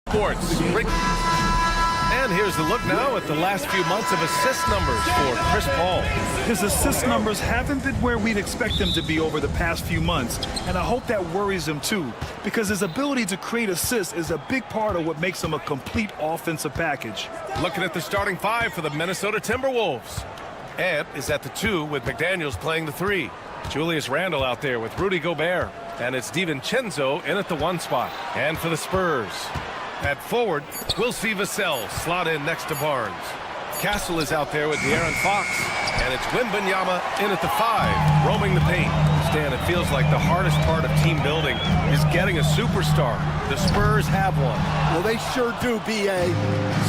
Sports. And here's the look now at the last few months of assist numbers for Chris Paul. His assist numbers haven't been where we'd expect them to be over the past few months, and I hope that worries him too, because his ability to create assists is a big part of what makes him a complete offensive package. Looking at the starting five for the Minnesota Timberwolves. Ant is at the 2 with McDaniels playing the 3. Julius Randle out there with Rudy Gobert. And it's DiVincenzo in at the 1 spot. And for the Spurs, at forward, we'll see Vassell slot in next to Barnes. Castle is out there with De'Aaron Fox. And it's Wembanyama in at the 5, roaming the paint. Stan, it feels like the hardest part of team building is getting a superstar. The Spurs have one. Well, they sure do, B.A.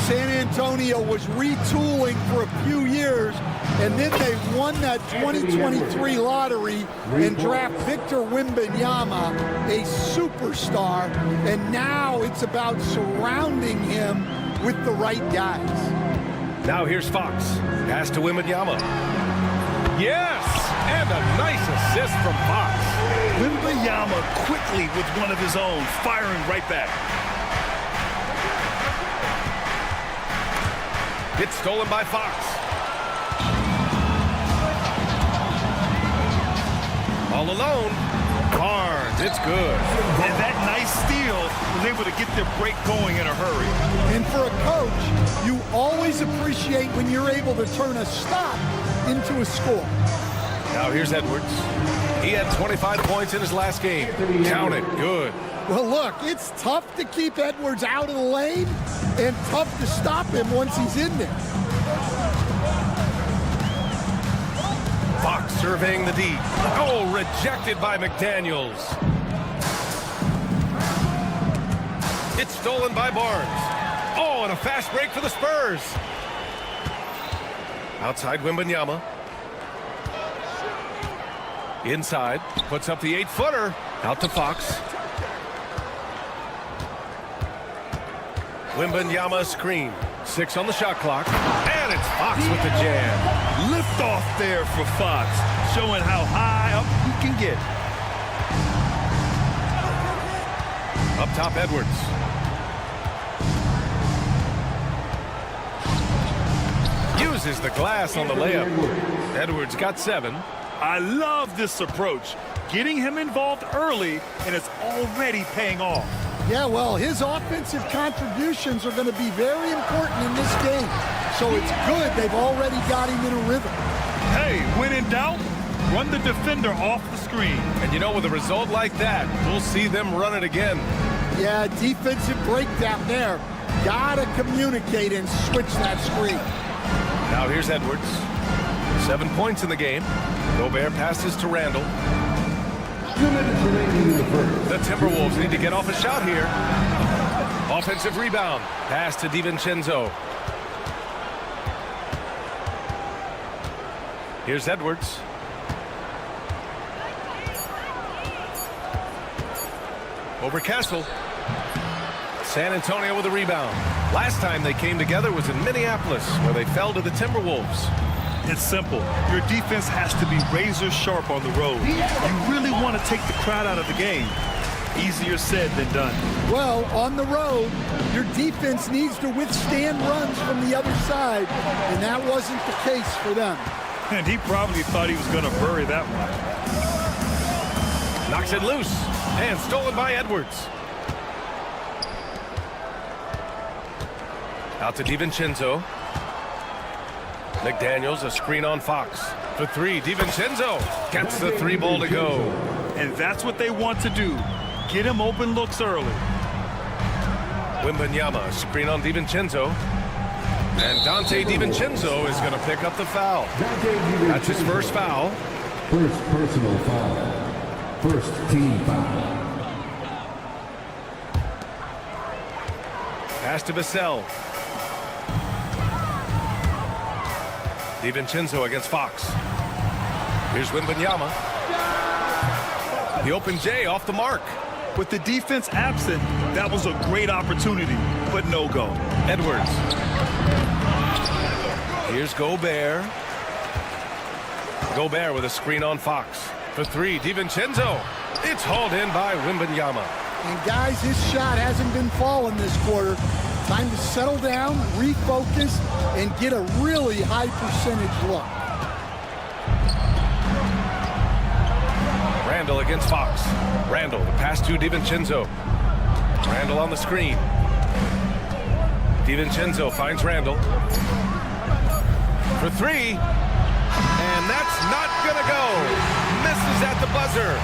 San Antonio was retooling for a few years, and then they won that 2023 lottery and draft Victor Wembanyama, a superstar, and now it's about surrounding him with the right guys. Now here's Fox. Pass to Wembanyama. Yes! And a nice assist from Fox. Wembanyama quickly with one of his own, firing right back. It's stolen by Fox. All alone. Barnes, it's good. And that nice steal was able to get their break going in a hurry. And for a coach, you always appreciate when you're able to turn a stop into a score. Now here's Edwards. He had 25 points in his last game. Count it. Good. Well, look, it's tough to keep Edwards out of the lane and tough to stop him once he's in there. Fox surveying the D. Oh, rejected by McDaniels. It's stolen by Barnes. Oh, and a fast break for the Spurs. Outside Wembanyama. Inside, puts up the 8-footer. Out to Fox. Wembanyama screen. 6 on the shot clock. And it's Fox with the jam. Lift off there for Fox, showing how high up he can get. Up top, Edwards. Uses the glass on the layup. Edwards got 7. I love this approach, getting him involved early, and it's already paying off. Yeah, well, his offensive contributions are going to be very important in this game. So it's good they've already got him in a rhythm. Hey, when in doubt, run the defender off the screen. And you know, with a result like that, we'll see them run it again. Yeah, defensive breakdown there. Gotta communicate and switch that screen. Now here's Edwards. 7 points in the game. Gobert passes to Randle. 2 minutes remaining in the first. The Timberwolves need to get off a shot here. Offensive rebound. Pass to DiVincenzo. Here's Edwards. Over Castle. San Antonio with a rebound. Last time they came together was in Minneapolis, where they fell to the Timberwolves. It's simple. Your defense has to be razor sharp on the road. You really want to take the crowd out of the game. Easier said than done. Well, on the road, your defense needs to withstand runs from the other side, and that wasn't the case for them. And he probably thought he was going to bury that one. Knocks it loose, and stolen by Edwards. Out to DiVincenzo. McDaniels, a screen on Fox. For 3, DiVincenzo gets the 3 ball to go. And that's what they want to do. Get him open looks early. Wembanyama, a screen on DiVincenzo. And Dante DiVincenzo is going to pick up the foul. That's his first foul. First personal foul. First team foul. Pass to Vassell. DiVincenzo against Fox. Here's Wembanyama. The open J off the mark. With the defense absent, that was a great opportunity, but no go. Edwards. Here's Gobert. Gobert with a screen on Fox. For 3, DiVincenzo. It's hauled in by Wembanyama. And guys, his shot hasn't been falling this quarter. Time to settle down, refocus, and get a really high percentage look. Randall against Fox. Randall, the pass to DiVincenzo. Randall on the screen. DiVincenzo finds Randall. For three. And that's not gonna go. Misses at the buzzer.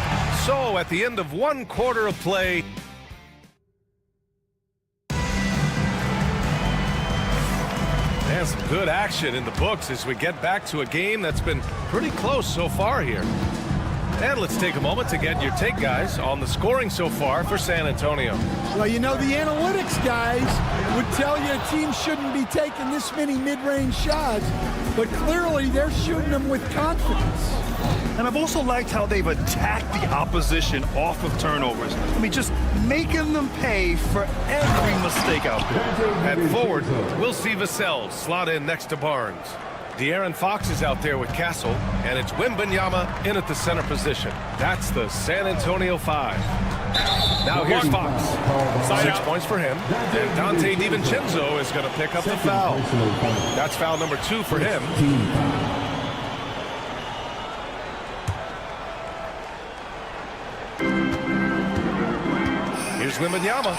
So at the end of one quarter of play. And some good action in the books as we get back to a game that's been pretty close so far here. And let's take a moment to get your take, guys, on the scoring so far for San Antonio. Well, you know, the analytics guys would tell you a team shouldn't be taking this many mid-range shots, but clearly they're shooting them with confidence. And I've also liked how they've attacked the opposition off of turnovers. I mean, just making them pay for every mistake out there. At forward, we'll see Vassell slot in next to Barnes. De'Aaron Fox is out there with Castle, and it's Wembanyama in at the center position. That's the San Antonio 5. Now here's Fox. 6 points for him. And Dante DiVincenzo is going to pick up the foul. That's foul number 2 for him. Here's Wembanyama.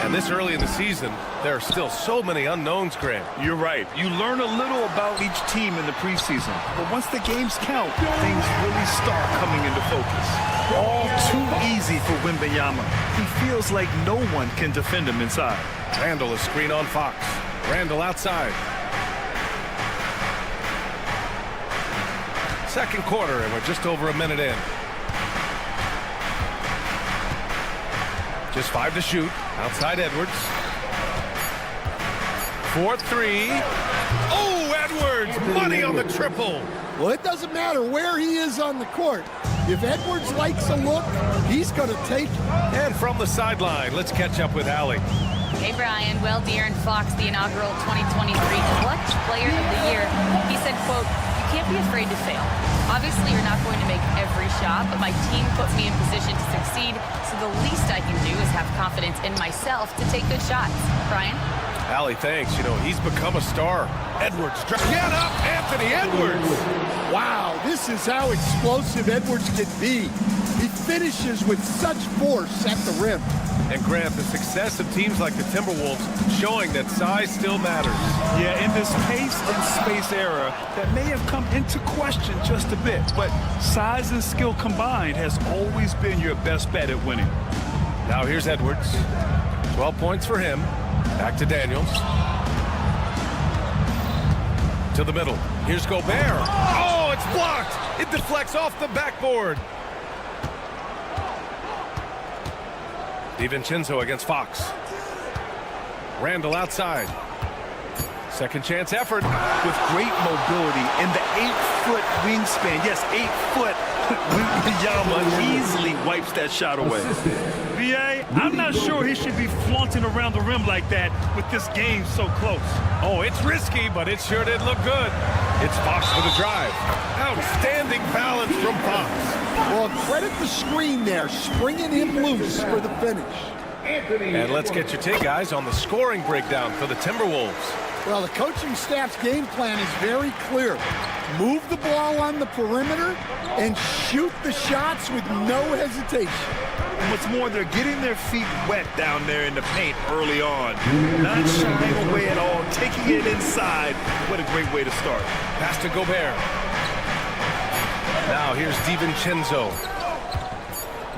And this early in the season, there are still so many unknowns, Grant. You're right. You learn a little about each team in the preseason. But once the games count, things really start coming into focus. All too easy for Wembanyama. He feels like no one can defend him inside. Randall is screen on Fox. Randall outside. Second quarter, and we're just over a minute in. Just 5 to shoot. Outside Edwards. 4-3. Oh, Edwards! Money on the triple. Well, it doesn't matter where he is on the court. If Edwards likes a look, he's going to take it. And from the sideline, let's catch up with Allie. Hey, Brian. Well, De'Aaron Fox, the inaugural 2023 Clutch Player of the Year, he said, quote, "You can't be afraid to fail. Obviously, you're not going to make every shot, but my team puts me in position to succeed, so the least I can do is have confidence in myself to take good shots." Brian? Allie, thanks. You know, he's become a star. Edwards, get up, Anthony Edwards! Wow, this is how explosive Edwards can be. He finishes with such force at the rim. And Grant, the success of teams like the Timberwolves showing that size still matters. Yeah, in this pace and space era, that may have come into question just a bit, but size and skill combined has always been your best bet at winning. Now here's Edwards. 12 points for him. Back to Daniels. To the middle. Here's Gobert. Oh, it's blocked. It deflects off the backboard. DiVincenzo against Fox. Randall outside. Second chance effort. With great mobility and the 8-foot wingspan. Yes, 8-foot. Wembanyama easily wipes that shot away. VA, I'm not sure he should be flaunting around the rim like that with this game so close. Oh, it's risky, but it sure did look good. It's Fox for the drive. Outstanding balance from Fox. Well, credit the screen there, springing him loose for the finish. And let's get your take, guys, on the scoring breakdown for the Timberwolves. Well, the coaching staff's game plan is very clear. Move the ball on the perimeter and shoot the shots with no hesitation. And what's more, they're getting their feet wet down there in the paint early on. Not shying away at all, taking it inside. What a great way to start. Pass to Gobert. Now here's DiVincenzo.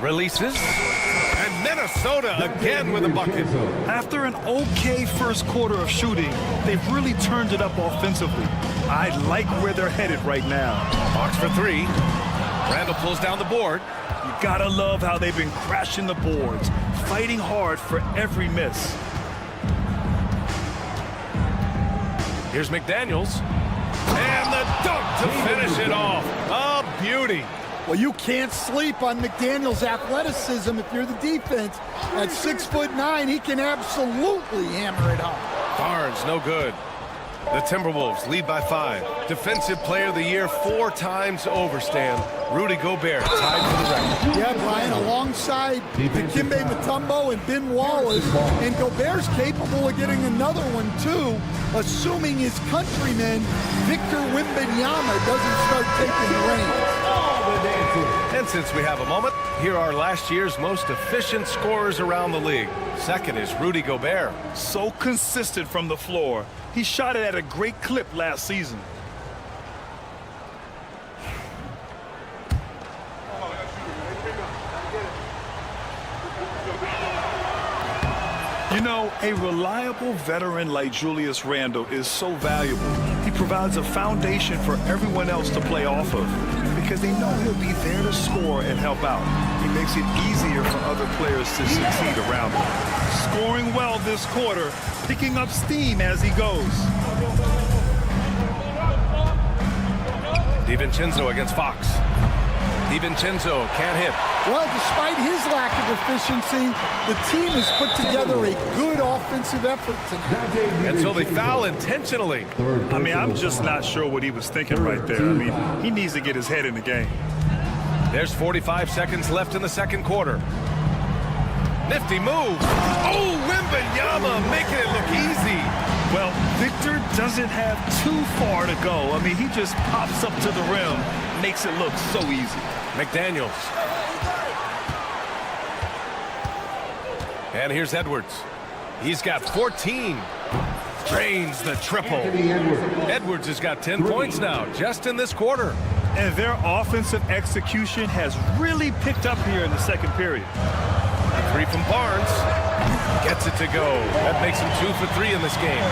Releases. And Minnesota again with a bucket. After an okay first quarter of shooting, they've really turned it up offensively. I like where they're headed right now. Fox for 3. Randall pulls down the board. You gotta love how they've been crashing the boards, fighting hard for every miss. Here's McDaniels. And the dunk to finish it off. A beauty. Well, you can't sleep on McDaniels' athleticism if you're the defense. At 6'9", he can absolutely hammer it home. Barnes, no good. The Timberwolves lead by 5. Defensive Player of the Year 4 times over, Stan. Rudy Gobert tied for the record. Yeah, Brian, alongside Dikembe Mutombo and Ben Wallace, and Gobert's capable of getting another one too, assuming his countryman Victor Wembanyama doesn't start taking the reins. And since we have a moment, here are last year's most efficient scorers around the league. Second is Rudy Gobert. So consistent from the floor. He shot it at a great clip last season. You know, a reliable veteran like Julius Randle is so valuable. He provides a foundation for everyone else to play off of because they know he'll be there to score and help out. He makes it easier for other players to succeed around him. Scoring well this quarter, picking up steam as he goes. DiVincenzo against Fox. DiVincenzo can't hit. Well, despite his lack of efficiency, the team has put together a good offensive effort tonight. Until they foul intentionally. I mean, I'm just not sure what he was thinking right there. I mean, he needs to get his head in the game. There's 45 seconds left in the second quarter. Nifty move. Oh, Wembanyama making it look easy. Well, Victor doesn't have too far to go. I mean, he just pops up to the rim, makes it look so easy. McDaniels. And here's Edwards. He's got 14. Drains the triple. Edwards has got 10 points now, just in this quarter. And their offensive execution has really picked up here in the second period. A 3 from Barnes. Gets it to go. That makes him 2 for 3 in this game.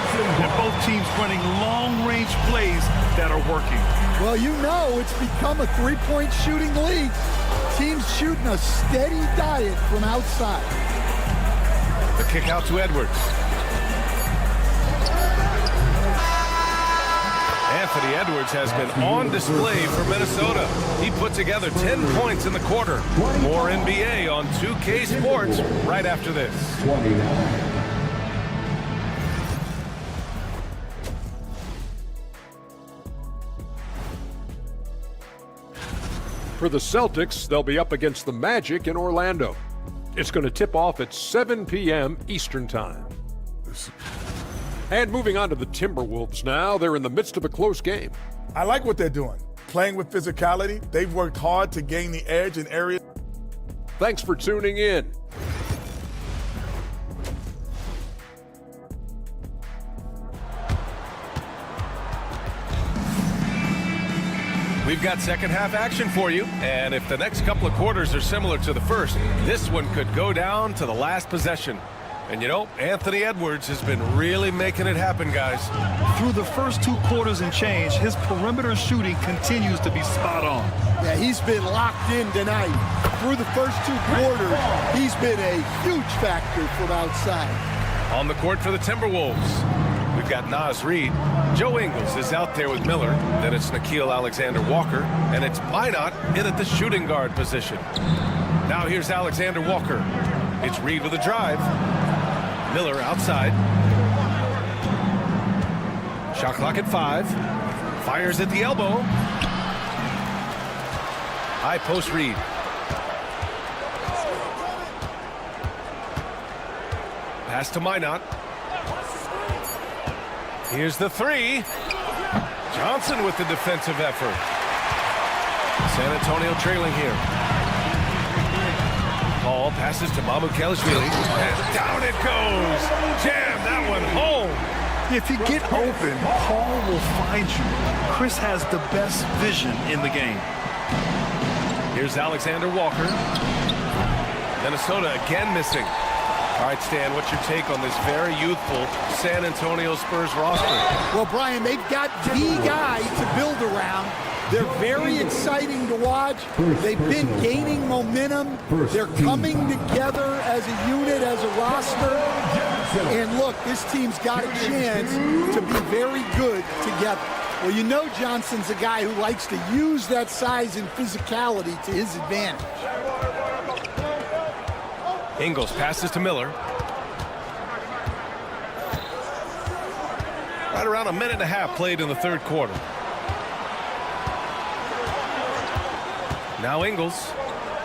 And both teams running long-range plays that are working. Well, you know it's become a three-point shooting league. Teams shooting a steady diet from outside. The kick out to Edwards. Anthony Edwards has been on display for Minnesota. He put together 10 points in the quarter. More NBA on 2K Sports right after this. 29. For the Celtics, they'll be up against the Magic in Orlando. It's going to tip off at 7 p.m. Eastern Time. And moving on to the Timberwolves now, they're in the midst of a close game. I like what they're doing. Playing with physicality, they've worked hard to gain the edge in areas. Thanks for tuning in. We've got second half action for you, and if the next couple of quarters are similar to the first, this one could go down to the last possession. And you know, Anthony Edwards has been really making it happen, guys. Through the first 2 quarters and change, his perimeter shooting continues to be spot on. Yeah, he's been locked in tonight. Through the first 2 quarters, he's been a huge factor from outside. On the court for the Timberwolves, we've got Naz Reid. Joe Ingles is out there with Miller. Then it's Nickeil Alexander-Walker, and it's Minot in at the shooting guard position. Now here's Alexander Walker. It's Reid with a drive. Miller outside. Shot clock at 5. Fires at the elbow. High post Reid. Pass to Minot. Here's the 3. Johnson with the defensive effort. San Antonio trailing here. Paul passes to Mamukelashvili, and down it goes. Jam that one home. If you get open, Paul will find you. Chris has the best vision in the game. Here's Alexander Walker. Minnesota again missing. All right, Stan, what's your take on this very youthful San Antonio Spurs roster? Well, Brian, they've got the guy to build around. They're very exciting to watch. They've been gaining momentum. They're coming together as a unit, as a roster. And look, this team's got a chance to be very good together. Well, you know Johnson's a guy who likes to use that size and physicality to his advantage. Ingles passes to Miller. Right around a minute and a half played in the third quarter. Now Ingles,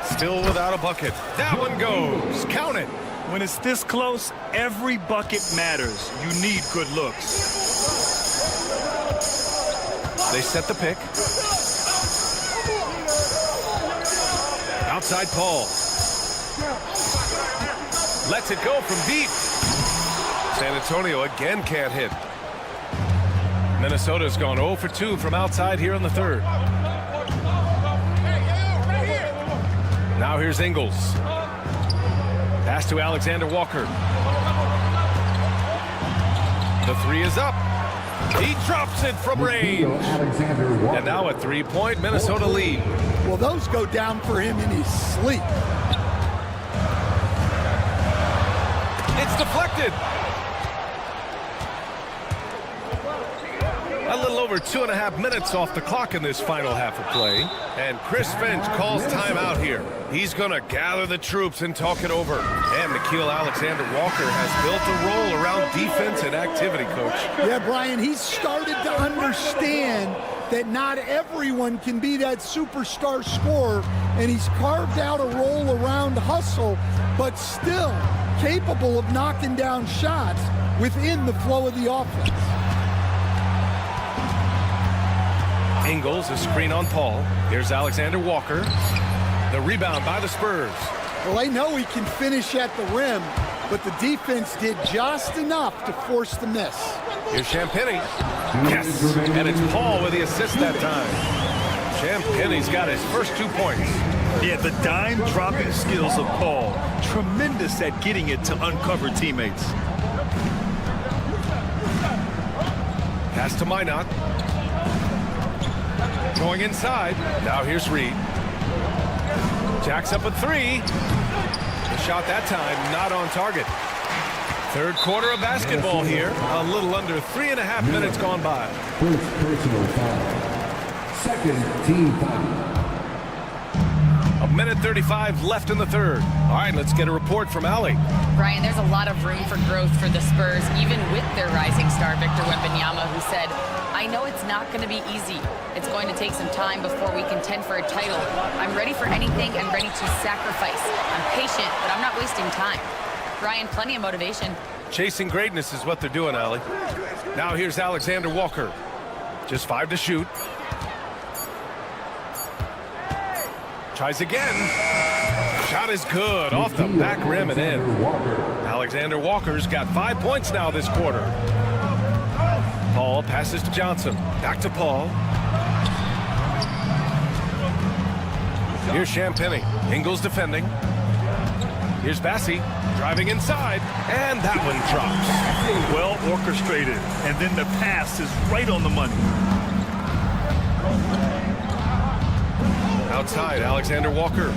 still without a bucket. That one goes. Count it. When it's this close, every bucket matters. You need good looks. They set the pick. Outside Paul. Lets it go from deep. San Antonio again can't hit. Minnesota's gone 0 for 2 from outside here in the third. Now here's Ingles. Pass to Alexander Walker. The three is up. He drops it from range. And now a three-point Minnesota lead. Well, those go down for him in his sleep. It's deflected. A little over 2.5 minutes off the clock in this final half of play. And Chris Finch calls timeout here. He's going to gather the troops and talk it over. And Nickeil Alexander-Walker has built a role around defense and activity, Coach. Yeah, Brian, he's started to understand that not everyone can be that superstar scorer, and he's carved out a role around hustle, but still capable of knocking down shots within the flow of the offense. Ingles, a screen on Paul. Here's Alexander Walker. The rebound by the Spurs. Well, I know he can finish at the rim, but the defense did just enough to force the miss. Here's Champagny. Yes, and it's Paul with the assist that time. Champagny's got his first 2 points. Yeah, the dime-dropping skills of Paul. Tremendous at getting it to uncover teammates. Pass to Minot. Going inside. Now here's Reed. Jacks up a three. The shot that time not on target. Third quarter of basketball here. A little under 3.5 minutes gone by. First personal foul. Second team foul. A minute 35 left in the third. All right, let's get a report from Allie. Brian, there's a lot of room for growth for the Spurs, even with their rising star, Victor Wembanyama, who said, I know it's not going to be easy. It's going to take some time before we contend for a title. I'm ready for anything and ready to sacrifice. I'm patient, but I'm not wasting time. Brian, plenty of motivation. Chasing greatness is what they're doing, Allie. Now here's Alexander Walker. Just 5 to shoot. Tries again. Shot is good. Off the back rim and in. Alexander Walker's got 5 points now this quarter. Paul passes to Johnson. Back to Paul. Here's Champagny. Ingles defending. Here's Bassi driving inside. And that one drops. Well orchestrated. And then the pass is right on the money. Outside, Alexander Walker.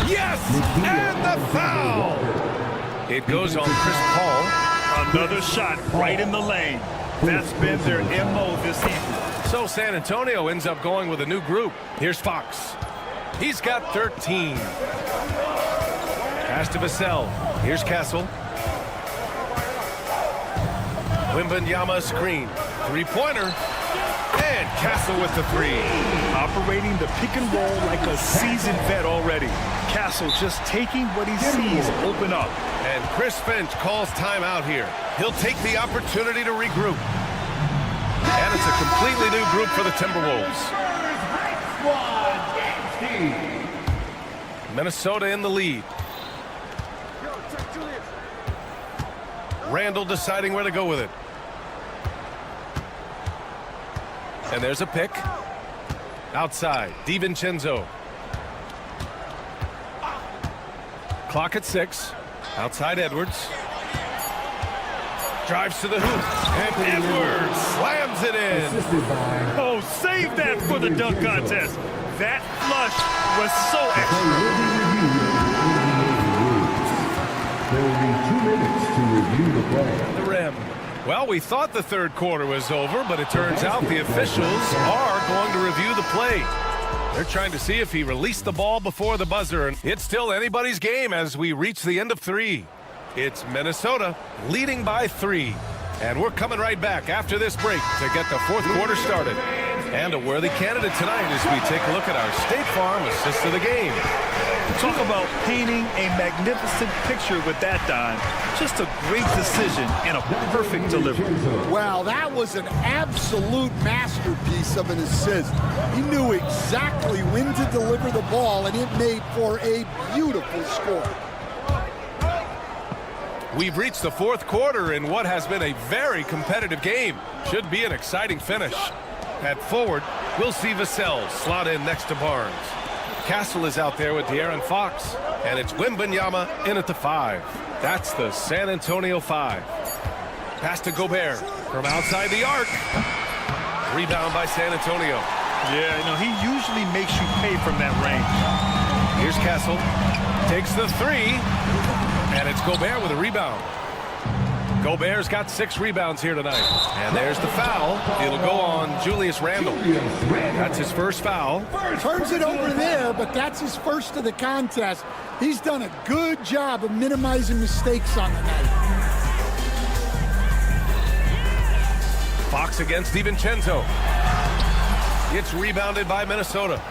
Yes! And the foul! It goes on Chris Paul. Another shot right in the lane. That's been their MO this season. So San Antonio ends up going with a new group. Here's Fox. He's got 13. Pass to Vassell. Here's Castle. Wembanyama screen. Three-pointer. And Castle with the three. Operating the pick and roll like a seasoned vet already. Castle just taking what he sees open up. And Chris Finch calls timeout here. He'll take the opportunity to regroup. And it's a completely new group for the Timberwolves. Minnesota in the lead. Randall deciding where to go with it. And there's a pick. Outside, DiVincenzo. Clock at 6. Outside Edwards. Drives to the hoop. And Edwards slams it in. Oh, save that for the dunk contest. That flush was so There will be 2 minutes to review the play. The rim. Well, we thought the third quarter was over, but it turns out the officials are going to review the play. They're trying to see if he released the ball before the buzzer, and it's still anybody's game as we reach the end of 3. It's Minnesota leading by 3. And we're coming right back after this break to get the fourth quarter started. And a worthy candidate tonight as we take a look at our State Farm assist of the game. Talk about painting a magnificent picture with that, Don. Just a great decision and a perfect delivery. Wow, that was an absolute masterpiece of an assist. He knew exactly when to deliver the ball, and it made for a beautiful score. We've reached the fourth quarter in what has been a very competitive game. Should be an exciting finish. At forward, we'll see Vassell slot in next to Barnes. Castle is out there with De'Aaron Fox, and it's Wembanyama in at the 5. That's the San Antonio 5. Pass to Gobert from outside the arc. Rebound by San Antonio. Yeah, you know, he usually makes you pay from that range. Here's Castle. Takes the 3, and it's Gobert with a rebound. Gobert's got 6 rebounds here tonight. And there's the foul. It'll go on Julius Randle. That's his first foul. Turns it over there, but that's his first of the contest. He's done a good job of minimizing mistakes on the night. Fox against DiVincenzo. It's rebounded by Minnesota.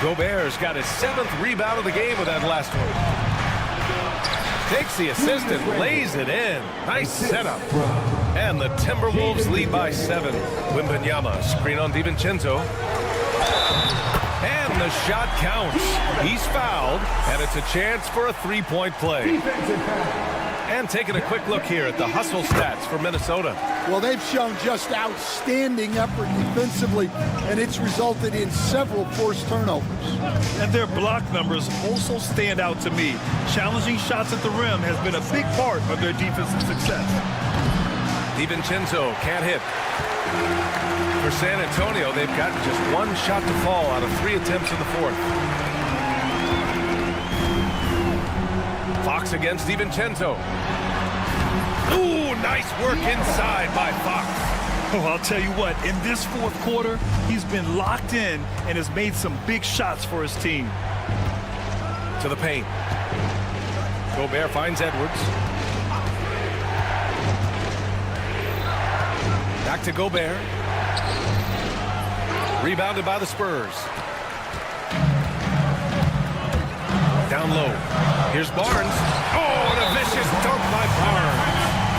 Gobert's got his 7th rebound of the game with that last one. Takes the assist and lays it in. Nice setup. And the Timberwolves lead by 7. Wembanyama, screen on DiVincenzo. And the shot counts. He's fouled, and it's a chance for a 3-point play. And taking a quick look here at the hustle stats for Minnesota. Well, they've shown just outstanding effort defensively, and it's resulted in several forced turnovers. And their block numbers also stand out to me. Challenging shots at the rim has been a big part of their defensive success. DiVincenzo can't hit. For San Antonio, they've gotten just 1 shot to fall out of 3 attempts in the fourth. Fox against DiVincenzo. Ooh, nice work inside by Fox. Oh, I'll tell you what, in this fourth quarter, he's been locked in and has made some big shots for his team. To the paint. Gobert finds Edwards. Back to Gobert. Rebounded by the Spurs. Down low. Here's Barnes. Oh, and a vicious dunk by Barnes.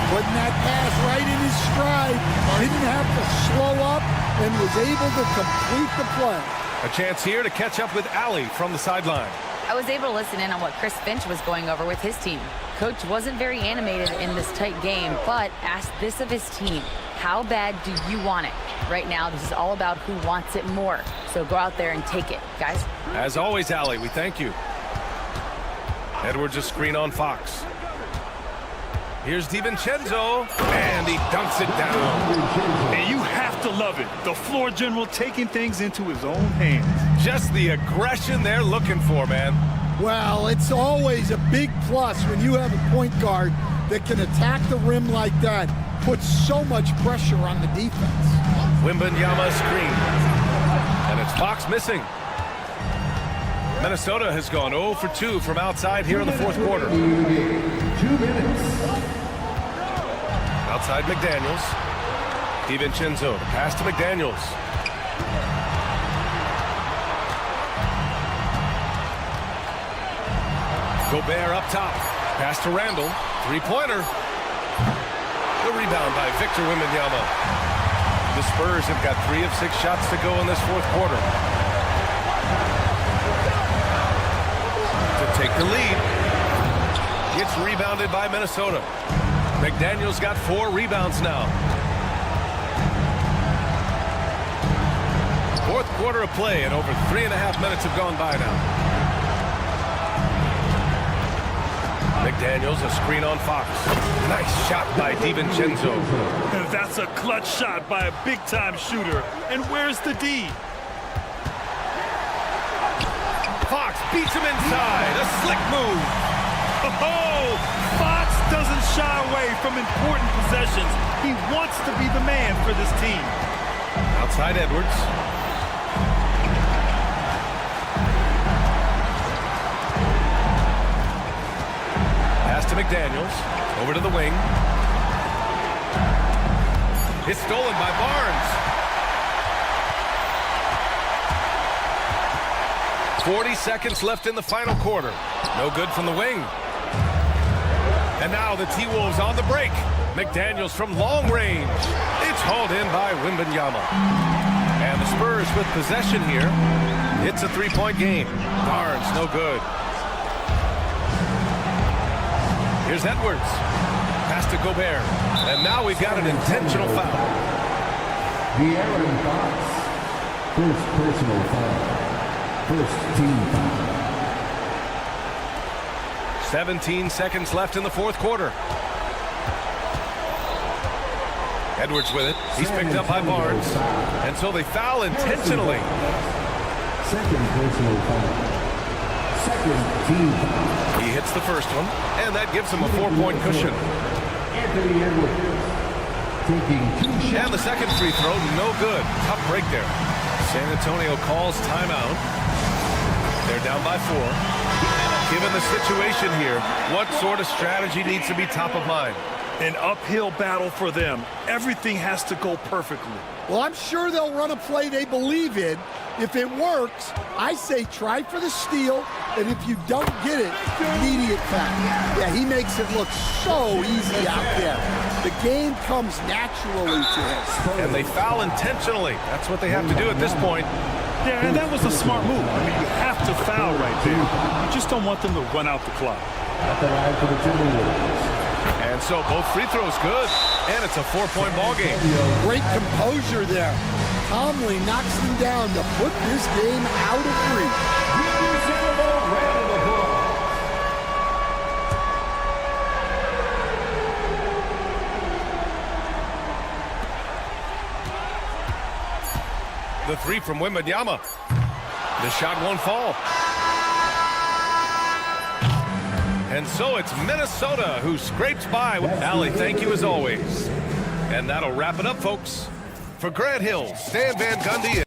Putting that pass right in his stride. Didn't have to slow up and was able to complete the play. A chance here to catch up with Allie from the sideline. I was able to listen in on what Chris Finch was going over with his team. Coach wasn't very animated in this tight game, but asked this of his team. How bad do you want it? Right now, this is all about who wants it more. So go out there and take it, guys. As always, Allie, we thank you. Edwards a screen on Fox. Here's DiVincenzo, and he dunks it down. And you have to love it. The floor general taking things into his own hands. Just the aggression they're looking for, man. Well, it's always a big plus when you have a point guard that can attack the rim like that. Puts so much pressure on the defense. Wembanyama screen. And it's Fox missing. Minnesota has gone 0 for 2 from outside here in the fourth quarter. 2 minutes. Outside McDaniels. DiVincenzo, the pass to McDaniels. Gobert up top. Pass to Randle. 3-pointer. The rebound by Victor Wembanyama. The Spurs have got 3 of 6 shots to go in this fourth quarter. To take the lead. It's rebounded by Minnesota. McDaniels got 4 rebounds now. Fourth quarter of play, and over 3.5 minutes have gone by now. McDaniels, a screen on Fox. Nice shot by DiVincenzo. That's a clutch shot by a big-time shooter. And where's the D? Fox beats him inside. A slick move. Oh, Fox doesn't shy away from important possessions. He wants to be the man for this team. Outside Edwards. Pass to McDaniels. Over to the wing. It's stolen by Barnes. 40 seconds left in the final quarter. No good from the wing. And now the T-Wolves on the break. McDaniels from long range. It's hauled in by Wembanyama. And the Spurs with possession here. It's a three-point game. Barnes, no good. Here's Edwards. Pass to Gobert. And now we've got an intentional foul. De'Aaron Fox. First personal foul. First team foul. 17 seconds left in the fourth quarter. Edwards with it. He's picked up by Barnes. And so they foul intentionally. Second personal foul. Second team foul. He hits the first one, and that gives him a 4-point cushion. Anthony Edwards taking 2 shots. And the second free throw, no good. Tough break there. San Antonio calls timeout. They're down by 4. Given the situation here, what sort of strategy needs to be top of mind? An uphill battle for them. Everything has to go perfectly. Well, I'm sure they'll run a play they believe in. If it works, I say try for the steal, and if you don't get it, immediate foul. Yeah, he makes it look so easy out there. The game comes naturally to him. And they foul intentionally. That's what they have to do at this point. Yeah, and that was a smart move. I mean, you have to foul right there. You just don't want them to run out the clock. At the line for the Timberwolves. And so both free throws good, and it's a 4-point ball game. Great composure there. Calmly knocks them down to put this game out of reach. The three from Wembanyama. The shot won't fall. And so it's Minnesota who scrapes by. Allie, thank you as always. And that'll wrap it up, folks. For Grant Hill, Stan Van Gundy.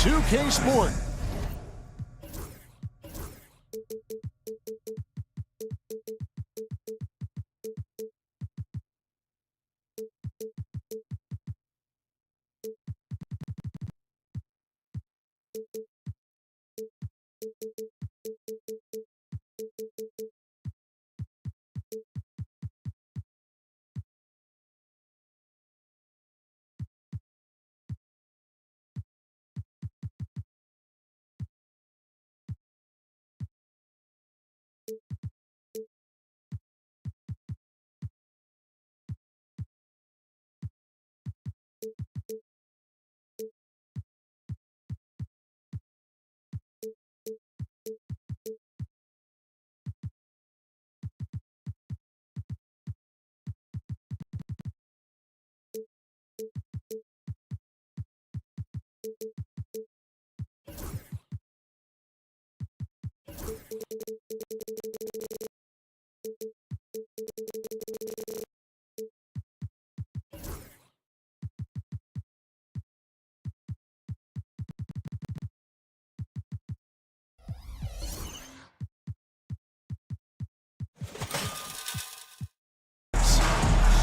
2K Sport.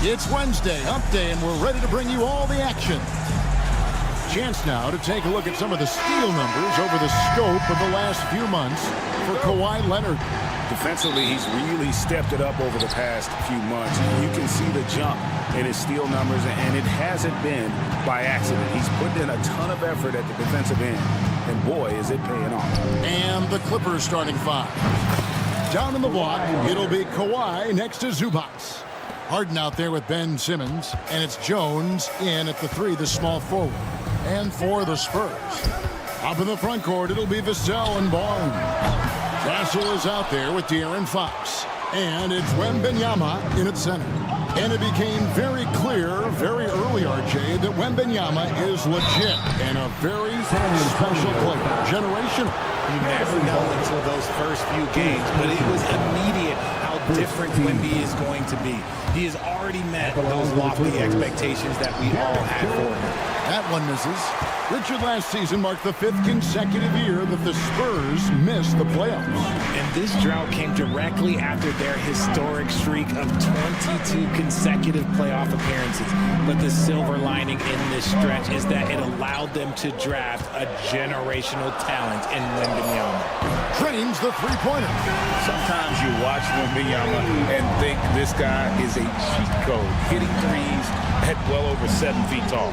It's Wednesday, Hump Day, and we're ready to bring you all the action. Chance now to take a look at some of the steal numbers over the scope of the last few months for Kawhi Leonard. Defensively, he's really stepped it up over the past few months. You can see the jump in his steal numbers, and it hasn't been by accident. He's put in a ton of effort at the defensive end, and boy, is it paying off. And the Clippers starting five. Down in the block, it'll be Kawhi next to Zubac. Harden out there with Ben Simmons, and it's Jones in at the three, the small forward. And for the Spurs, up in the front court, it'll be Vassell and Barnes. Vassell is out there with De'Aaron Fox. And it's Wembanyama in at center. And it became very clear very early, RJ, that Wembanyama is legit and a very special player. Generational. You never know until those first few games, but it was immediate how different Wemby is going to be. He has already met those lofty expectations that we all had for him. That one misses. Richard, last season marked the 5th consecutive year that the Spurs missed the playoffs. And this drought came directly after their historic streak of 22 consecutive playoff appearances. But the silver lining in this stretch is that it allowed them to draft a generational talent in Wembanyama. Drains the three-pointer. Sometimes you watch Wembanyama and think this guy is a cheat code, hitting threes at well over 7 feet tall.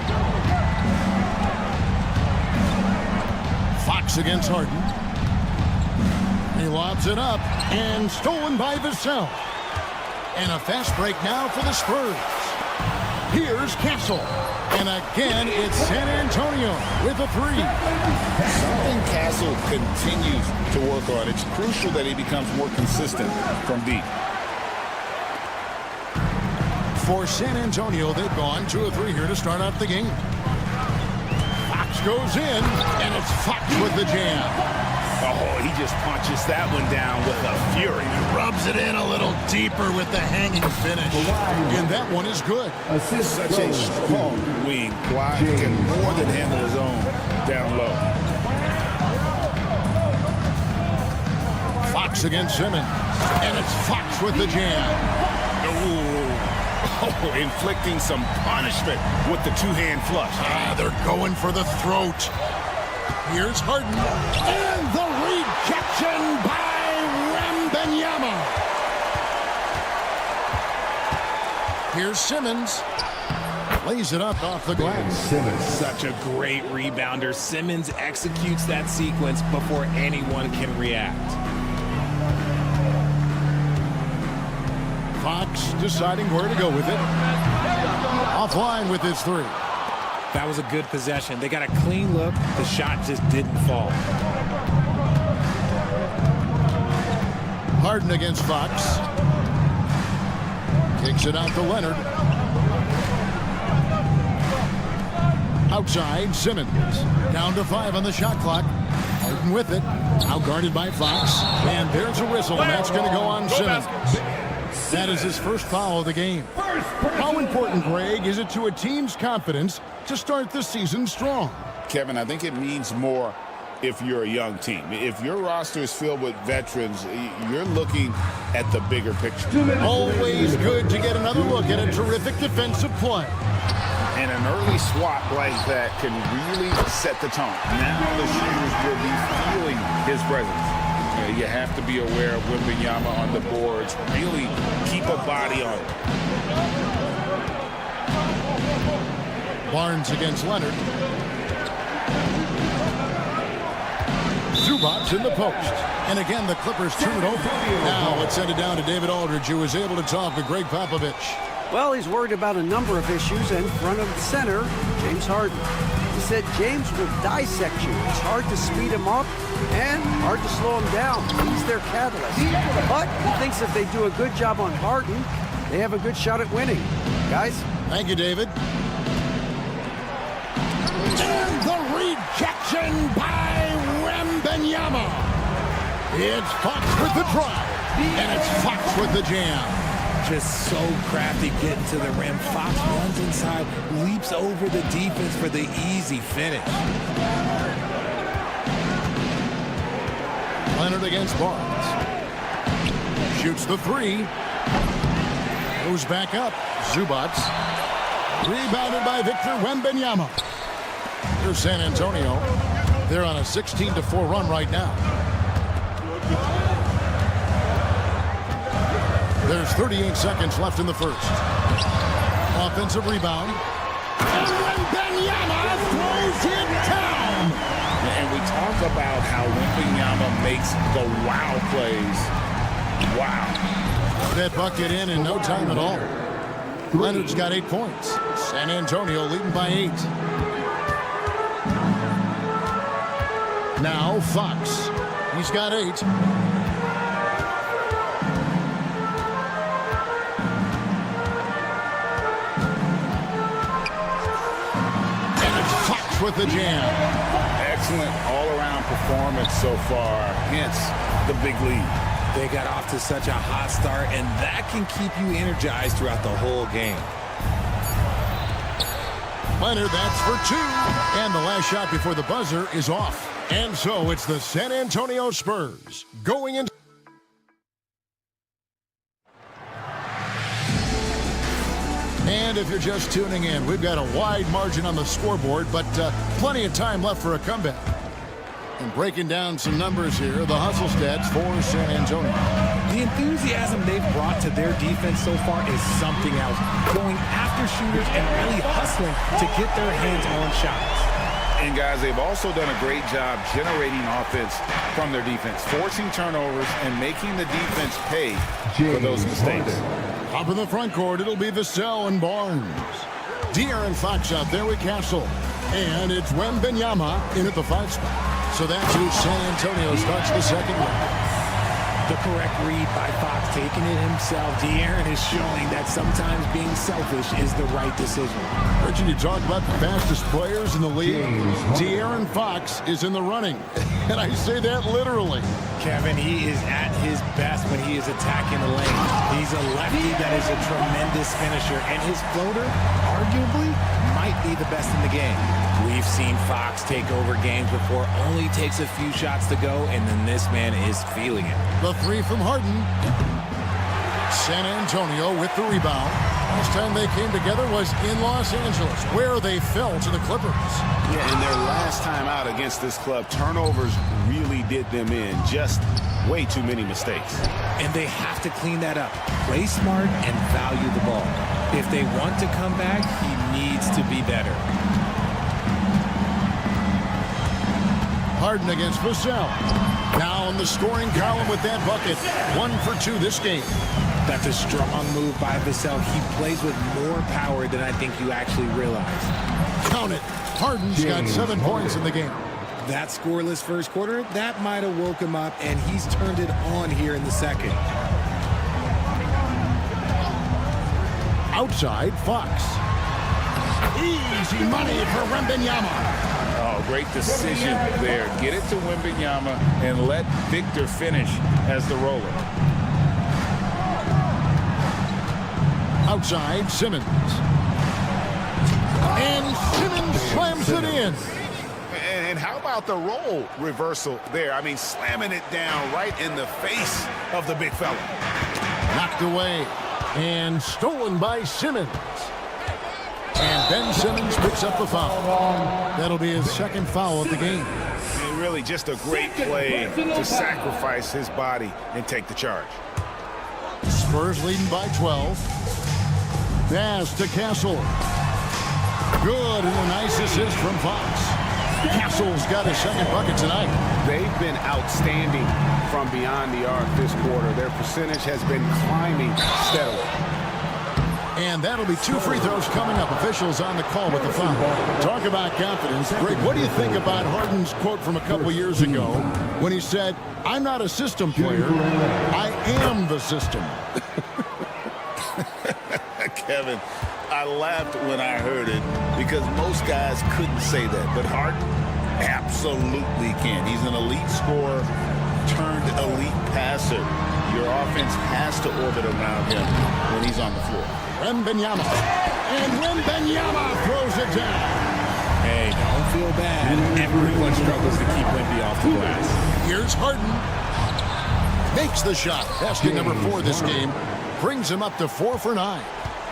Fox against Harden. He lobs it up and stolen by Vassell. And a fast break now for the Spurs. Here's Castle. And again, it's San Antonio with a three. Something Castle continues to work on. It's crucial that he becomes more consistent from deep. For San Antonio, they've gone 2-3 here to start out the game. Fox goes in, and it's Fox with the jam. Oh, he just punches that one down with a fury. Rubs it in a little deeper with the hanging finish. And that one is good. Such a strong wing. Kawhi can more than handle his own down low. Fox against Simmons. And it's Fox with the jam. Oh, inflicting some punishment with the two-hand flush. They're going for the throat. Here's Harden. And the rejection by Wembanyama. Here's Simmons. Lays it up off the glass. Simmons, such a great rebounder. Simmons executes that sequence before anyone can react. Fox deciding where to go with it. Offline with his three. That was a good possession. They got a clean look. The shot just didn't fall. Harden against Fox. Kicks it out to Leonard. Outside, Simmons. Down to 5 on the shot clock. Harden with it. Out guarded by Fox. And there's a whistle, and that's going to go on Simmons. That is his first foul of the game. How important, Greg, is it to a team's confidence to start the season strong? Kevin, I think it means more if you're a young team. If your roster is filled with veterans, you're looking at the bigger picture. Always good to get another look at a terrific defensive play. And an early swat like that can really set the tone. Now the shooters will be feeling his presence. You have to be aware of Wembanyama on the boards. Really keep a body on it. Barnes against Leonard. Zubac in the post. And again, the Clippers turn it over. Now let's send it down to David Aldridge, who was able to talk with Greg Popovich. Well, he's worried about a number of issues, and front of the center, James Harden. He said James will dissect you. It's hard to speed him up and hard to slow him down. He's their catalyst. But he thinks if they do a good job on Harden, they have a good shot at winning. Guys? Thank you, David. And the rejection by Wembanyama. It's Fox with the drive, and it's Fox with the jam. Just so crafty getting to the rim. Fox runs inside, leaps over the defense for the easy finish. Leonard against Barnes. Shoots the three. Goes back up. Zubac. Rebounded by Victor Wembanyama. Here's San Antonio. They're on a 16-4 run right now. There's 38 seconds left in the first. Offensive rebound. And Wembanyama throws it down. And we talk about how Wembanyama makes the wow plays. Wow. That bucket in no time at all. Leonard's got 8 points. San Antonio leading by 8. Now Fox. He's got 8. With the jam. Excellent all-around performance so far, hence the big lead. They got off to such a hot start, and that can keep you energized throughout the whole game. Leonard, that's for 2. And the last shot before the buzzer is off. And so it's the San Antonio Spurs going into... And if you're just tuning in, we've got a wide margin on the scoreboard, but plenty of time left for a comeback. And breaking down some numbers here, the hustle stats for San Antonio. The enthusiasm they've brought to their defense so far is something else. Going after shooters and really hustling to get their hands on shots. And guys, they've also done a great job generating offense from their defense, forcing turnovers and making the defense pay for those mistakes. Up in the front court, it'll be Vassell and Barnes. De'Aaron Fox out there with Castle. And it's Wembanyama in at the 5 spot. So that's who San Antonio starts the second round. The correct read by Fox, taking it himself. De'Aaron is showing that sometimes being selfish is the right decision. Richard, you talk about the fastest players in the league. De'Aaron Fox is in the running. And I say that literally. Kevin, he is at his best when he is attacking the lane. He's a lefty that is a tremendous finisher. And his floater, arguably, might be the best in the game. We've seen Fox take over games before, only takes a few shots to go, and then this man is feeling it. The 3 from Harden. San Antonio with the rebound. Last time they came together was in Los Angeles, where they fell to the Clippers. Yeah, and their last time out against this club, turnovers really did them in. Just way too many mistakes. And they have to clean that up. Play smart and value the ball. If they want to come back, he needs to be better. Harden against Vassell. Now in the scoring column with that bucket. 1 for 2 this game. That's a strong move by Vassell. He plays with more power than I think you actually realize. Count it. Harden's got 7 points in the game. That scoreless first quarter, that might have woke him up, and he's turned it on here in the second. Outside, Fox. Easy money for Wembanyama. Oh, great decision there. Get it to Wembanyama and let Victor finish as the roller. Outside, Simmons. And Simmons slams it in. And how about the role reversal there? I mean, slamming it down right in the face of the big fella. Knocked away and stolen by Simmons. And Ben Simmons picks up the foul. That'll be his second foul of the game. And really just a great play to sacrifice his body and take the charge. Spurs leading by 12. Pass to Castle. Good, and a nice assist from Fox. Castle's got his second bucket tonight. They've been outstanding from beyond the arc this quarter. Their percentage has been climbing steadily. And that'll be 2 free throws coming up. Officials on the call with the foul. Talk about confidence. Greg, what do you think about Harden's quote from a couple years ago when he said, "I'm not a system player, I am the system"? Kevin, I laughed when I heard it because most guys couldn't say that, but Harden absolutely can. He's an elite scorer turned elite passer. Your offense has to orbit around him when he's on the floor. Wembanyama. And Wembanyama throws it down. Hey, don't feel bad. Everyone struggles to keep Wemby off the glass. Here's Harden. Makes the shot. Basket number 4 this game. Brings him up to 4 for 9.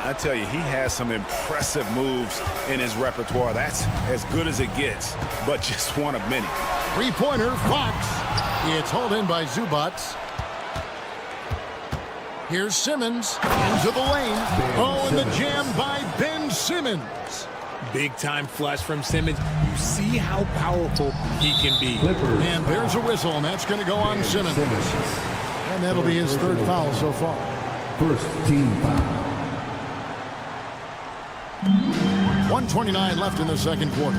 I tell you, he has some impressive moves in his repertoire. That's as good as it gets, but just one of many. Three-pointer, Fox. It's hauled in by Zubac. Here's Simmons into the lane. Oh, and the jam by Ben Simmons. Big-time flush from Simmons. You see how powerful he can be. And there's a whistle, and that's going to go on Simmons. And that'll be his third foul so far. First team foul. 1:29 left in the second quarter.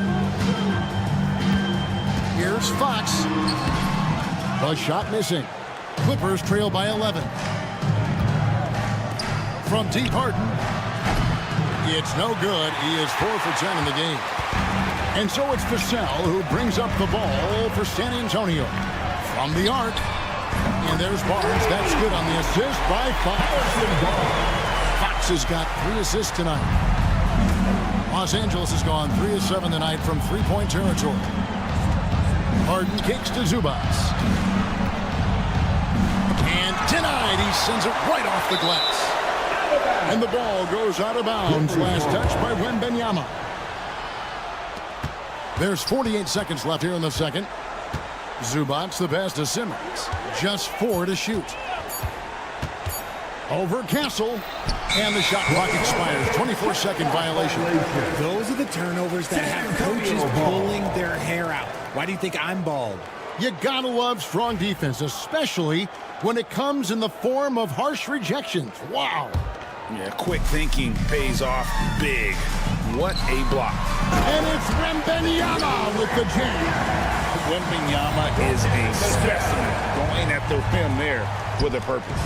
Here's Fox. The shot missing. Clippers trail by 11. From deep, Harden. It's no good. He is 4 for 10 in the game. And so it's Vassell who brings up the ball for San Antonio. From the arc. And there's Barnes. That's good on the assist by Fox. Fox has got 3 assists tonight. Los Angeles has gone 3 of 7 tonight from three-point territory. Harden kicks to Zubac. And denied. He sends it right off the glass. And the ball goes out of bounds. Last touch by Wembanyama. There's 48 seconds left here in the second. Zubac the pass to Simmons. Just 4 to shoot. Over Castle. And the shot clock expires. 24-second violation. Those are the turnovers that have coaches pulling their hair out. Why do you think I'm bald? You gotta love strong defense, especially when it comes in the form of harsh rejections. Wow. Yeah, quick thinking pays off big. What a block. And it's Wembanyama with the jam. Wembanyama is a specimen. Going at the rim there with a purpose.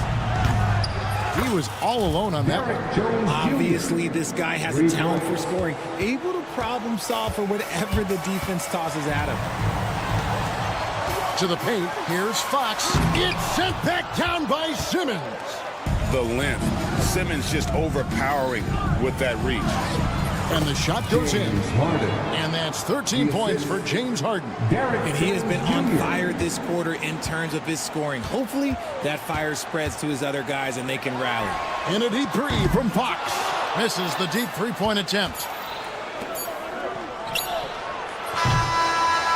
He was all alone on that one. Obviously, this guy has a talent for scoring, able to problem solve for whatever the defense tosses at him. To the paint, here's Fox. It's sent back down by Simmons. The length. Simmons just overpowering with that reach. And the shot goes in. And that's 13 points for James Harden. And he has been on fire this quarter in terms of his scoring. Hopefully, that fire spreads to his other guys and they can rally. And a deep 3 from Fox. Misses the deep 3-point attempt.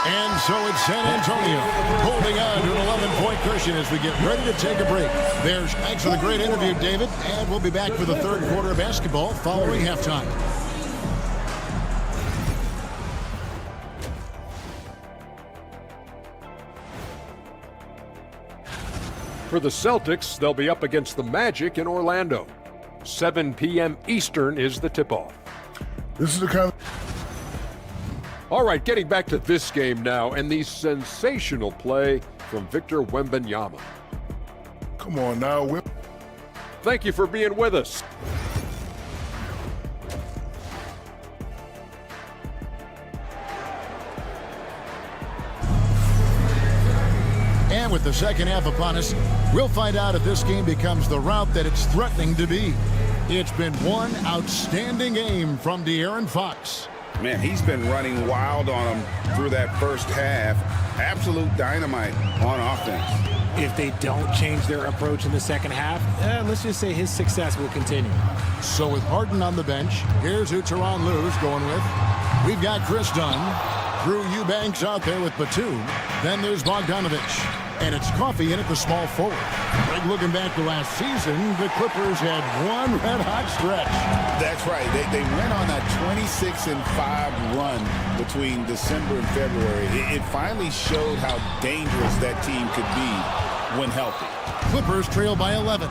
And so it's San Antonio holding on to an 11-point cushion as we get ready to take a break. Thanks for the great interview, David. And we'll be back for the third quarter of basketball following halftime. For the Celtics, they'll be up against the Magic in Orlando. 7 p.m. Eastern is the tip-off. This is the kind of... All right, getting back to this game now and the sensational play from Victor Wembanyama. Come on now. Thank you for being with us. And with the second half upon us, we'll find out if this game becomes the route that it's threatening to be. It's been one outstanding game from De'Aaron Fox. Man, he's been running wild on them through that first half. Absolute dynamite on offense. If they don't change their approach in the second half, let's just say his success will continue. So with Harden on the bench, here's who Tyronn Lue's going with. We've got Chris Dunn. Drew Eubanks out there with Batum. Then there's Bogdanovich. And it's Coffey in at the small forward. Like looking back to last season, the Clippers had one red-hot stretch. That's right. They went on that 26-5 run between December and February. It finally showed how dangerous that team could be when healthy. Clippers trail by 11.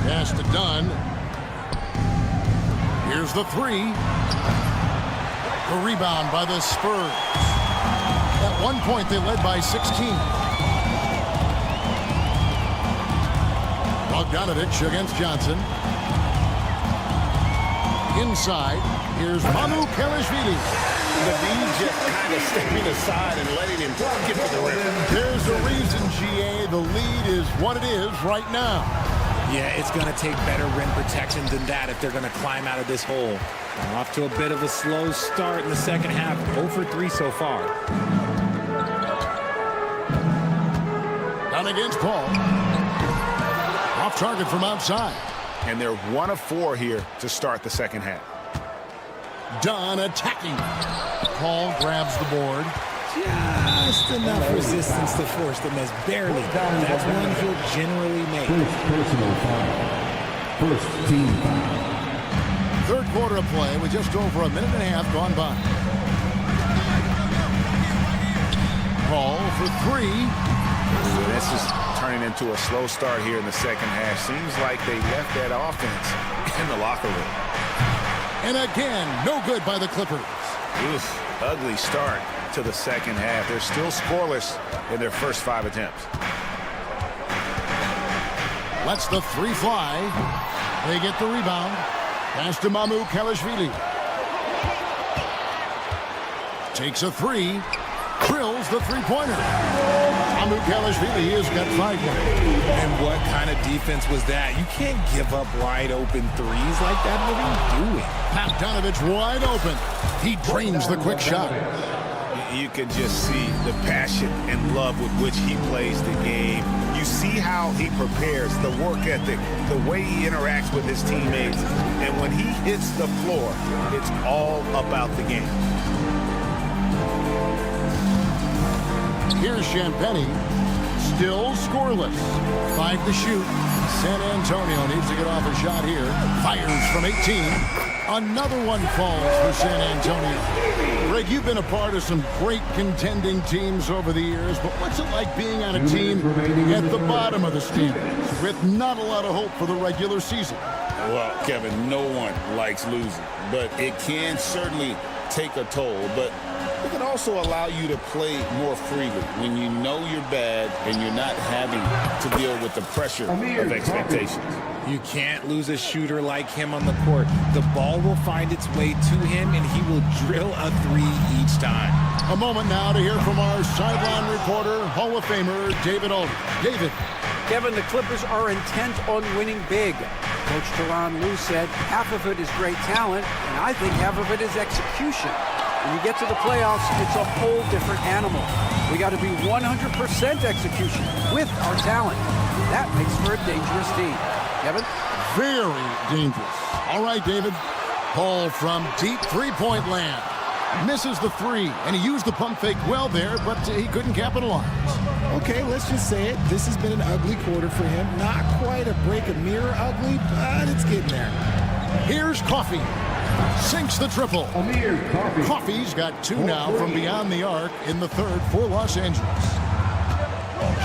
Pass to Dunn. Here's the three. The rebound by the Spurs. At one point, they led by 16. Bogdanovich against Johnson. Inside, here's Mamu Kelishvili. Naveed just kind of stepping aside and letting him get to the rim. There's a reason, GA. The lead is what it is right now. Yeah, it's going to take better rim protection than that if they're going to climb out of this hole. Off to a bit of a slow start in the second half. 0 for 3 so far. Down against Paul. Off target from outside. And they're 1 of 4 here to start the second half. Dunn attacking. Paul grabs the board. Just enough resistance to force the miss. Barely. That's one he'll generally make. First personal foul. First team foul. Third quarter of play with just over a minute and a half gone by. Paul for 3. This is turning into a slow start here in the second half. Seems like they left that offense in the locker room. And again, no good by the Clippers. Oof, ugly start to the second half. They're still scoreless in their first 5 attempts. Lets the 3 fly. They get the rebound. Pass to Mamu Kelishvili. Takes a 3. Drills the three-pointer. Mamu Kelishvili has got 5 points. And what kind of defense was that? You can't give up wide-open threes like that. What are you doing? Bogdanovich wide open. He drains the quick shot. You can just see the passion and love with which he plays the game. You see how he prepares, the work ethic, the way he interacts with his teammates. And when he hits the floor, it's all about the game. Here's Champagnie. Still scoreless. 5 to shoot. San Antonio needs to get off a shot here. Fires from 18. Another one falls for San Antonio. Greg, you've been a part of some great contending teams over the years, but what's it like being on a team at the bottom of the standings with not a lot of hope for the regular season? Well, Kevin, no one likes losing, but it can certainly take a toll. But it can also allow you to play more freely when you know you're bad and you're not having to deal with the pressure of expectations. You can't lose a shooter like him on the court. The ball will find its way to him, and he will drill a 3 each time. A moment now to hear from our sideline reporter, Hall of Famer David Aldridge. David. Kevin, the Clippers are intent on winning big. Coach Tyronn Lue said half of it is great talent, and I think half of it is execution. When you get to the playoffs, it's a whole different animal. We got to be 100% execution with our talent. That makes for a dangerous team. Kevin? Very dangerous. All right, David. Paul from deep three-point land. Misses the 3, and he used the pump fake well there, but he couldn't capitalize. Okay, let's just say it. This has been an ugly quarter for him. Not quite a break a mirror ugly, but it's getting there. Here's Coffey. Sinks the triple. Coffey's got 2 now from beyond the arc in the third for Los Angeles.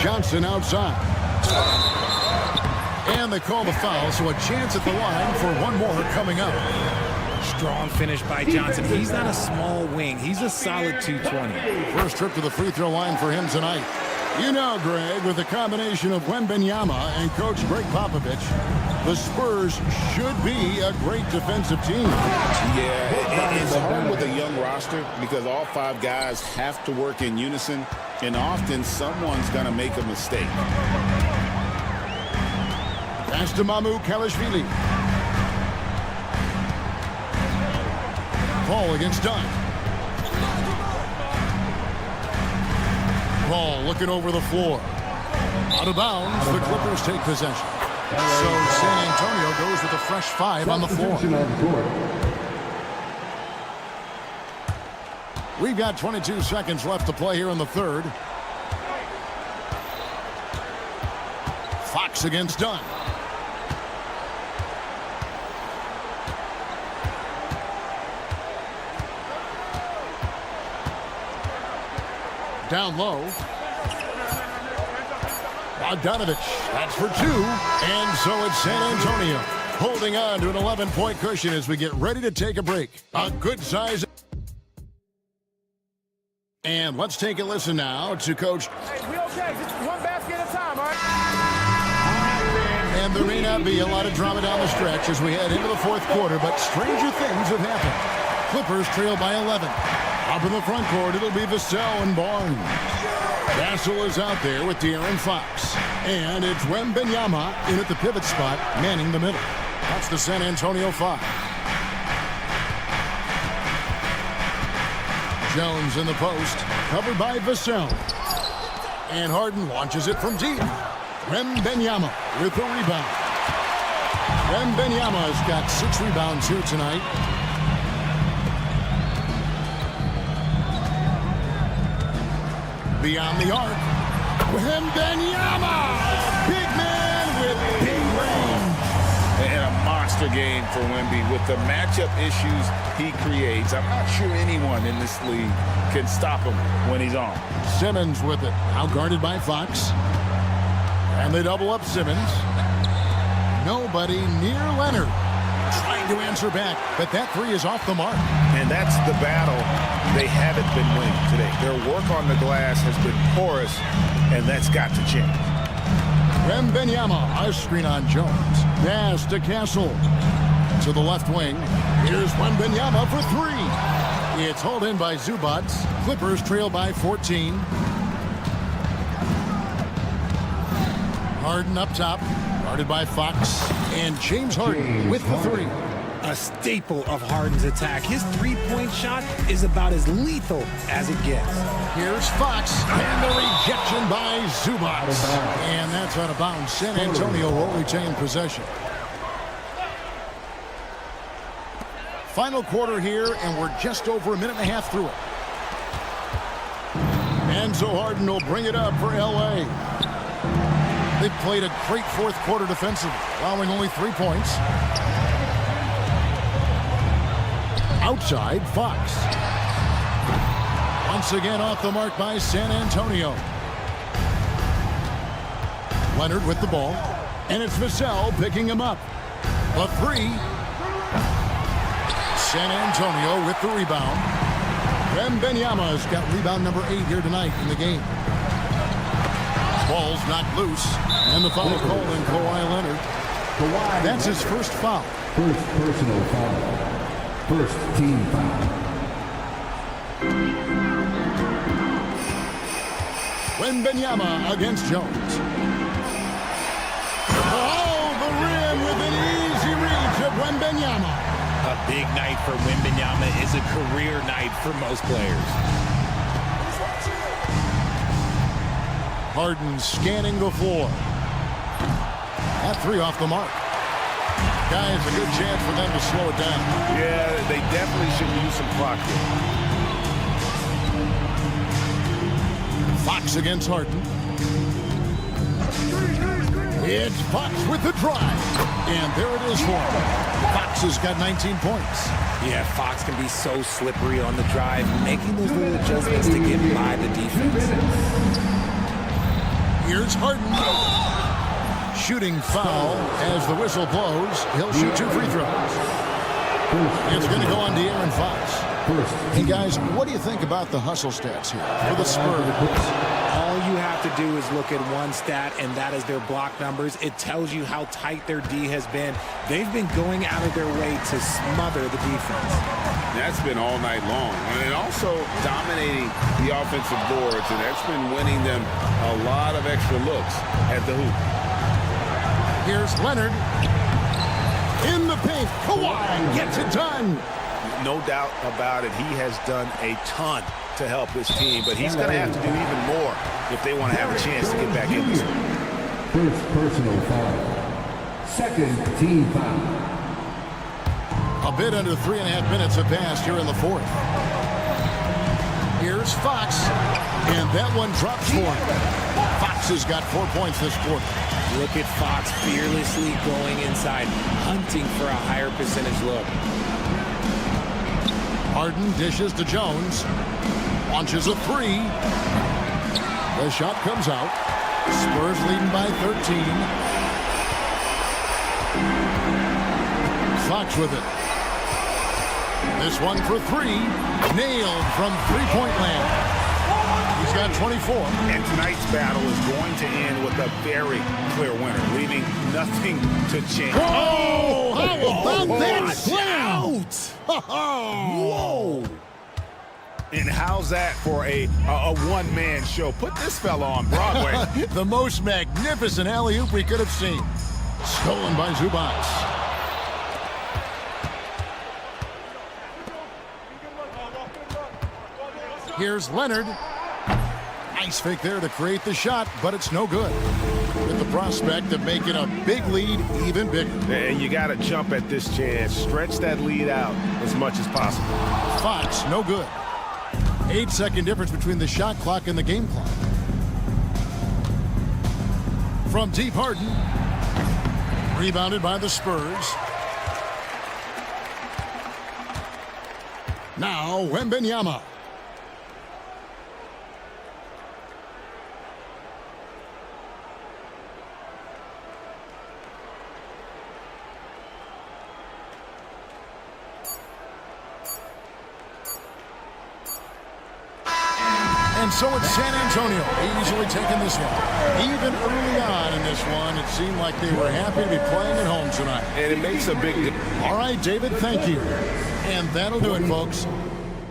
Johnson outside. And they call the foul, so a chance at the line for one more coming up. Strong finish by Johnson. He's not a small wing. He's a solid 220. First trip to the free throw line for him tonight. You know, Greg, with the combination of Wembanyama and Coach Greg Popovich, the Spurs should be a great defensive team. Yeah, it's hard with a young roster because all 5 guys have to work in unison, and often someone's going to make a mistake. Pass to Mamu Kelishvili. Ball against Dunn. Ball looking over the floor. Out of bounds, the Clippers take possession. So San Antonio goes with a fresh 5 on the floor. We've got 22 seconds left to play here in the third. Fox against Dunn. Down low. Bogdanovich, that's for 2. And so it's San Antonio holding on to an 11-point cushion as we get ready to take a break. A good size. And let's take a listen now to Coach. Hey, we okay? Just one basket at a time, all right? And there may not be a lot of drama down the stretch as we head into the fourth quarter, but stranger things have happened. Clippers trail by 11. Up in the front court, it'll be Vassell and Barnes. Vassell is out there with De'Aaron Fox. And it's Wembanyama in at the pivot spot, manning the middle. That's the San Antonio 5. Jones in the post, covered by Vassell. And Harden launches it from deep. Wembanyama with the rebound. Wembanyama's got 6 rebounds here tonight. Beyond the arc. Wembanyama! Big man with big range. And a monster game for Wemby with the matchup issues he creates. I'm not sure anyone in this league can stop him when he's on. Simmons with it. Out guarded by Fox. And they double up Simmons. Nobody near Leonard. Trying to answer back, but that 3 is off the mark. And that's the battle they haven't been winning today. Their work on the glass has been porous, and that's got to change. Wembanyama, a screen on Jones. Pass to Castle. To the left wing. Here's Wembanyama for 3. It's hauled in by Zubac. Clippers trail by 14. Harden up top. Guarded by Fox. And James Harden with the 3. A staple of Harden's attack. His three-point shot is about as lethal as it gets. Here's Fox. And the rejection by Zubac. And that's out of bounds. San Antonio will retain possession. Final quarter here, and we're just over a minute and a half through it. And so Harden will bring it up for L.A. They've played a great fourth quarter defensively, allowing only 3 points. Outside, Fox. Once again off the mark by San Antonio. Leonard with the ball. And it's Vassell picking him up. A 3. San Antonio with the rebound. Wembanyama's got rebound number 8 here tonight in the game. Ball's knocked loose. And the foul called on Kawhi Leonard. That's his first foul. First personal foul. First team foul. Wembanyama against Jones. Oh, the rim with an easy reach of Wembanyama. A big night for Wembanyama is a career night for most players. Harden scanning the floor. That 3 off the mark. Guys, a good chance for them to slow it down. Yeah, they definitely should use some clock here. Fox against Harden. It's Fox with the drive. And there it is for him. Fox has got 19 points. Yeah, Fox can be so slippery on the drive, making those little adjustments to get by the defense. Here's Harden. Shooting foul as the whistle blows. He'll shoot 2 free throws. It's going to go on De'Aaron Fox. Hey, guys, what do you think about the hustle stats here for the Spurs? All you have to do is look at one stat, and that is their block numbers. It tells you how tight their D has been. They've been going out of their way to smother the defense. That's been all night long. And also dominating the offensive boards, and that's been winning them a lot of extra looks at the hoop. Here's Leonard. In the paint. Kawhi gets it done. No doubt about it. He has done a ton to help his team, but he's going to have to do even more if they want to have a chance to get back in this one. First personal foul. Second team foul. A bit under 3.5 minutes have passed here in the fourth. Here's Fox, and that one drops for him. Fox has got 4 points this quarter. Look at Fox fearlessly going inside, hunting for a higher percentage look. Harden dishes to Jones. Launches a three. The shot comes out. Spurs leading by 13. Fox with it. This one for three. Nailed from three-point land. He's got 24. And tonight's battle is going to end with a very clear winner, leaving nothing to chance. Whoa! How about that slam? Whoa! And how's that for a one-man show? Put this fella on Broadway. The most magnificent alley-oop we could have seen. Stolen by Zubac. Here's Leonard. Nice fake there to create the shot, but it's no good. With the prospect of making a big lead even bigger. And you got to jump at this chance. Stretch that lead out as much as possible. Fox, no good. 8-second difference between the shot clock and the game clock. From deep, Harden. Rebounded by the Spurs. Now, Wembanyama. And so it's San Antonio easily taking this one. Even early on in this one, it seemed like they were happy to be playing at home tonight. And it makes a big difference. All right, David, thank you. And that'll do it, folks.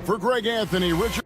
For Greg Anthony, Richard.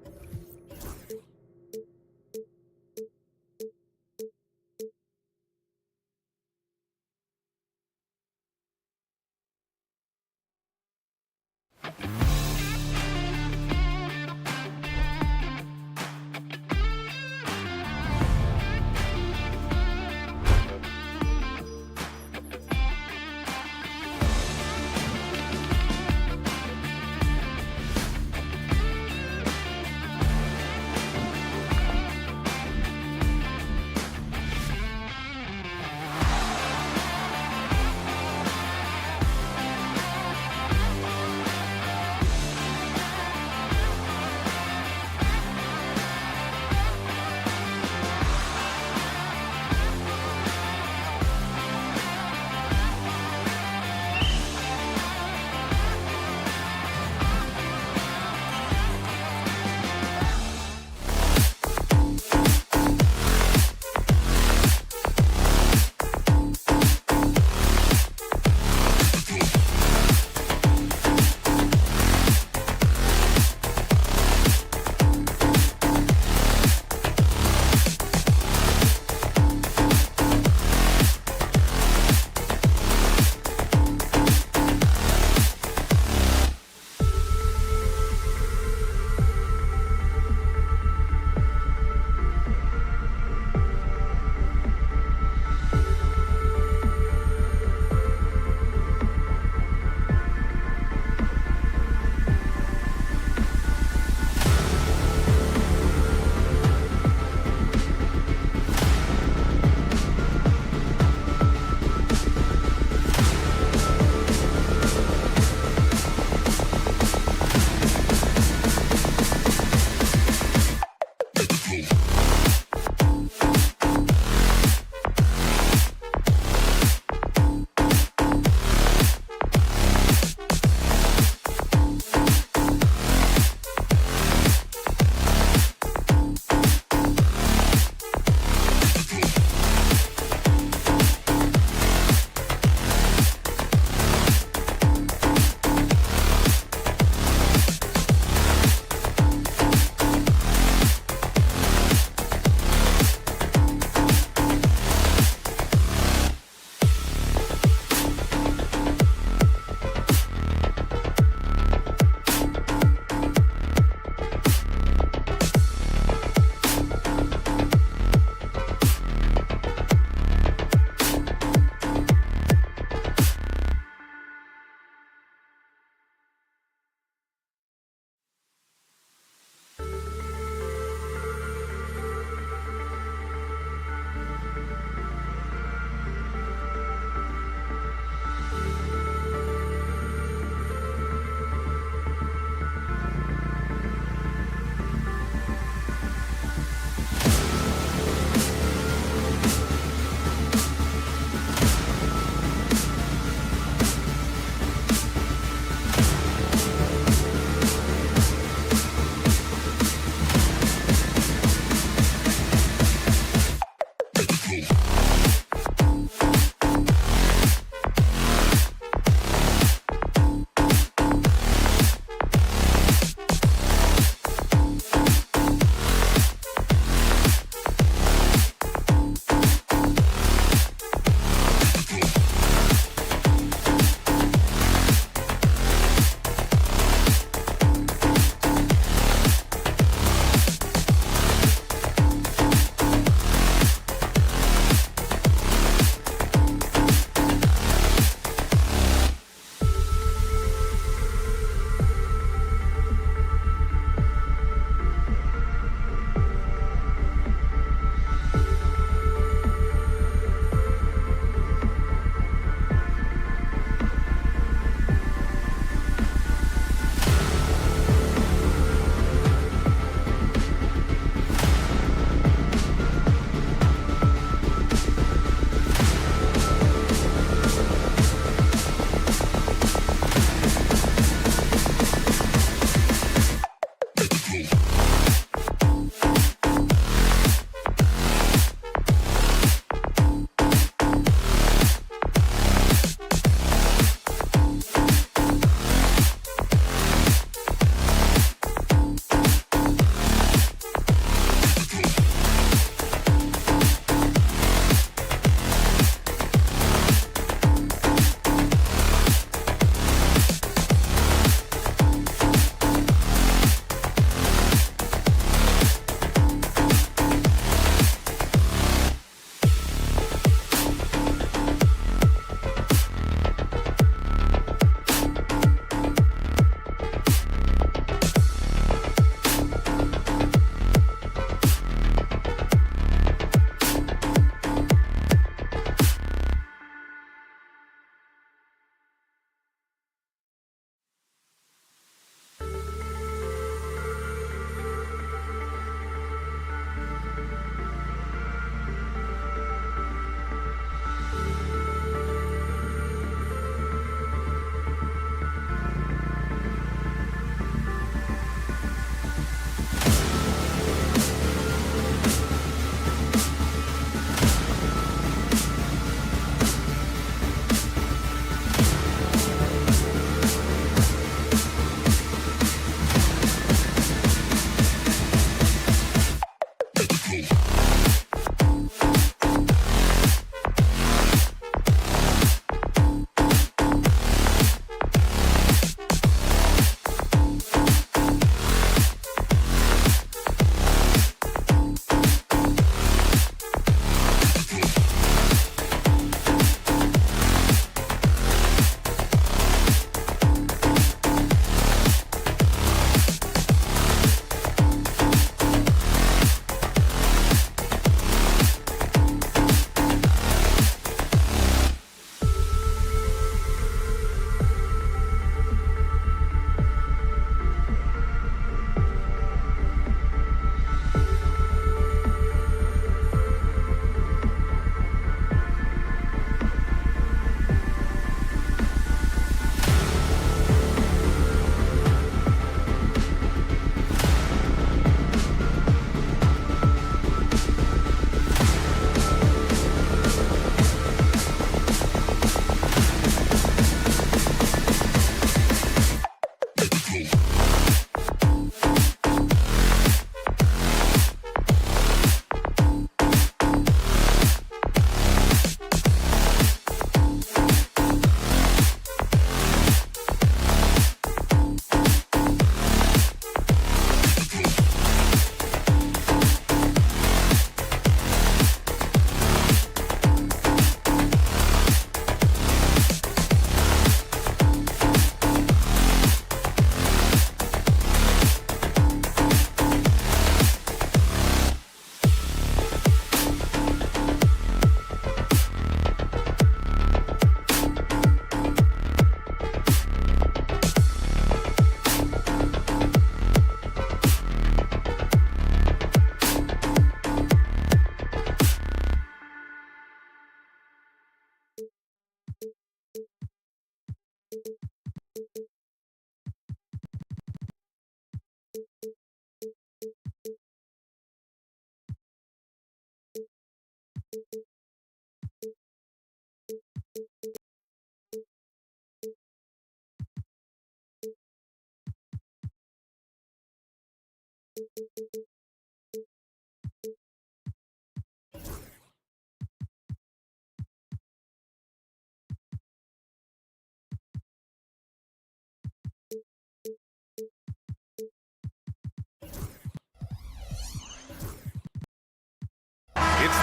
It's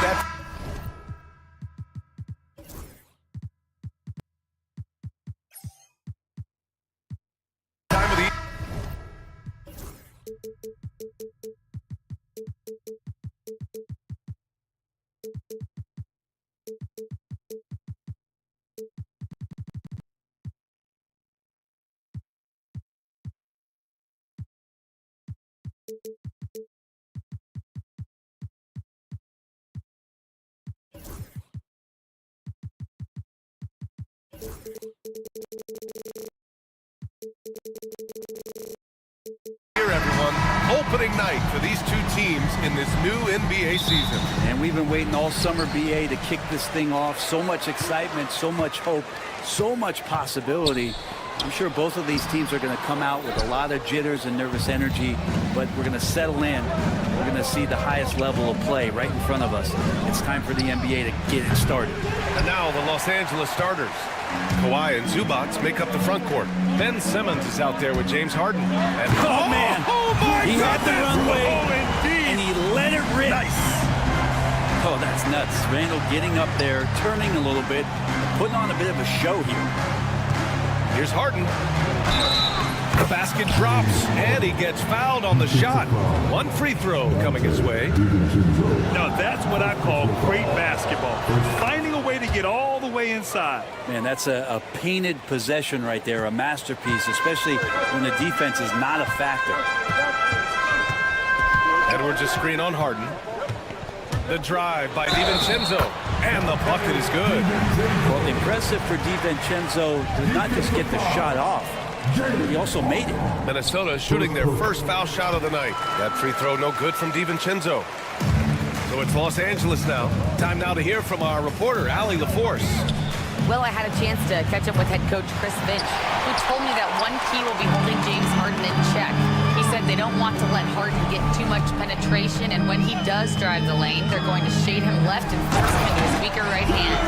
that time of the here, everyone. Opening night for these two teams in this new NBA season. And we've been waiting all summer, BA, to kick this thing off. So much excitement, so much hope, so much possibility. I'm sure both of these teams are going to come out with a lot of jitters and nervous energy, but we're going to settle in. We're going to see the highest level of play right in front of us. It's time for the NBA to get it started. And now the Los Angeles starters. Kawhi and Zubac make up the front court. Ben Simmons is out there with James Harden. And oh man! Oh my he had the runway, and he let it rip. Nice. Oh, that's nuts. Randall getting up there, turning a little bit, putting on a bit of a show here. Here's Harden. The basket drops, and he gets fouled on the shot. One free throw coming his way. Now that's what I call great basketball. Finding a way to get all the way inside. Man, that's a painted possession right there, a masterpiece, especially when the defense is not a factor. Edwards' a screen on Harden. The drive by DiVincenzo, and the bucket is good. Well, impressive for DiVincenzo to not just get the shot off, he also made it. Minnesota shooting their first foul shot of the night. That free throw no good from DiVincenzo. So it's Los Angeles now. Time now to hear from our reporter, Allie LaForce. Well, I had a chance to catch up with head coach Chris Finch, who told me that one key will be holding James Harden in check. He said they don't want to let Harden get too much penetration, and when he does drive the lane, they're going to shade him left and force him into his weaker right hand.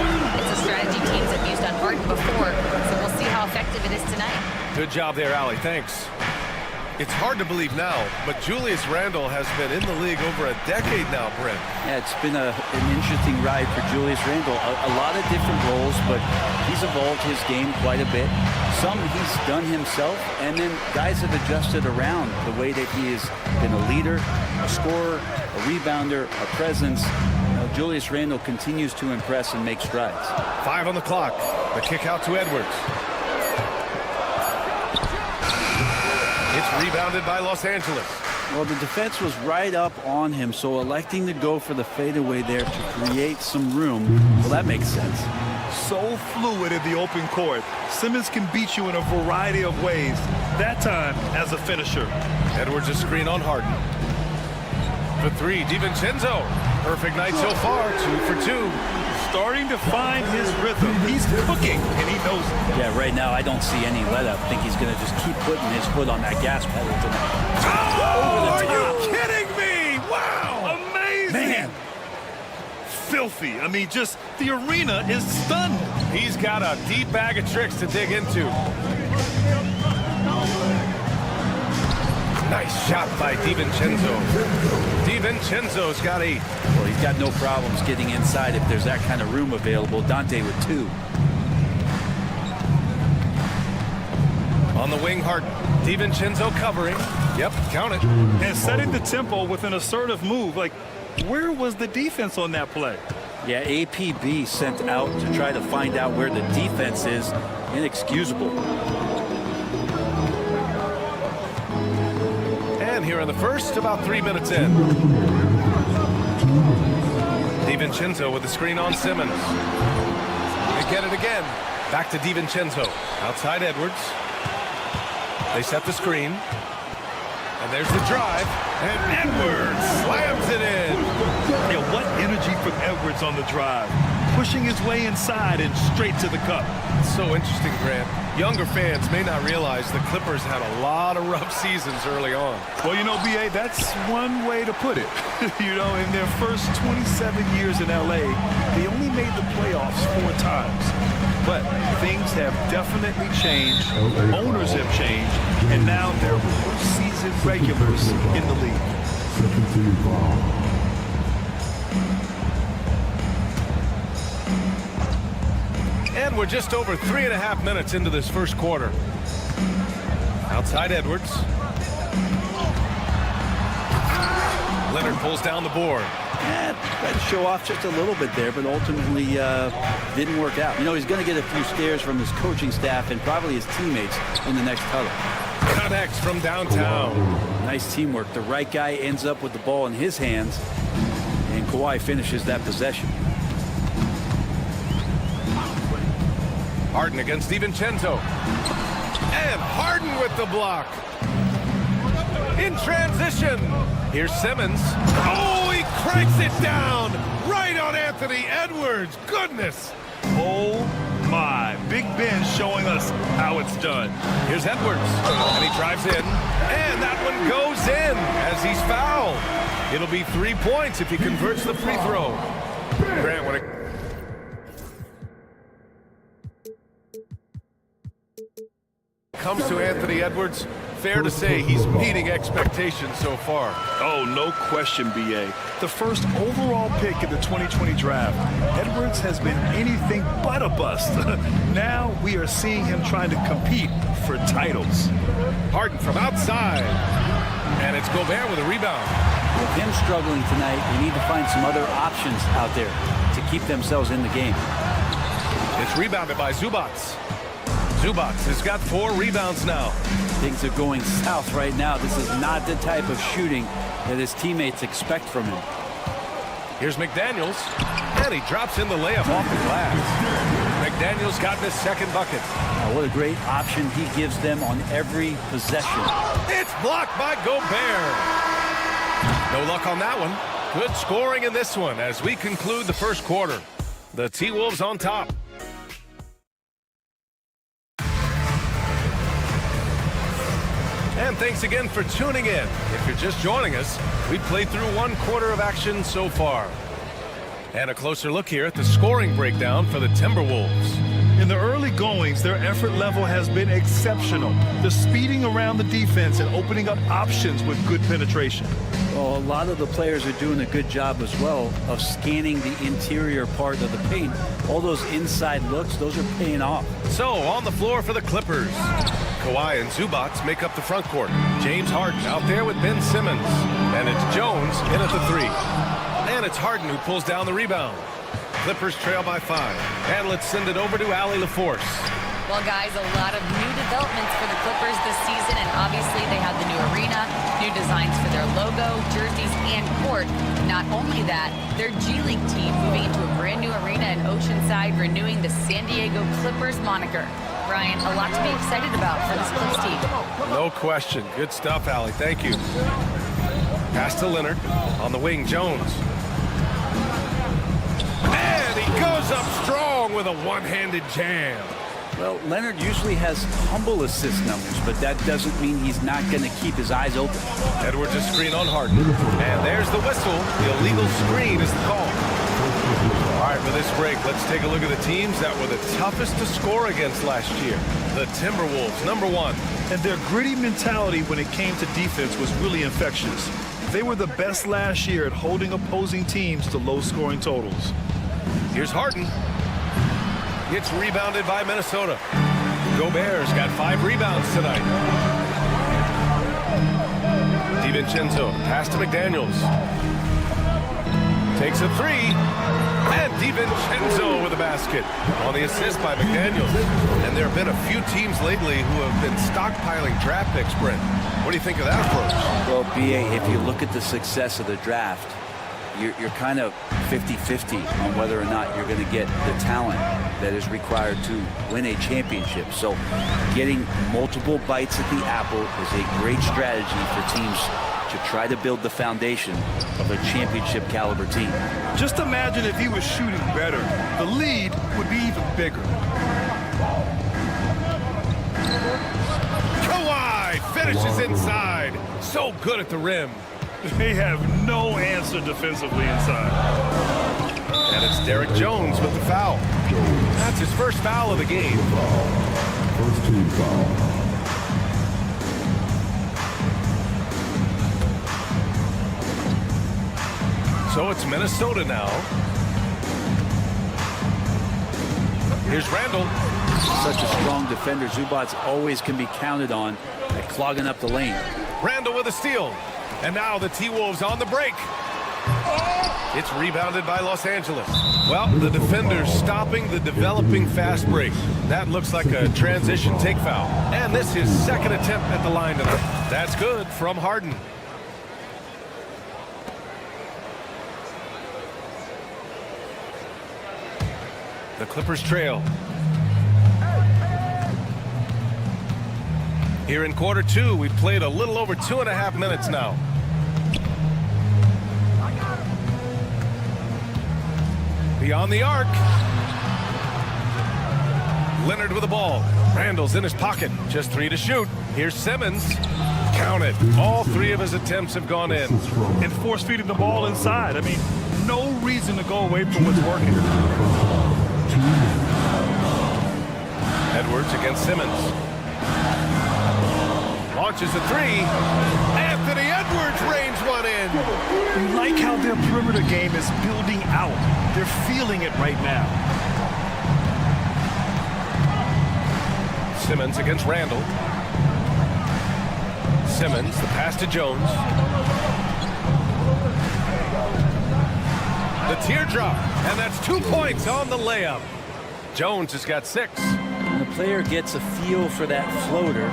It's a strategy teams have used on Harden before, so we'll see how effective it is tonight. Good job there, Allie. Thanks. It's hard to believe now, but Julius Randle has been in the league over a decade now, Brent. Yeah, it's been an interesting ride for Julius Randle. A lot of different roles, but he's evolved his game quite a bit. Some he's done himself, and then guys have adjusted around the way that he has been a leader, a scorer, a rebounder, a presence. Julius Randle continues to impress and make strides. 5 on the clock. The kick out to Edwards. It's rebounded by Los Angeles. Well, the defense was right up on him, so electing to go for the fadeaway there to create some room, well, that makes sense. So fluid in the open court. Simmons can beat you in a variety of ways, that time as a finisher. Edwards' a screen on Harden. The three, DiVincenzo. Perfect night so far, 2 for 2. Starting to find his rhythm. He's cooking, and he knows it. Yeah, right now I don't see any let-up. I think he's going to just keep putting his foot on that gas pedal tonight. Oh, are you kidding me? Wow. Amazing. Man. Filthy. I mean, just the arena is stunned. He's got a deep bag of tricks to dig into. Nice shot by DiVincenzo. DiVincenzo's got 8. Well, he's got no problems getting inside if there's that kind of room available. Dante with 2. On the wing, Harden. DiVincenzo covering. Yep, count it. And setting the tempo with an assertive move. Like, where was the defense on that play? Yeah, APB sent out to try to find out where the defense is. Inexcusable. And here in the first, about 3 minutes in. DiVincenzo with the screen on Simmons. They get it again. Back to DiVincenzo. Outside Edwards. They set the screen. And there's the drive. And Edwards slams it in. Yeah, what energy from Edwards on the drive. pushing his way inside and straight to the cup. It's so interesting, Grant. Younger fans may not realize the Clippers had a lot of rough seasons early on. Well, you know, B.A., that's one way to put it. You know, in their first 27 years in L.A., they only made the playoffs 4 times. But things have definitely changed. Owners have changed. And now they're postseason regulars in the league. And we're just over 3.5 minutes into this first quarter. Outside Edwards. Leonard pulls down the board. Tried to show off just a little bit there, but ultimately didn't work out. You know, he's going to get a few stares from his coaching staff and probably his teammates in the next huddle. Connects from downtown. Nice teamwork. The right guy ends up with the ball in his hands, and Kawhi finishes that possession. Harden against DiVincenzo. And Harden with the block. In transition. Here's Simmons. Oh, he cranks it down. Right on Anthony Edwards. Goodness. Oh, my. Big Ben showing us how it's done. Here's Edwards. And he drives in. And that one goes in as he's fouled. It'll be 3 points if he converts the free throw. Grant, when it comes to Anthony Edwards, fair to say he's meeting expectations so far. Oh, no question, B.A. The first overall pick in the 2020 draft, Edwards has been anything but a bust. Now we are seeing him trying to compete for titles. Harden from outside. And it's Gobert with a rebound. With him struggling tonight, they need to find some other options out there to keep themselves in the game. It's rebounded by Zubac. Zubac has got 4 rebounds now. Things are going south right now. This is not the type of shooting that his teammates expect from him. Here's McDaniels, and he drops in the layup off the glass. McDaniels got his second bucket. What a great option he gives them on every possession. It's blocked by Gobert. No luck on that one. Good scoring in this one as we conclude the first quarter. The T-Wolves on top. And thanks again for tuning in. If you're just joining us, we've played through 1 quarter of action so far. And a closer look here at the scoring breakdown for the Timberwolves. In the early goings, their effort level has been exceptional. They're speeding around the defense and opening up options with good penetration. Well, a lot of the players are doing a good job as well of scanning the interior part of the paint. All those inside looks, those are paying off. So, on the floor for the Clippers. Kawhi and Zubac make up the front court. James Harden out there with Ben Simmons. And it's Jones in at the 3. And it's Harden who pulls down the rebound. Clippers trail by 5. And let's send it over to Allie LaForce. Well, guys, a lot of new developments for the Clippers this season, and obviously they have the new arena, new designs for their logo, jerseys, and court. Not only that, their G League team moving into a brand new arena in Oceanside, renewing the San Diego Clippers moniker. Brian, a lot to be excited about for this Clips team. No question. Good stuff, Allie. Thank you. Pass to Leonard. On the wing, Jones. And he goes up strong with a one-handed jam. Well, Leonard usually has humble assist numbers, but that doesn't mean he's not going to keep his eyes open. Edwards' a screen on Harden. And there's the whistle. The illegal screen is the call. All right, for this break, let's take a look at the teams that were the toughest to score against last year. The Timberwolves, #1. And their gritty mentality when it came to defense was really infectious. They were the best last year at holding opposing teams to low-scoring totals. Here's Harden. It's rebounded by Minnesota. Gobert's got 5 rebounds tonight. DiVincenzo, pass to McDaniels. Takes a 3. And DiVincenzo with a basket on the assist by McDaniels. And there have been a few teams lately who have been stockpiling draft picks, Brent. What do you think of that approach? Well, B.A., if you look at the success of the draft, you're kind of 50-50 on whether or not you're going to get the talent that is required to win a championship. So getting multiple bites at the apple is a great strategy for teams to try to build the foundation of a championship caliber team. Just imagine if he was shooting better. The lead would be even bigger. Kawhi finishes inside. So good at the rim. They have no answer defensively inside. And it's Derek Jones with the foul. That's his first foul of the game. First team foul. So it's Minnesota now. Here's Randall. Such a strong defender. Zubac always can be counted on at clogging up the lane. Randall with a steal. And now the T-Wolves on the break. It's rebounded by Los Angeles. Well, the defender's stopping the developing fast break. That looks like a transition take foul. And this is second attempt at the line tonight. That's good from Harden. The Clippers trail. Here in quarter two, we've played a little over 2.5 minutes now. Beyond the arc. Leonard with the ball. Randall's in his pocket. Just 3 to shoot. Here's Simmons. Count it. All 3 of his attempts have gone in. And force feeding the ball inside. I mean, no reason to go away from what's working. Edwards against Simmons. Launches a 3. Anthony Edwards rains one in. You like how their perimeter game is building out. They're feeling it right now. Simmons against Randall. Simmons, the pass to Jones. The teardrop, and that's 2 points on the layup. Jones has got 6. When the player gets a feel for that floater,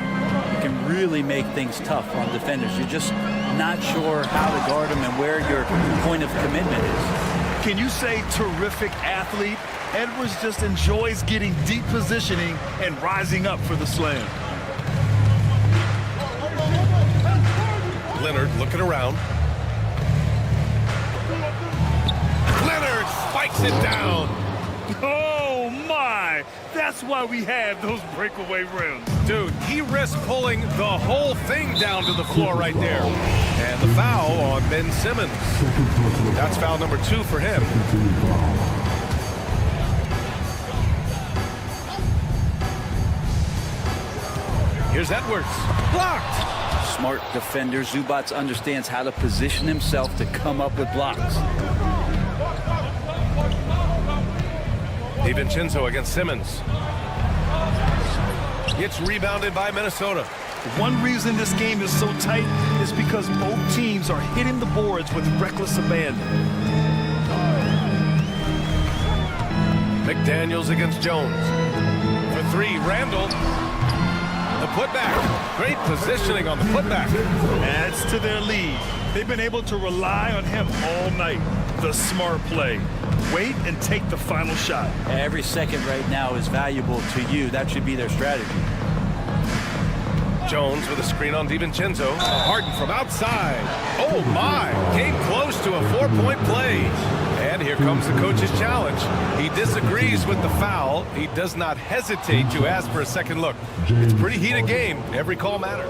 it can really make things tough on defenders. You're just not sure how to guard them and where your point of commitment is. Can you say terrific athlete? Edwards just enjoys getting deep positioning and rising up for the slam. Leonard looking around. Leonard spikes it down. Oh my! That's why we have those breakaway rims. Dude, he risked pulling the whole thing down to the floor right there. And the foul on Ben Simmons. That's foul number 2 for him. Here's Edwards. Blocked. Smart defender. Zubac understands how to position himself to come up with blocks. DiVincenzo against Simmons. It's rebounded by Minnesota. One reason this game is so tight is because both teams are hitting the boards with reckless abandon. McDaniels against Jones. For 3, Randall. The putback. Great positioning on the putback. Adds to their lead. They've been able to rely on him all night. The smart play. Wait and take the final shot. Every second right now is valuable to you. That should be their strategy. Jones with a screen on DiVincenzo. Harden from outside. Oh my! Came close to a 4-point play. And here comes the coach's challenge. He disagrees with the foul. He does not hesitate to ask for a second look. It's a pretty heated game. Every call matters.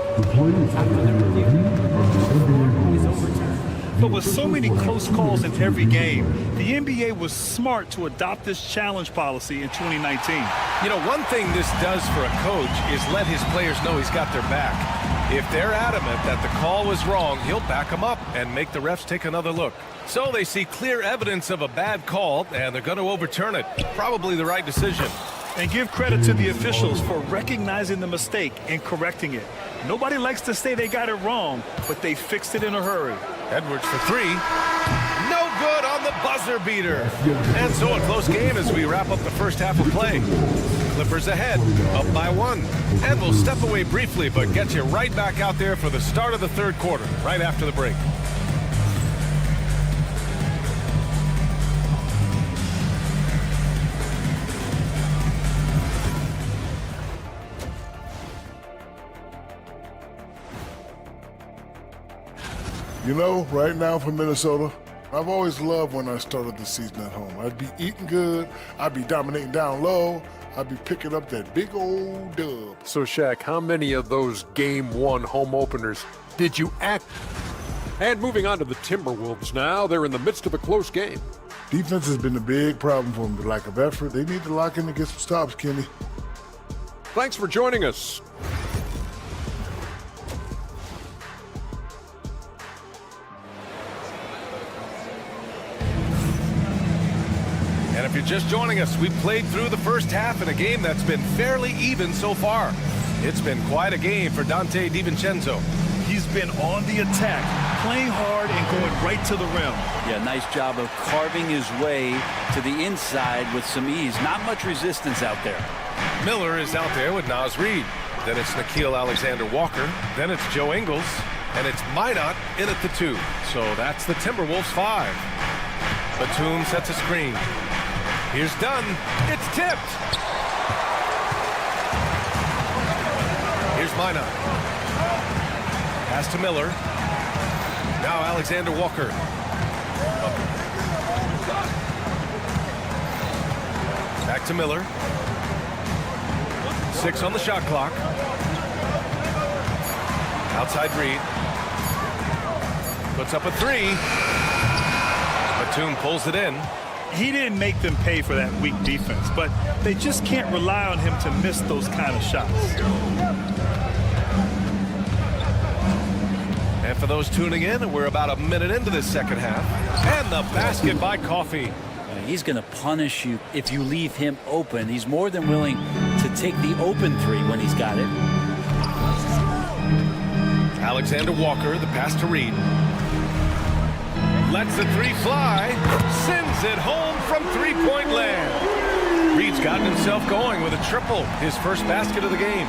But with so many close calls in every game, the NBA was smart to adopt this challenge policy in 2019. You know, one thing this does for a coach is let his players know he's got their back. If they're adamant that the call was wrong, he'll back them up and make the refs take another look. So they see clear evidence of a bad call, and they're going to overturn it. Probably the right decision. And give credit to the officials for recognizing the mistake and correcting it. Nobody likes to say they got it wrong, but they fixed it in a hurry. Edwards for 3. No good on the buzzer beater. And so a close game as we wrap up the first half of play. Clippers ahead, up by 1. And we'll step away briefly, but get you right back out there for the start of the third quarter, right after the break. You know, right now for Minnesota, I've always loved when I started the season at home. I'd be eating good, I'd be dominating down low, I'd be picking up that big old dub. So, Shaq, how many of those Game 1 home openers did you act? And moving on to the Timberwolves now, they're in the midst of a close game. Defense has been a big problem for them, the lack of effort. They need to lock in and get some stops, Kenny. Thanks for joining us. And if you're just joining us, we've played through the first half in a game that's been fairly even so far. It's been quite a game for Dante DiVincenzo. He's been on the attack, playing hard and going right to the rim. Yeah, nice job of carving his way to the inside with some ease. Not much resistance out there. Miller is out there with Naz Reid. Then it's Nickeil Alexander-Walker. Then it's Joe Ingles. And it's Minot in at the 2. So that's the Timberwolves 5. Batum sets a screen. Here's Dunn. It's tipped. Here's Minot. Pass to Miller. Now Alexander-Walker. Back to Miller. 6 on the shot clock. Outside Reid. Puts up a 3. Batum pulls it in. He didn't make them pay for that weak defense, but they just can't rely on him to miss those kind of shots. And for those tuning in, we're about a minute into this second half. And the basket by Coffey. He's going to punish you if you leave him open. He's more than willing to take the open 3 when he's got it. Alexander-Walker, the pass to Reid. Lets the 3 fly. Sends it home from three-point land. Reid's gotten himself going with a triple. His first basket of the game.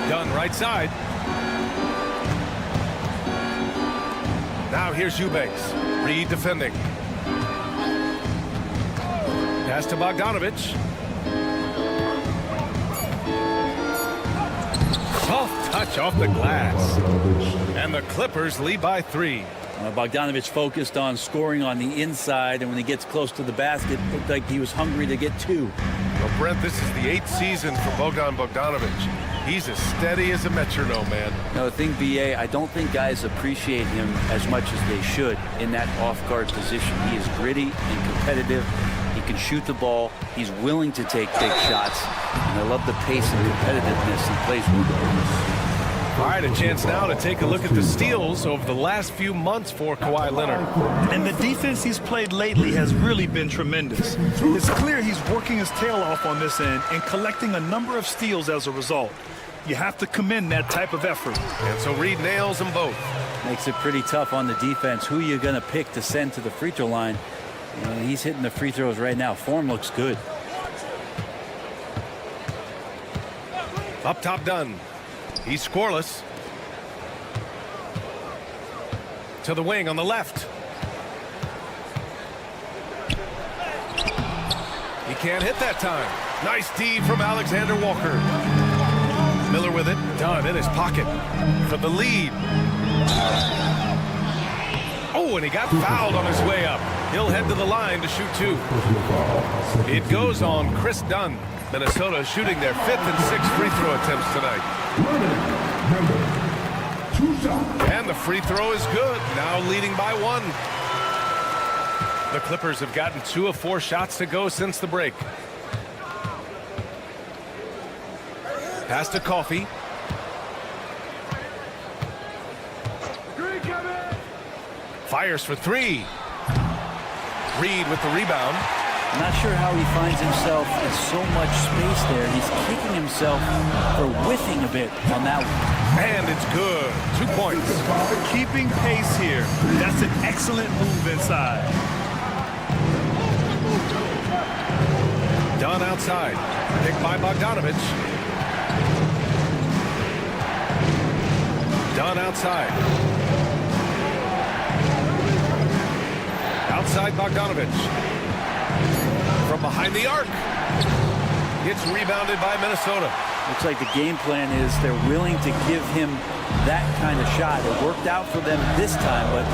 Dunn right side. Now here's Eubanks. Reid defending. Pass to Bogdanovich. Soft touch off the glass. And the Clippers lead by 3. Bogdanovich focused on scoring on the inside, and when he gets close to the basket, looked like he was hungry to get 2. Well, Brent, this is the 8th season for Bogdanovich. He's as steady as a metronome, man. No, the thing, BA, I don't think guys appreciate him as much as they should in that off-guard position. He is gritty and competitive. He can shoot the ball. He's willing to take big shots. And I love the pace and competitiveness he plays with. All right, a chance now to take a look at the steals over the last few months for Kawhi Leonard. And the defense he's played lately has really been tremendous. It's clear he's working his tail off on this end and collecting a number of steals as a result. You have to commend that type of effort. And so Reid nails them both. Makes it pretty tough on the defense. Who you going to pick to send to the free throw line? You know, he's hitting the free throws right now. Form looks good. Up top, Dunn. He's scoreless. To the wing on the left. He can't hit that time. Nice D from Alexander-Walker. Miller with it. Dunn in his pocket for the lead. Oh, and he got fouled on his way up. He'll head to the line to shoot 2. It goes on Chris Dunn. Minnesota shooting their 5th and 6th free throw attempts tonight. And the free throw is good. Now leading by 1. The Clippers have gotten 2 of 4 shots to go since the break. Pass to Coffey. Fires for 3. Reid with the rebound. I'm not sure how he finds himself in so much space there. He's kicking himself for whiffing a bit on that one. And it's good. 2 points. Keeping pace here. That's an excellent move inside. Dunn outside. Picked by Bogdanovich. Dunn outside. Outside Bogdanovich. From behind the arc. It's rebounded by Minnesota. Looks like the game plan is they're willing to give him that kind of shot. It worked out for them this time, but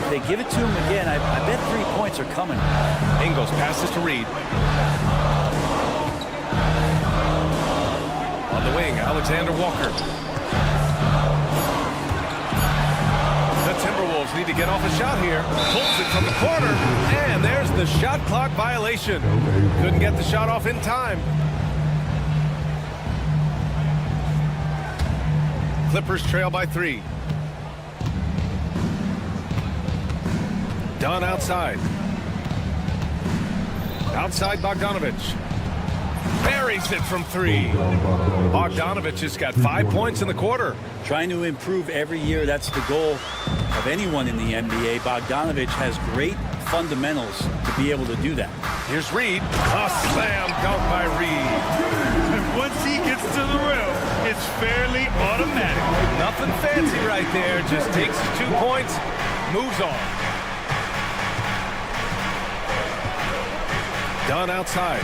if they give it to him again, I bet 3 points are coming. Ingles passes to Reed. On the wing, Alexander Walker. The Timberwolves need to get off a shot here. Pulls it from the corner, and there's the shot clock violation. Couldn't get the shot off in time. Clippers trail by 3. Dunn outside. Outside Bogdanovich. Buries it from 3. Bogdanovich has got 5 points in the quarter. Trying to improve every year, that's the goal of anyone in the NBA. Bogdanovich has great fundamentals to be able to do that. Here's Reed. A slam dunk by Reed. And once he gets to the rim, it's fairly automatic. Nothing fancy right there. Just takes his 2 points, moves on. Dunn outside.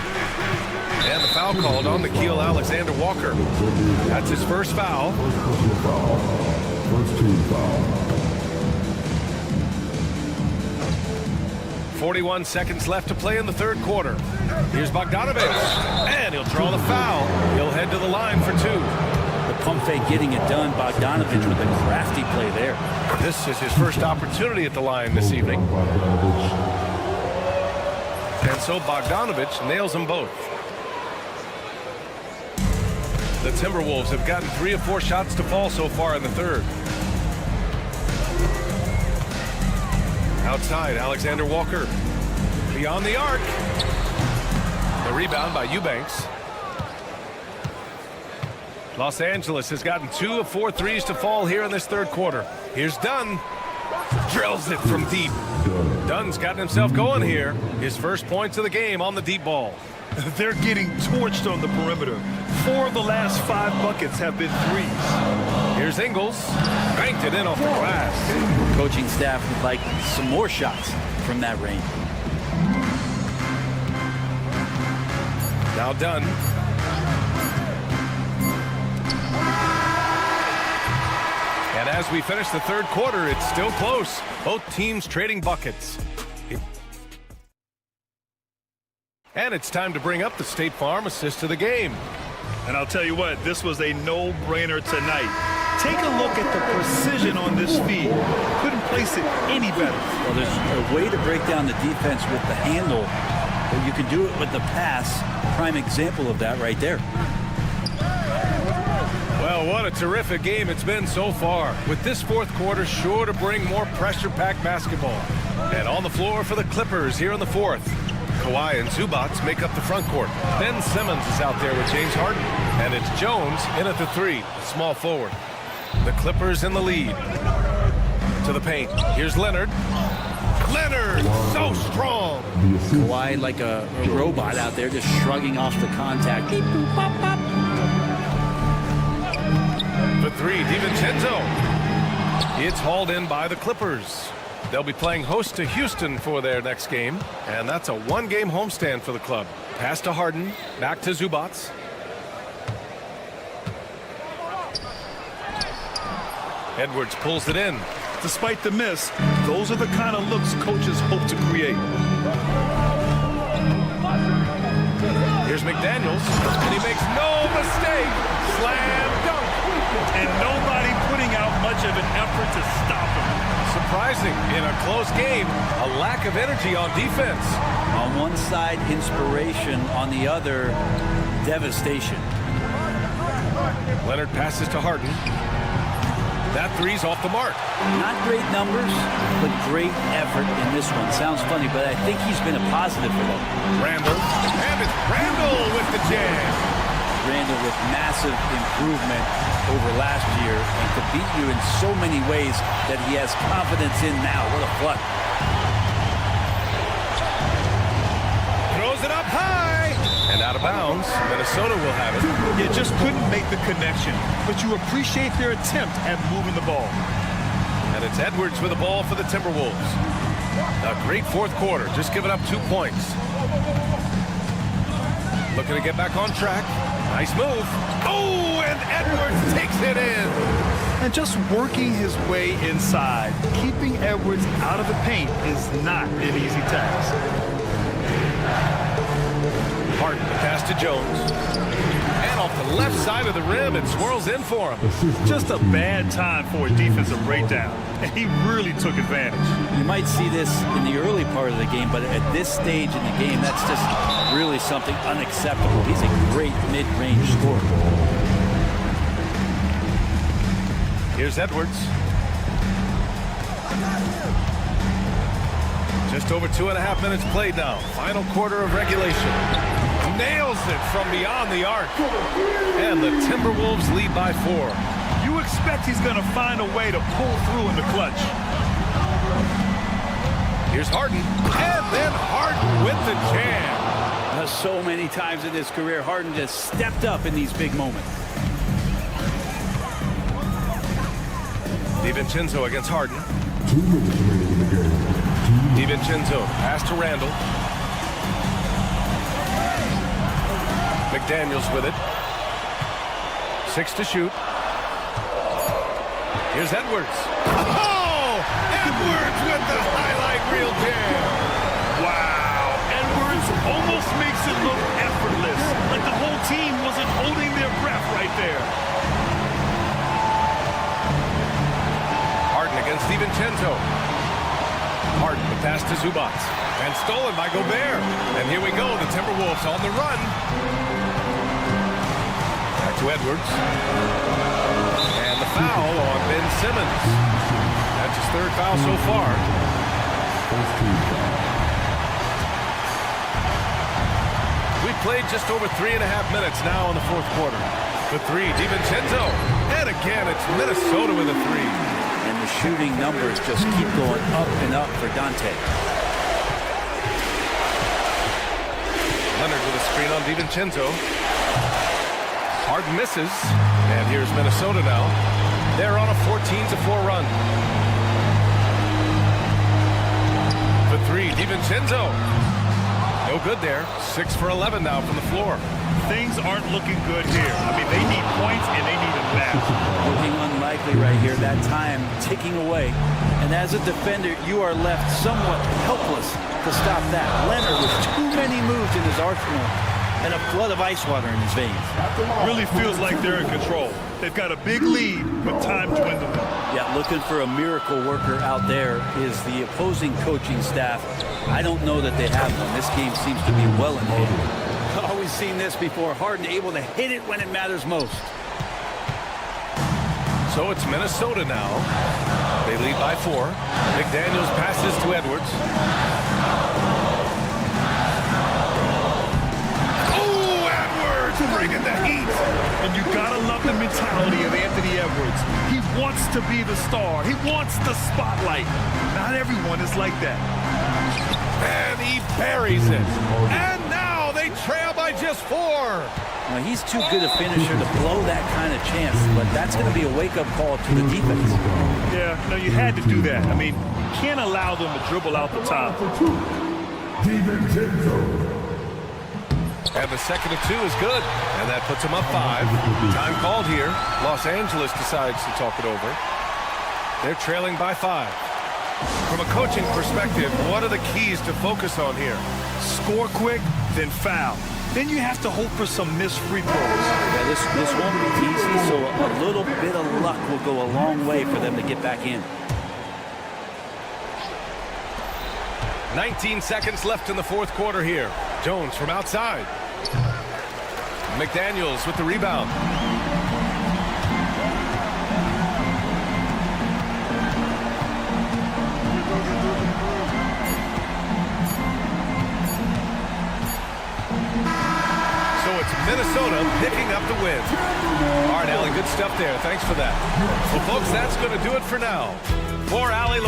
And the foul called on Nickeil Alexander-Walker. That's his first foul. First team foul. 41 seconds left to play in the third quarter. Here's Bogdanovich. And he'll draw the foul. He'll head to the line for 2. The pump fake getting it done. Bogdanovich with a crafty play there. This is his first opportunity at the line this evening. And so Bogdanovich nails them both. The Timberwolves have gotten 3 of 4 shots to fall so far in the third. Outside, Alexander Walker. Beyond the arc. The rebound by Eubanks. Los Angeles has gotten 2 of 4 threes to fall here in this third quarter. Here's Dunn. Drills it from deep. Dunn's gotten himself going here. His first points of the game on the deep ball. They're getting torched on the perimeter. 4 of the last 5 buckets have been threes. Here's Ingles. Banked it in off the glass. Coaching staff would like some more shots from that range. Now Dunn. And as we finish the third quarter, it's still close. Both teams trading buckets. And it's time to bring up the State Farm assist of the game. And I'll tell you what, this was a no-brainer tonight. Take a look at the precision on this feed. Couldn't place it any better. Well, there's a way to break down the defense with the handle, but you can do it with the pass. Prime example of that right there. Well, what a terrific game it's been so far. With this fourth quarter sure to bring more pressure-packed basketball. And on the floor for the Clippers here in the fourth. Kawhi and Zubac make up the front court. Ben Simmons is out there with James Harden. And it's Jones in at the 3, small forward. The Clippers in the lead. To the paint. Here's Leonard. Leonard, so strong. Kawhi like a robot out there just shrugging off the contact. Beep, boop, pop, pop. The 3, DiVincenzo. It's hauled in by the Clippers. They'll be playing host to Houston for their next game, and that's a 1-game homestand for the club. Pass to Harden, back to Zubac. Edwards pulls it in. Despite the miss, those are the kind of looks coaches hope to create. Here's McDaniels, and he makes no mistake. Slam dunk. And nobody putting out much of an effort to stop him. Surprising in a close game, a lack of energy on defense. On one side, inspiration. On the other, devastation. Leonard passes to Harden. That 3's off the mark. Not great numbers, but great effort in this one. Sounds funny, but I think he's been a positive for them. Randall. And it's Randall with the jam. Randall with massive improvement over last year and could beat you in so many ways that he has confidence in now. What a flood. Throws it up high. And out of bounds. Minnesota will have it. You just couldn't make the connection, but you appreciate their attempt at moving the ball. And it's Edwards with the ball for the Timberwolves. A great fourth quarter, just giving up 2 points. Looking to get back on track. Nice move. Oh! it in. And just working his way inside, keeping Edwards out of the paint is not an easy task. Harden, the pass to Jones. And off the left side of the rim, it swirls in for him. Just a bad time for a defensive breakdown, and he really took advantage. You might see this in the early part of the game, but at this stage in the game, that's just really something unacceptable. He's a great mid-range scorer. Here's Edwards. Just over 2.5 minutes played now. Final quarter of regulation. Nails it from beyond the arc. And the Timberwolves lead by 4. You expect he's going to find a way to pull through in the clutch. Here's Harden. And then Harden with the jam. So many times in his career, Harden just stepped up in these big moments. DiVincenzo against Harden. DiVincenzo, pass to Randall. McDaniels with it. 6 to shoot. Here's Edwards. Oh! Edwards with the highlight reel jam. Wow. Edwards almost makes it look effortless, like the whole team wasn't holding their breath right there. Harden against DiVincenzo. Harden, the pass to Zubac. And stolen by Gobert. And here we go, the Timberwolves on the run. Back to Edwards. And the foul on Ben Simmons. That's his 3rd foul so far. We've played just over 3.5 minutes now in the 4th quarter. The 3, DiVincenzo. And again, it's Minnesota with a 3. And the shooting numbers just keep going up and up for Dante. Leonard with a screen on DiVincenzo. Harden misses. And here's Minnesota now. They're on a 14-4 run. The 3, DiVincenzo. No good there. 6 for 11 now from the floor. Things aren't looking good here. I mean, they need points and they need them now. Looking unlikely right here. That time ticking away. And as a defender, you are left somewhat helpless to stop that. Leonard with too many moves in his arsenal and a flood of ice water in his veins. Really feels like they're in control. They've got a big lead, but time dwindling. Yeah, looking for a miracle worker out there is the opposing coaching staff. I don't know that they have one. This game seems to be well in hand. Always seen this before. Harden able to hit it when it matters most. So it's Minnesota now. They lead by 4. McDaniels passes to Edwards. Oh, Edwards bringing the heat. And you gotta love the mentality of Anthony Edwards. He wants to be the star. He wants the spotlight. Not everyone is like that. And he buries it. And now they trail by just 4. Now, he's too good a finisher to blow that kind of chance, but that's going to be a wake-up call to the defense. Yeah, no, you had to do that. I mean, you can't allow them to dribble out the top. And the second of 2 is good. And that puts him up 5. Time called here. Los Angeles decides to talk it over. They're trailing by 5. From a coaching perspective, what are the keys to focus on here? Score quick, then foul. Then you have to hope for some missed free throws. Yeah, this won't be easy, so a little bit of luck will go a long way for them to get back in. 19 seconds left in the 4th quarter here. Jones from outside. McDaniels with the rebound. Minnesota picking up the win. All right, Allie, good stuff there. Thanks for that. Well, folks, that's going to do it for now. For Allie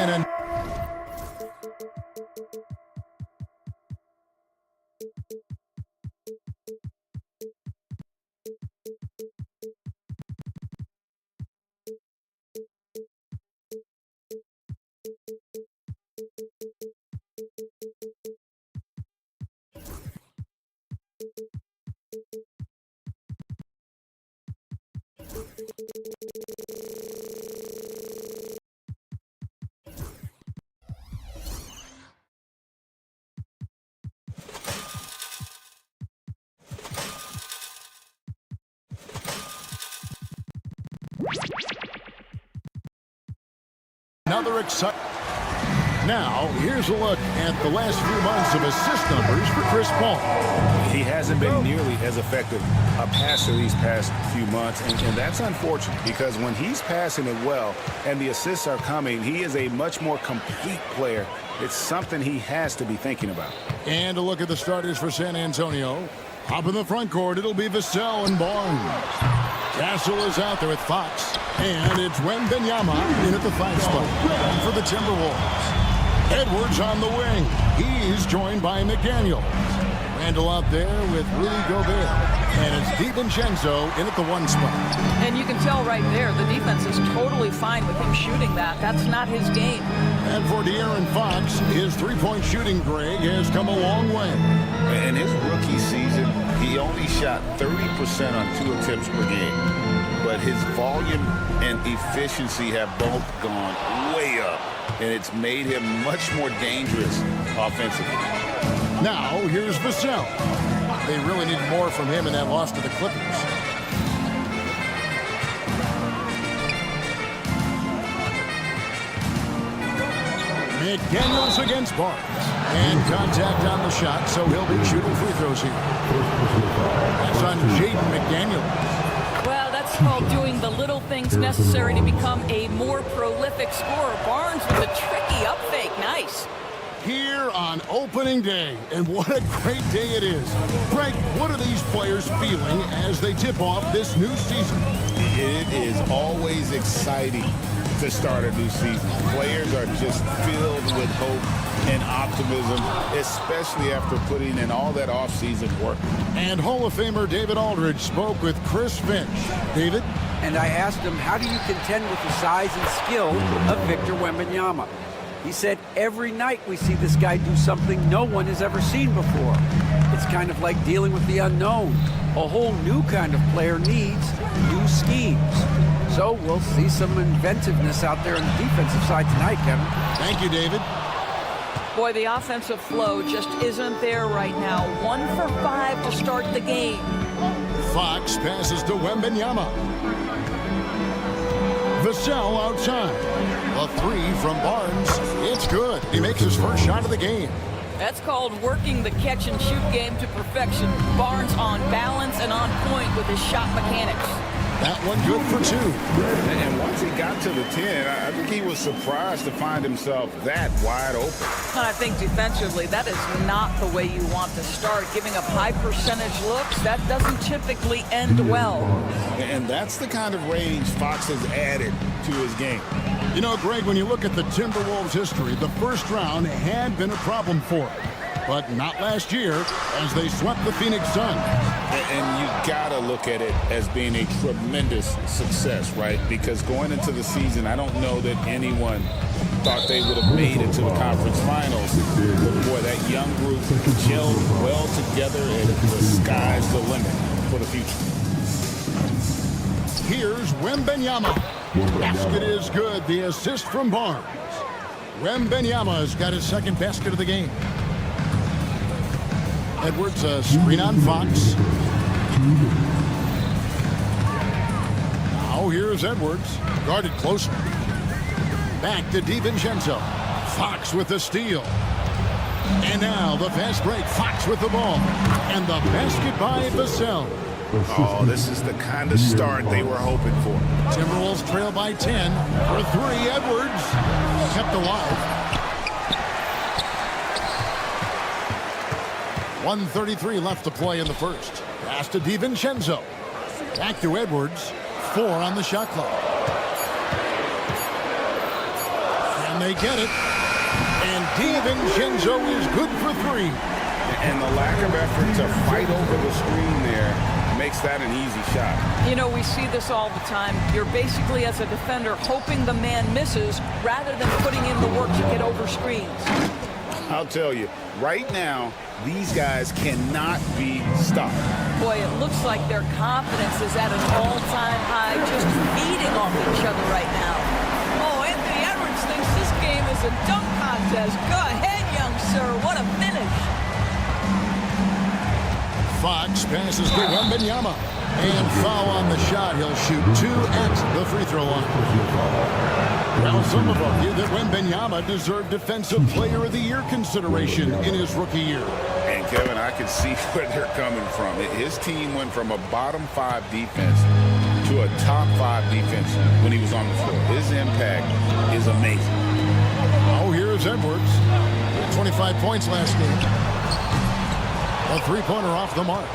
And another exciting. Now, here's a look at the last few months of assist numbers for Chris Paul. He hasn't been nearly as effective a passer these past few months, and that's unfortunate because when he's passing it well and the assists are coming, he is a much more complete player. It's something he has to be thinking about. And a look at the starters for San Antonio. Up in the front court, it'll be Vassell and Barnes. Castle is out there with Fox. And it's Wembanyama in at the 5 spot for the Timberwolves. Edwards on the wing. He's joined by McDaniels. Randall out there with Rudy Gobert. And it's DiVincenzo in at the 1 spot. And you can tell right there, the defense is totally fine with him shooting that. That's not his game. And for De'Aaron Fox, his three-point shooting, Greg, has come a long way. In his rookie season, he only shot 30% on 2 attempts per game. But his volume and efficiency have both gone way up. And it's made him much more dangerous offensively. Now, here's Vassell. They really need more from him in that loss to the Clippers. McDaniels against Barnes. And contact on the shot, so he'll be shooting free throws here. That's on Jaden McDaniels. Well, that's called doing the little things necessary to become a more prolific scorer. Barnes with a tricky up fake. Nice. Here on opening day, and what a great day it is. Greg, what are these players feeling as they tip off this new season? It is always exciting to start a new season. Players are just filled with hope and optimism, especially after putting in all that offseason work. And Hall of Famer David Aldridge spoke with Chris Finch. David? And I asked him, how do you contend with the size and skill of Victor Wembanyama? He said, every night we see this guy do something no one has ever seen before. It's kind of like dealing with the unknown. A whole new kind of player needs new schemes. So we'll see some inventiveness out there on the defensive side tonight, Kevin. Thank you, David. Boy, the offensive flow just isn't there right now. 1 for 5 to start the game. Fox passes to Wembanyama. Vassell outside. A 3 from Barnes. It's good. He makes his first shot of the game. That's called working the catch-and-shoot game to perfection. Barnes on balance and on point with his shot mechanics. That one good for 2. And once he got to the 10, I think he was surprised to find himself that wide open. And I think defensively, that is not the way you want to start. Giving up high percentage looks, that doesn't typically end well. And that's the kind of range Fox has added to his game. You know, Greg, when you look at the Timberwolves' history, the first round had been a problem for them. But not last year, as they swept the Phoenix Suns. And you gotta look at it as being a tremendous success, right? Because going into the season, I don't know that anyone thought they would have made it to the conference finals. But boy, that young group gelled well together, and the sky's the limit for the future. Here's Wembanyama. Basket is good. The assist from Barnes. Wembanyama's got his second basket of the game. Edwards, a screen on Fox. Now here's Edwards, guarded closer. Back to DiVincenzo. Fox with the steal. And now the fast break. Fox with the ball. And the basket by Vassell. Oh, this is the kind of start they were hoping for. Timberwolves trail by 10 for 3. Edwards kept alive. 1:33 left to play in the first. Pass to DiVincenzo. Back to Edwards. 4 on the shot clock. And they get it. And DiVincenzo is good for 3. And the lack of effort to fight over the screen there makes that an easy shot. You know, we see this all the time. You're basically, as a defender, hoping the man misses rather than putting in the work to get over screens. I'll tell you, right now, these guys cannot be stopped. Boy, it looks like their confidence is at an all-time high, just feeding off each other right now. Oh, Anthony Edwards thinks this game is a dunk contest. Go ahead, young sir. What a finish. Fox passes to Wembanyama. And foul on the shot. He'll shoot 2 at the free throw line. Now, some have argued that Wembanyama deserved Defensive Player of the Year consideration in his rookie year. And, Kevin, I can see where they're coming from. His team went from a bottom 5 defense to a top 5 defense when he was on the floor. His impact is amazing. Oh, here's Edwards. 25 points last game. A three-pointer off the mark.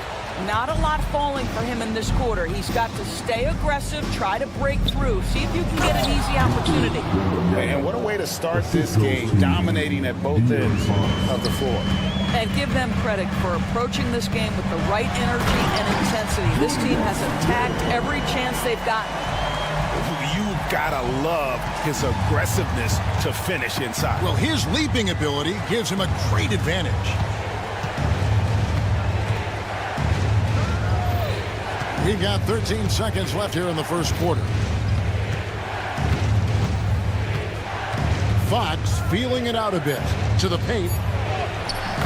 Not a lot falling for him in this quarter. He's got to stay aggressive, try to break through, see if you can get an easy opportunity. And what a way to start this game, dominating at both ends of the floor. And give them credit for approaching this game with the right energy and intensity. This team has attacked every chance they've gotten. You've got to love his aggressiveness to finish inside. Well, his leaping ability gives him a great advantage. We've got 13 seconds left here in the first quarter. Fox feeling it out a bit to the paint.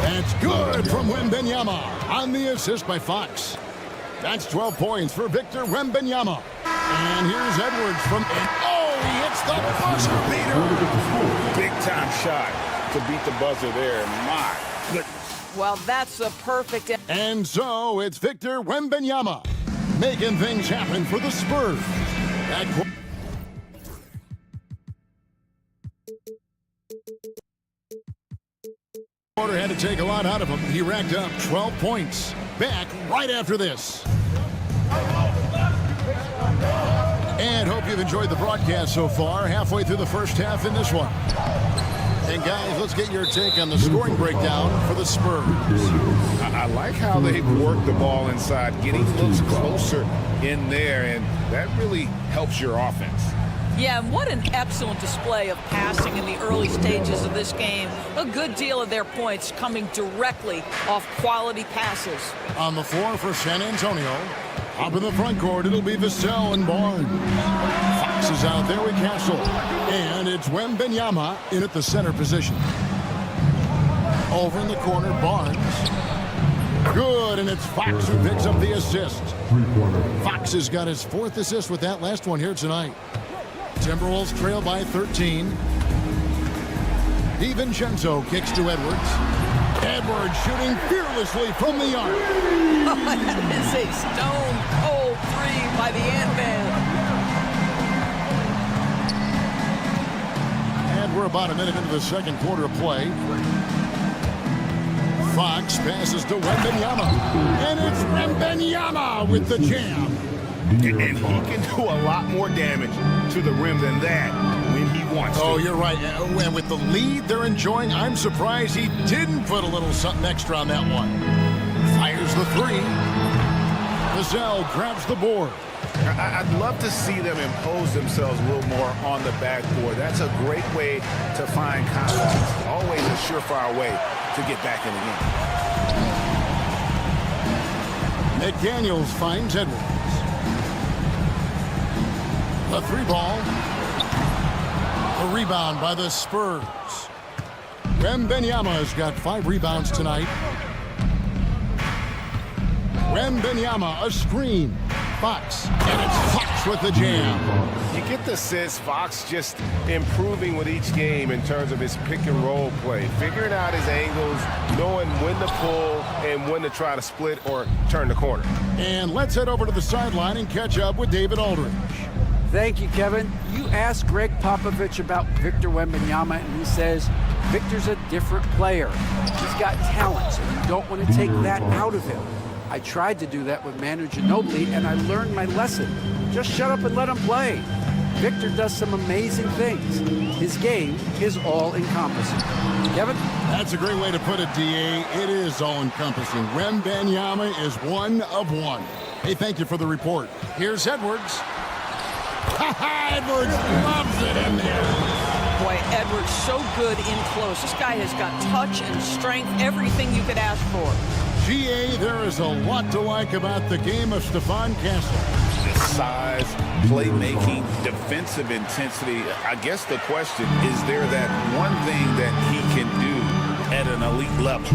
That's good from Wembanyama on the assist by Fox. That's 12 points for Victor Wembanyama. And here's Edwards from... Oh, he hits the buzzer beater. Big time shot to beat the buzzer there. My goodness. Well, that's a perfect... And so it's Victor Wembanyama making things happen for the Spurs. That quarter had to take a lot out of him. He racked up 12 points. Back right after this. And hope you've enjoyed the broadcast so far. Halfway through the first half in this one. And guys, let's get your take on the scoring breakdown for the Spurs. I like how they've worked the ball inside, getting looks closer in there, and that really helps your offense. Yeah, and what an excellent display of passing in the early stages of this game. A good deal of their points coming directly off quality passes. On the floor for San Antonio. Up in the front court, it'll be Vassell and Barnes. Fox is out there with Castle. And it's Wembanyama in at the center position. Over in the corner, Barnes. Good, and it's Fox who picks up the assist. Fox has got his 4th assist with that last one here tonight. Timberwolves trail by 13. DiVincenzo kicks to Edwards. Edwards shooting fearlessly from the arc. That is a stone-cold 3 by the Ant-Man. And we're about a minute into the second quarter of play. Fox passes to Wembanyama. And it's Wembanyama with the jam. And he can do a lot more damage to the rim than that when he wants to. Oh, you're right. And with the lead they're enjoying, I'm surprised he didn't put a little something extra on that one. Fires the 3. Vassell grabs the board. I'd love to see them impose themselves a little more on the backboard. That's a great way to find confidence. Always a surefire way to get back in the game. McDaniels finds Edwards. The 3 ball. A rebound by the Spurs. Wembanyama has got 5 rebounds tonight. Wembanyama, a screen. Fox, and it's Fox with the jam. You get the sense Fox just improving with each game in terms of his pick and roll play, figuring out his angles, knowing when to pull and when to try to split or turn the corner. And let's head over to the sideline and catch up with David Aldridge. Thank you, Kevin. You asked Greg Popovich about Victor Wembanyama, and he says Victor's a different player. He's got talent, and you don't want to take that out of him. I tried to do that with Manu Ginobili, and I learned my lesson. Just shut up and let him play. Victor does some amazing things. His game is all-encompassing. Kevin? That's a great way to put it, D.A. It is all-encompassing. Wembanyama is one of one. Hey, thank you for the report. Here's Edwards. Edwards loves it in there. Boy, Edwards so good in close. This guy has got touch and strength, everything you could ask for. GA, there is a lot to like about the game of Stephon Castle. His size, playmaking, defensive intensity. I guess the question, is there that one thing that he can do at an elite level?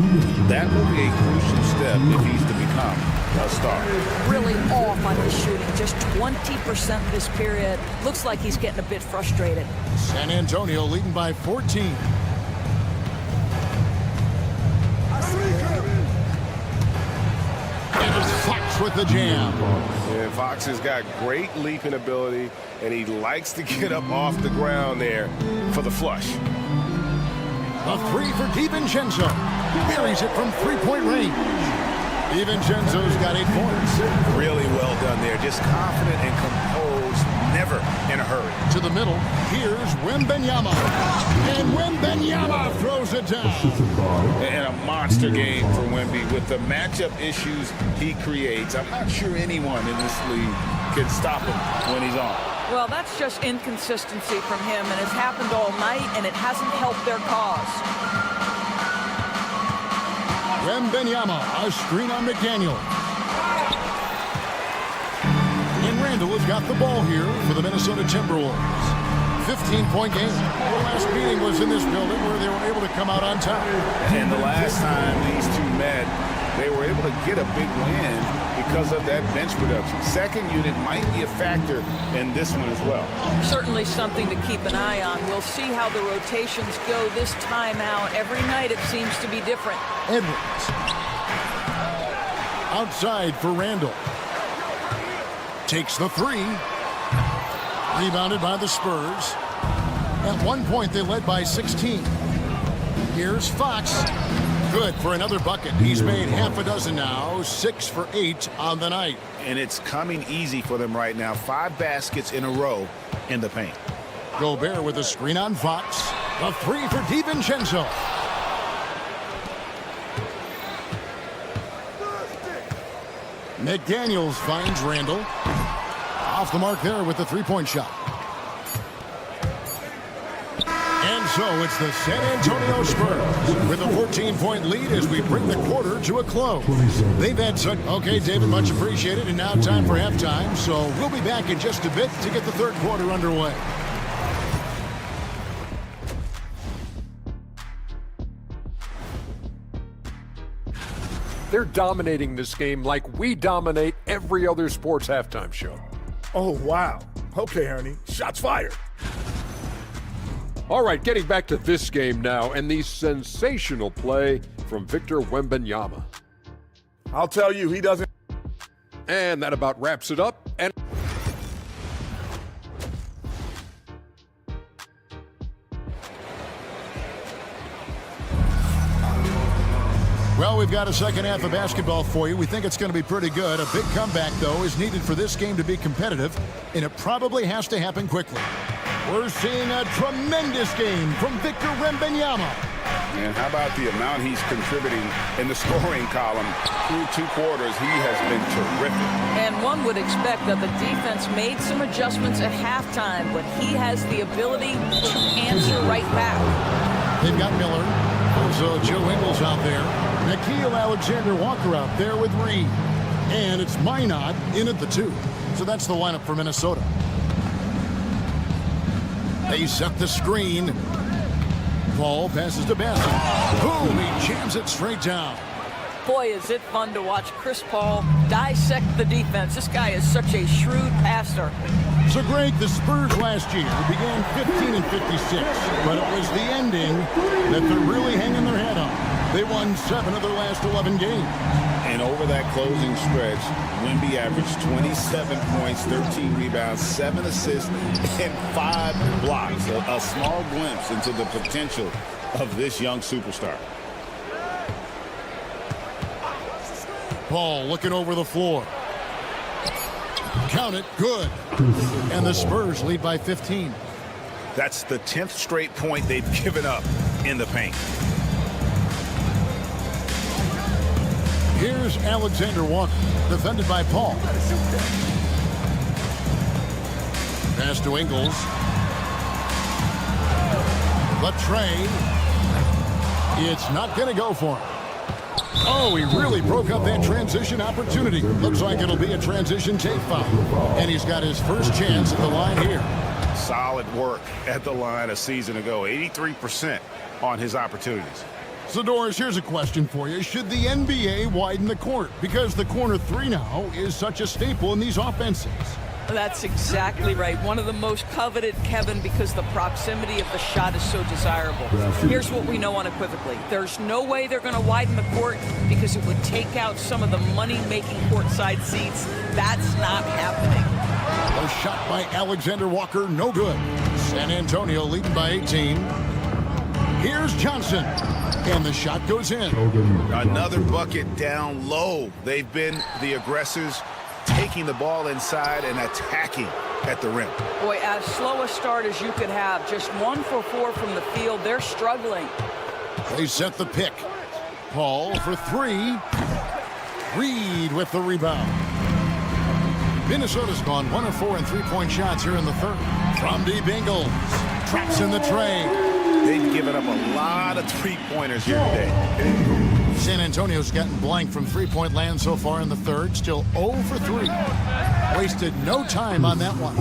That will be a crucial step if he's to become a star. Really off on his shooting, just 20% this period. Looks like he's getting a bit frustrated. San Antonio leading by 14. Fox with the jam. Yeah, Fox has got great leaping ability, and he likes to get up off the ground there for the flush. A three for DiVincenzo. Buries it from three-point range. DiVincenzo's got 8 points. Really well done there. Just confident and composed, never in a hurry. To the middle, here's Wembanyama. And Wembanyama throws it down. And a monster game for Wemby with the matchup issues he creates. I'm not sure anyone in this league can stop him when he's on. Well, that's just inconsistency from him, and it's happened all night, and it hasn't helped their cause. Wembanyama, a screen on McDaniel. And Randall has got the ball here for the Minnesota Timberwolves. 15-point game. The last meeting was in this building where they were able to come out on top. And the last time these two met, they were able to get a big win because of that bench production. Second unit might be a factor in this one as well. Certainly something to keep an eye on. We'll see how the rotations go this time out. Every night it seems to be different. Edwards. Outside for Randall. Takes the three. Rebounded by the Spurs. At one point they led by 16. Here's Fox. Good for another bucket. He's made half a dozen now, 6 for 8 on the night. And it's coming easy for them right now. 5 baskets in a row in the paint. Gobert with a screen on Fox. A three for DiVincenzo. McDaniels finds Randall. Off the mark there with the three-point shot. And so it's the San Antonio Spurs with a 14-point lead as we bring the quarter to a close. They've had such... Okay, David, much appreciated. And now time for halftime. So we'll be back in just a bit to get the third quarter underway. They're dominating this game like we dominate every other sports halftime show. Oh, wow. Okay, Ernie. Shots fired. All right, getting back to this game now and the sensational play from Victor Wembanyama. I'll tell you, he doesn't. And that about wraps it up. And well, we've got a second half of basketball for you. We think it's going to be pretty good. A big comeback, though, is needed for this game to be competitive, and it probably has to happen quickly. We're seeing a tremendous game from Victor Wembanyama. And how about the amount he's contributing in the scoring column? Through 2 quarters, he has been terrific. And one would expect that the defense made some adjustments at halftime, but he has the ability to answer right back. They've got Miller. Also, Joe Ingles out there. Nickeil Alexander-Walker out there with Reed. And it's Minot in at the 2. So that's the lineup for Minnesota. They set the screen. Ball passes to Bassett. Boom, he jams it straight down. Boy, is it fun to watch Chris Paul dissect the defense. This guy is such a shrewd passer. So, Greg, the Spurs last year began 15 and 56, but it was the ending that they're really hanging their head on. They won 7 of their last 11 games. And over that closing stretch, Wemby averaged 27 points, 13 rebounds, 7 assists, and 5 blocks. A small glimpse into the potential of this young superstar. Paul looking over the floor. Count it, good. And the Spurs lead by 15. That's the 10th straight point they've given up in the paint. Here's Alexander Walker, defended by Paul. Pass to Ingles. The trade. It's not going to go for him. Oh, he really broke up that transition opportunity. Looks like it'll be a transition take foul. And he's got his first chance at the line here. Solid work at the line a season ago. 83% on his opportunities. So, Doris, here's a question for you. Should the NBA widen the court? Because the corner three now is such a staple in these offenses. That's exactly right. One of the most coveted, Kevin, because the proximity of the shot is so desirable. Here's what we know unequivocally. There's no way they're going to widen the court because it would take out some of the money-making courtside seats. That's not happening. A shot by Alexander Walker, no good. San Antonio leading by 18. Here's Johnson. And the shot goes in. Another bucket down low. They've been the aggressors, taking the ball inside and attacking at the rim. Boy, as slow a start as you could have. Just 1 for 4 from the field. They're struggling. They set the pick. Paul for three. Reed with the rebound. Minnesota's gone 1 of 4 in three-point shots here in the third. From deep Ingles. Traps in the trade. They've given up a lot of three-pointers here today. San Antonio's gotten blank from three-point land so far in the third. Still 0 for 3. Wasted no time on that one.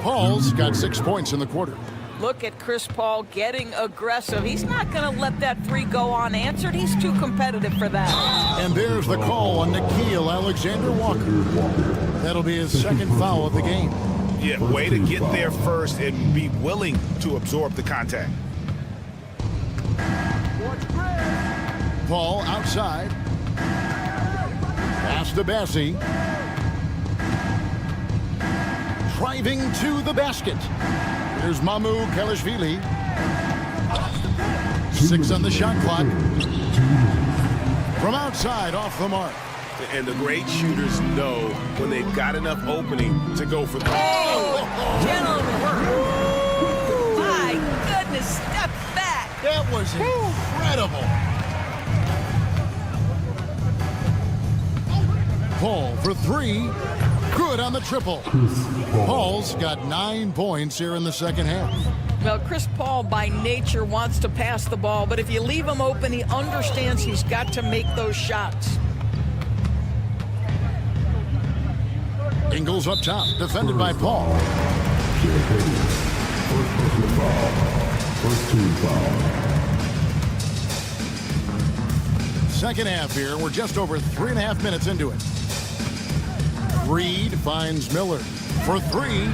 Paul's got 6 points in the quarter. Look at Chris Paul getting aggressive. He's not going to let that three go unanswered. He's too competitive for that. And there's the call on Nickeil Alexander Walker. That'll be his second foul of the game. Yeah, way to get there first and be willing to absorb the contact. Paul outside. Pass to Bassi. Driving to the basket. Here's Mamu Kelishvili. 6 on the shot clock. From outside, off the mark. And the great shooters know when they've got enough opening to go for the... Oh, gentlemen. My goodness, step back. That was incredible. Paul for three. Good on the triple. Paul's got 9 points here in the second half. Well, Chris Paul by nature wants to pass the ball, but if you leave him open, he understands he's got to make those shots. Ingles up top, defended by Paul. Second half here. We're just over 3.5 minutes into it. Reed finds Miller for three.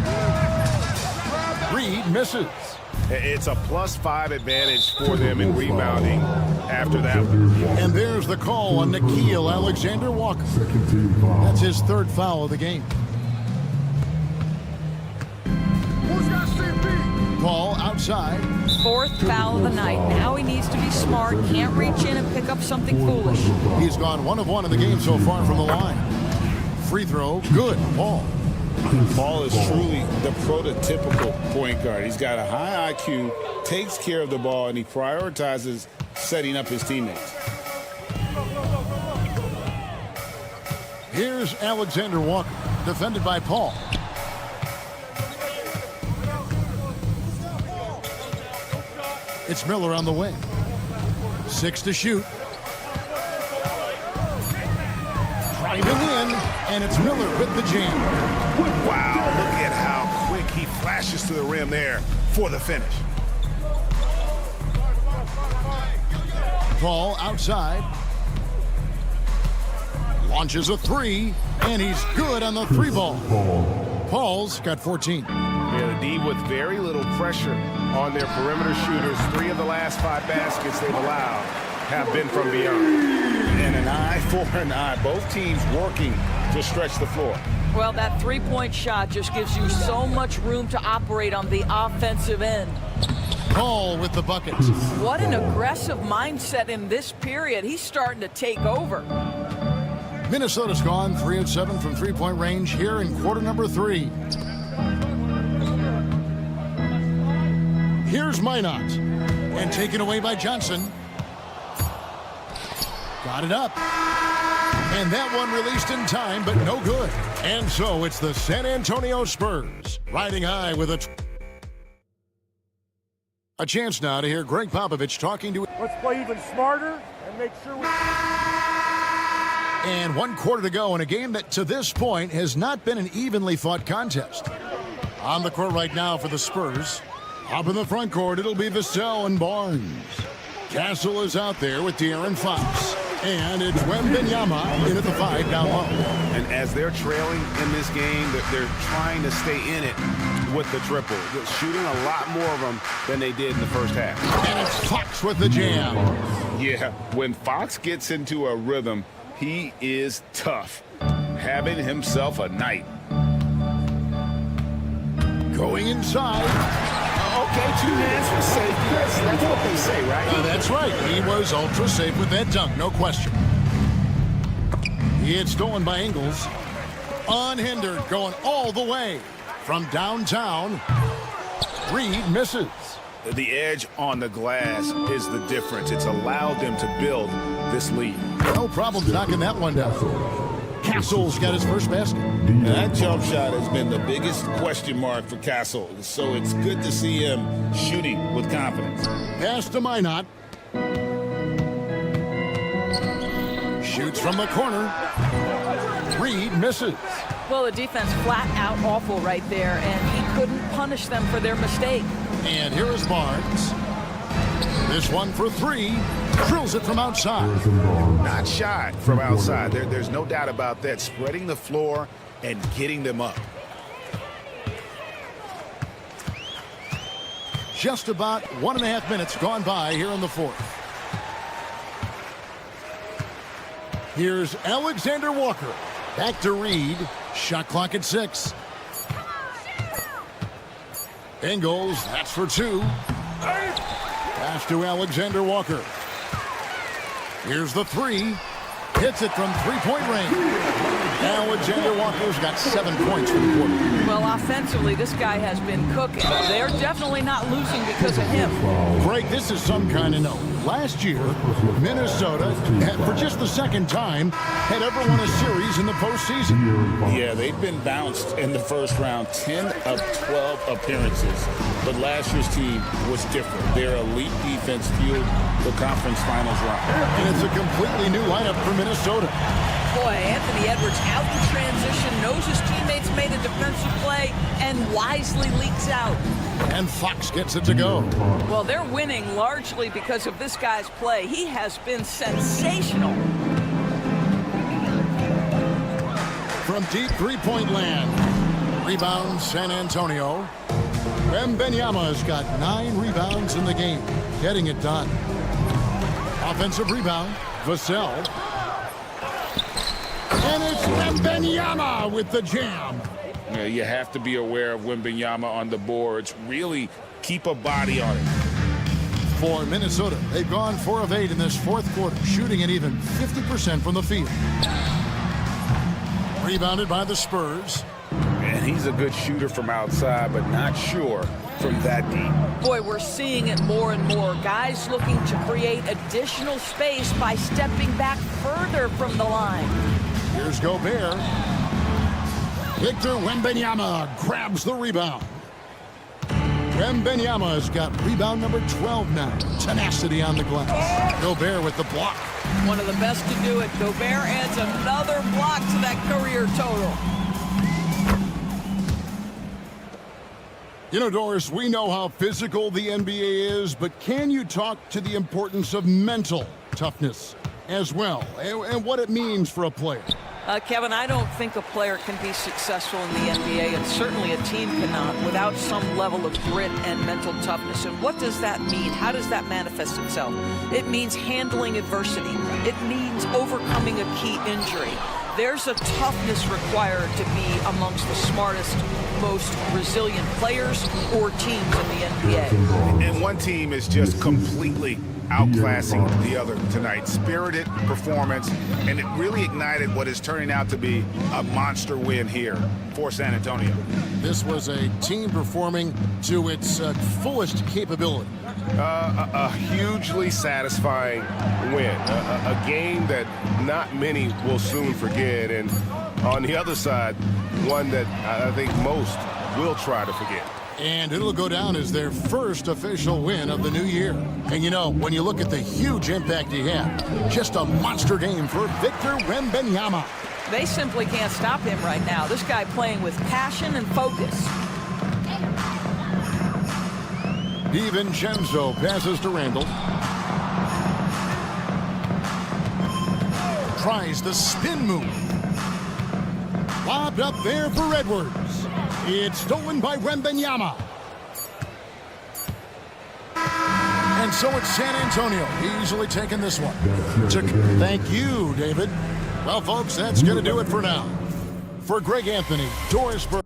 Reed misses. It's a +5 advantage for them in rebounding after that one. And there's the call on Nickeil Alexander Walker. That's his third foul of the game. Paul outside. 4th foul of the night. Now he needs to be smart. Can't reach in and pick up something foolish. He's gone 1 of 1 in the game so far from the line. Free throw, good. Paul. Paul is truly the prototypical point guard. He's got a high IQ, takes care of the ball, and he prioritizes setting up his teammates. Here's Alexander Walker, defended by Paul. It's Miller on the wing. 6 to shoot. Driving in, and it's Miller with the jam. Wow, look at how quick he flashes to the rim there for the finish. Paul outside. Launches a three, and he's good on the three ball. Paul's got 14. Yeah, the D with very little pressure on their perimeter shooters. 3 of the last 5 baskets they've allowed have been from beyond. And an eye for an eye. Both teams working to stretch the floor. Well, that three-point shot just gives you so much room to operate on the offensive end. Paul with the buckets. What an aggressive mindset in this period. He's starting to take over. Minnesota's gone 3 of 7 from three-point range here in quarter number 3. Here's Minot. And taken away by Johnson. Got it up. And that one released in time, but no good. And so it's the San Antonio Spurs riding high with a chance now to hear Greg Popovich talking to... Let's play even smarter and make sure we... And 1 quarter to go in a game that to this point has not been an evenly fought contest. On the court right now for the Spurs. Up in the front court, it'll be Vassell and Barnes. Castle is out there with De'Aaron Fox. And it's Wembanyama in at the 5 down low. And as they're trailing in this game, they're trying to stay in it with the triple. They're shooting a lot more of them than they did in the first half. And it's Fox with the jam. Yeah, when Fox gets into a rhythm, he is tough. Having himself a night. Going inside. Okay, 2 hands for safety. That's what they say, right? That's right. He was ultra safe with that dunk, no question. He had stolen by Ingles. Unhindered, going all the way. From downtown, Reed misses. The edge on the glass is the difference. It's allowed them to build this lead. No problem knocking that one down. Castle's got his first basket. And that jump shot has been the biggest question mark for Castle. So it's good to see him shooting with confidence. Pass to Minot. Shoots from the corner. Reed misses. Well, the defense flat out awful right there, and he couldn't punish them for their mistake. And here is Barnes. This one for 3. Drills it from outside. Not shy from outside. There's no doubt about that. Spreading the floor and getting them up. Just about 1.5 minutes gone by here in the 4th. Here's Alexander Walker. Back to Reed. Shot clock at 6. Ingles, that's for 2. Pass to Alexander Walker. Here's the 3. Hits it from three-point range. Alexander Walker's got 7 points for the quarter. Well, offensively, this guy has been cooking. They're definitely not losing because of him. Greg, this is some kind of note. Last year, Minnesota, for just the second time, had ever won a series in the postseason. Yeah, they've been bounced in the first round, 10 of 12 appearances. But last year's team was different. Their elite defense fueled the conference finals run. And it's a completely new lineup for Minnesota. Boy, Anthony Edwards out in transition, knows his teammates made a defensive play, and wisely leaks out. And Fox gets it to go. Well, they're winning largely because of this guy's play. He has been sensational. From deep three-point land. Rebound, San Antonio. Wembanyama's got 9 rebounds in the game, getting it done. Offensive rebound, Vassell. And it's Wembanyama with the jam. You have to be aware of Wembanyama on the boards. Really keep a body on it. For Minnesota, they've gone 4 of 8 in this 4th quarter, shooting at even 50% from the field. Rebounded by the Spurs. And he's a good shooter from outside, but not sure from that deep. Boy, we're seeing it more and more. Guys looking to create additional space by stepping back further from the line. Here's Gobert. Victor Wembanyama grabs the rebound. Wembanyama's got rebound number 12 now. Tenacity on the glass. Gobert with the block. One of the best to do it. Gobert adds another block to that career total. You know, Doris, we know how physical the NBA is, but can you talk to the importance of mental toughness as well, and what it means for a player? Kevin, I don't think a player can be successful in the NBA, and certainly a team cannot, without some level of grit and mental toughness. And what does that mean? How does that manifest itself? It means handling adversity. It means overcoming a key injury. there's a toughness required to be amongst the smartest, most resilient players or teams in the NBA. And one team is just completely outclassing the other tonight. Spirited performance, and it really ignited what is turning out to be a monster win here for San Antonio. This was a team performing to its fullest capability. A hugely satisfying win. A game that not many will soon forget. And on the other side, one that I think most will try to forget. And it'll go down as their first official win of the new year. And you know, when you look at the huge impact he had, just a monster game for Victor Wembanyama. They simply can't stop him right now. This guy playing with passion and focus. DiVincenzo passes to Randall. Tries the spin move. Lobbed up there for Edwards. It's stolen by Wembanyama. And so it's San Antonio easily taking this one. Thank you, David. Well, folks, that's going to do it for now. For Greg Anthony, Doris Burke.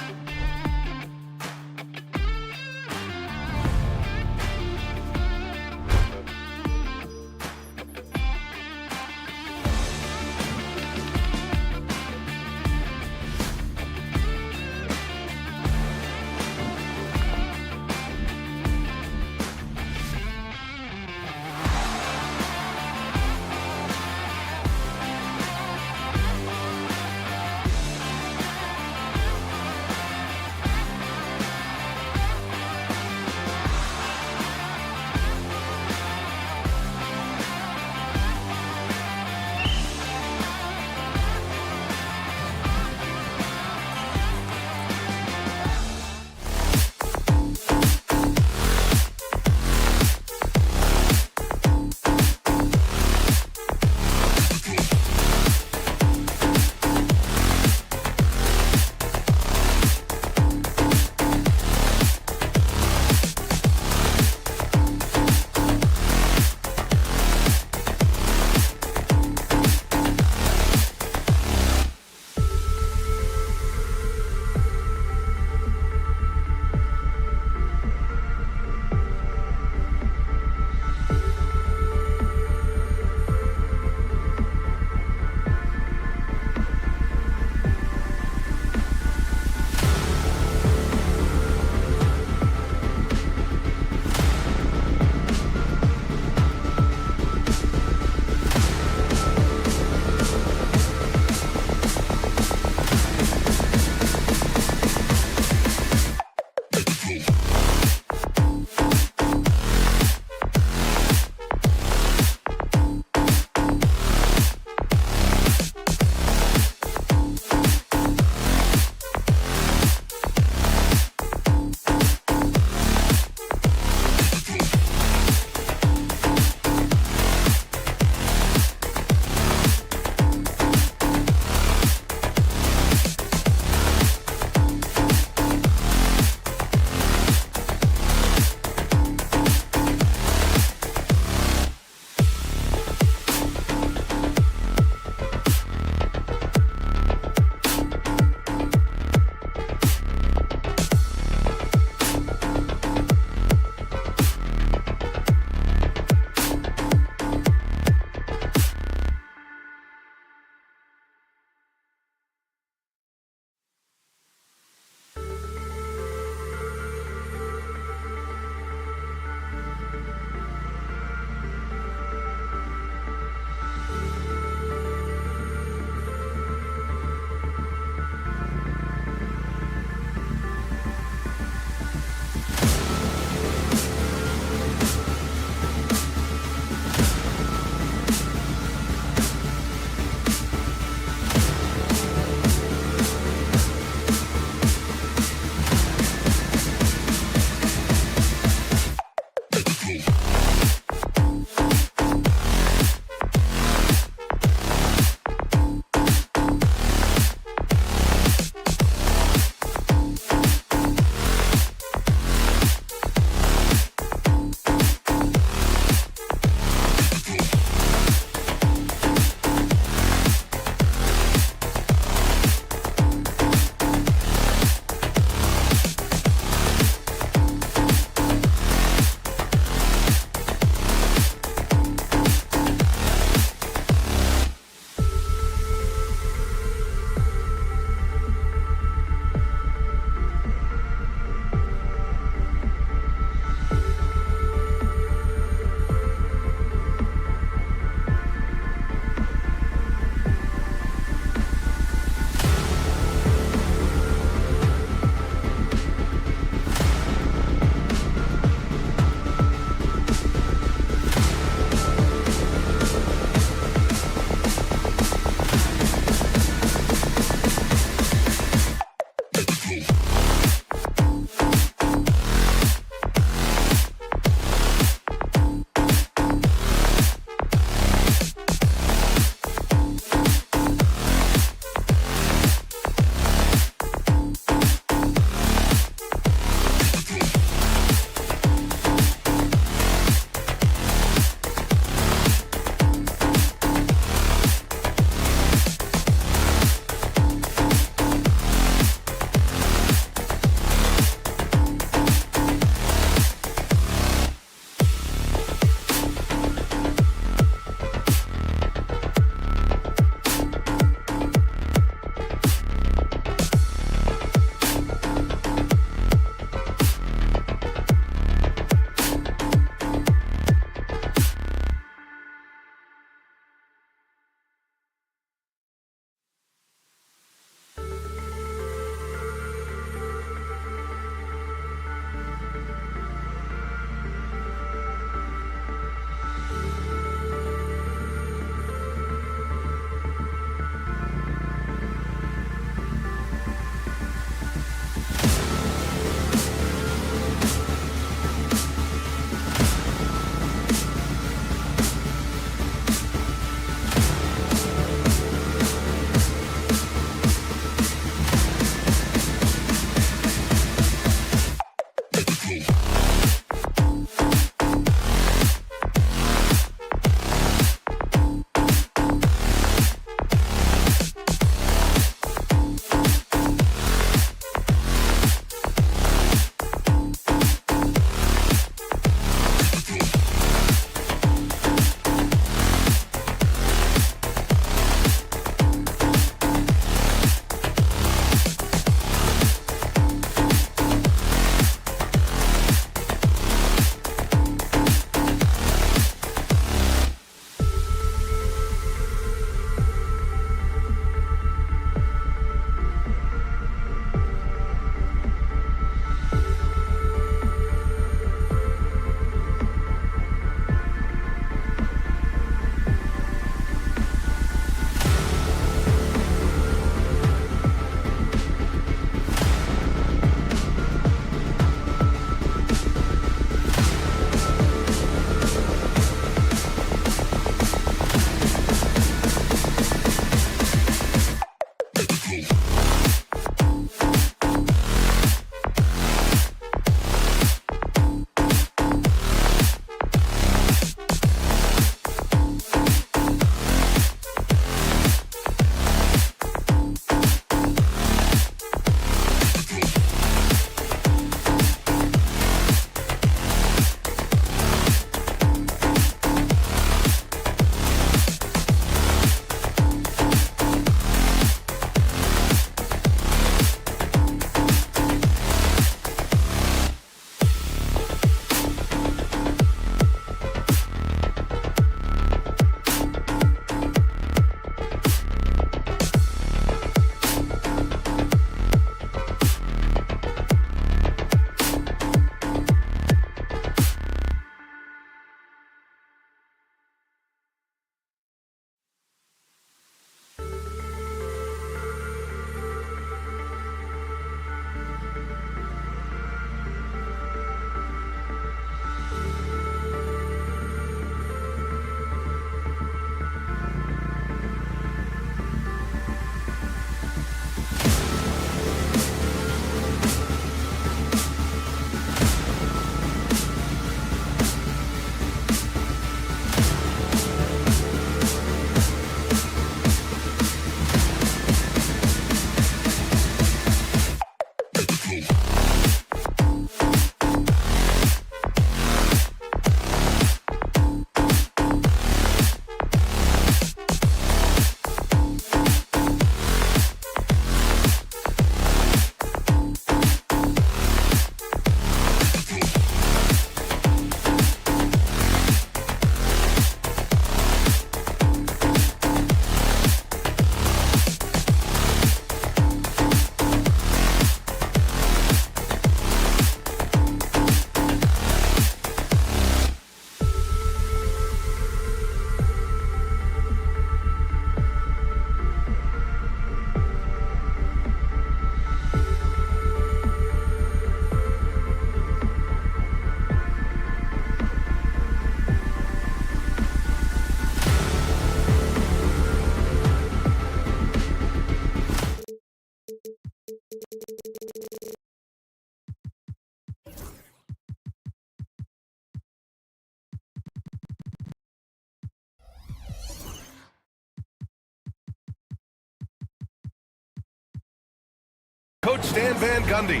Coach Stan Van Gundy.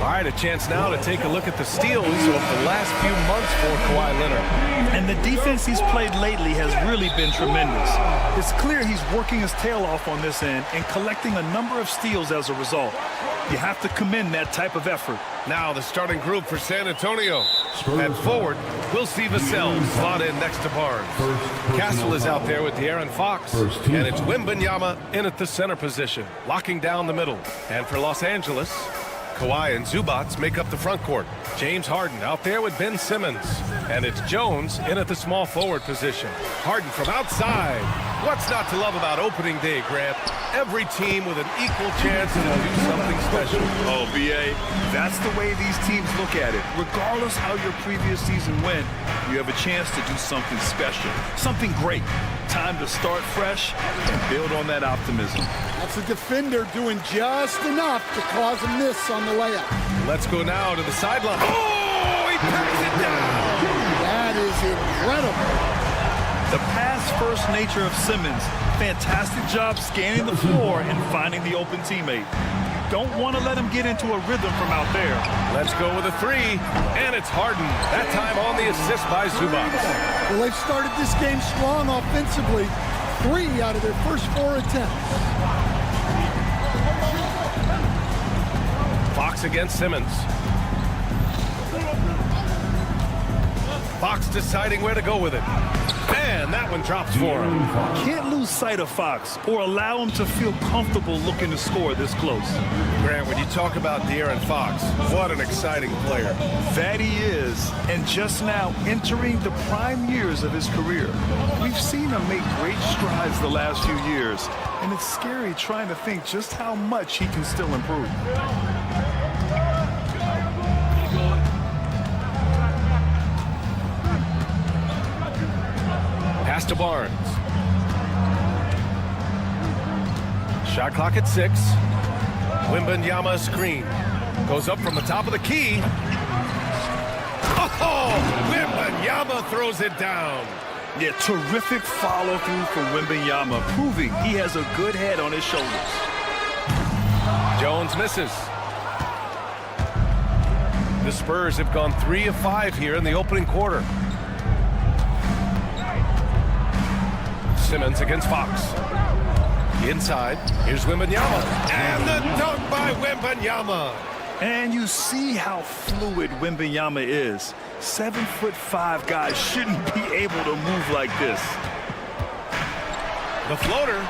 All right, a chance now to take a look at the steals of the last few months for Kawhi Leonard. And the defense he's played lately has really been tremendous. It's clear he's working his tail off on this end and collecting a number of steals as a result. You have to commend that type of effort. Now the starting group for San Antonio. At forward, we'll see Vassell slot in next to Barnes. Castle is out there with De'Aaron Fox. And it's Wembanyama in at the center position, locking down the middle. And for Los Angeles, Kawhi and Zubac make up the front court. James Harden out there with Ben Simmons. And it's Jones in at the small forward position. Harden from outside. What's not to love about opening day, Grant? Every team with an equal chance to do something special. Oh, B.A., that's the way these teams look at it. Regardless how your previous season went, you have a chance to do something special, something great. Time to start fresh and build on that optimism. That's a defender doing just enough to cause a miss on the layup. Let's go now to the sideline. Oh, he packs it down. That is incredible. The pass-first nature of Simmons. Fantastic job scanning the floor and finding the open teammate. You don't want to let him get into a rhythm from out there. Let's go with a three, and it's Harden. That time on the assist by Zubac. Well, they've started this game strong offensively. 3 out of their first 4 attempts. Fox against Simmons. Fox deciding where to go with it. And that one drops for him. Can't lose sight of Fox or allow him to feel comfortable looking to score this close. Grant, when you talk about De'Aaron Fox, what an exciting player. That he is, and just now entering the prime years of his career. We've seen him make great strides the last few years, and it's scary trying to think just how much he can still improve. Pass to Barnes. Shot clock at 6. Wembanyama screen. Goes up from the top of the key. Oh! Wembanyama throws it down. Yeah, terrific follow-through from Wembanyama, proving he has a good head on his shoulders. Jones misses. The Spurs have gone 3 of 5 here in the opening quarter. Simmons against Fox. Inside, here's Wembanyama. And the dunk by Wembanyama. And you see how fluid Wembanyama is. 7'5" guys shouldn't be able to move like this. The floater.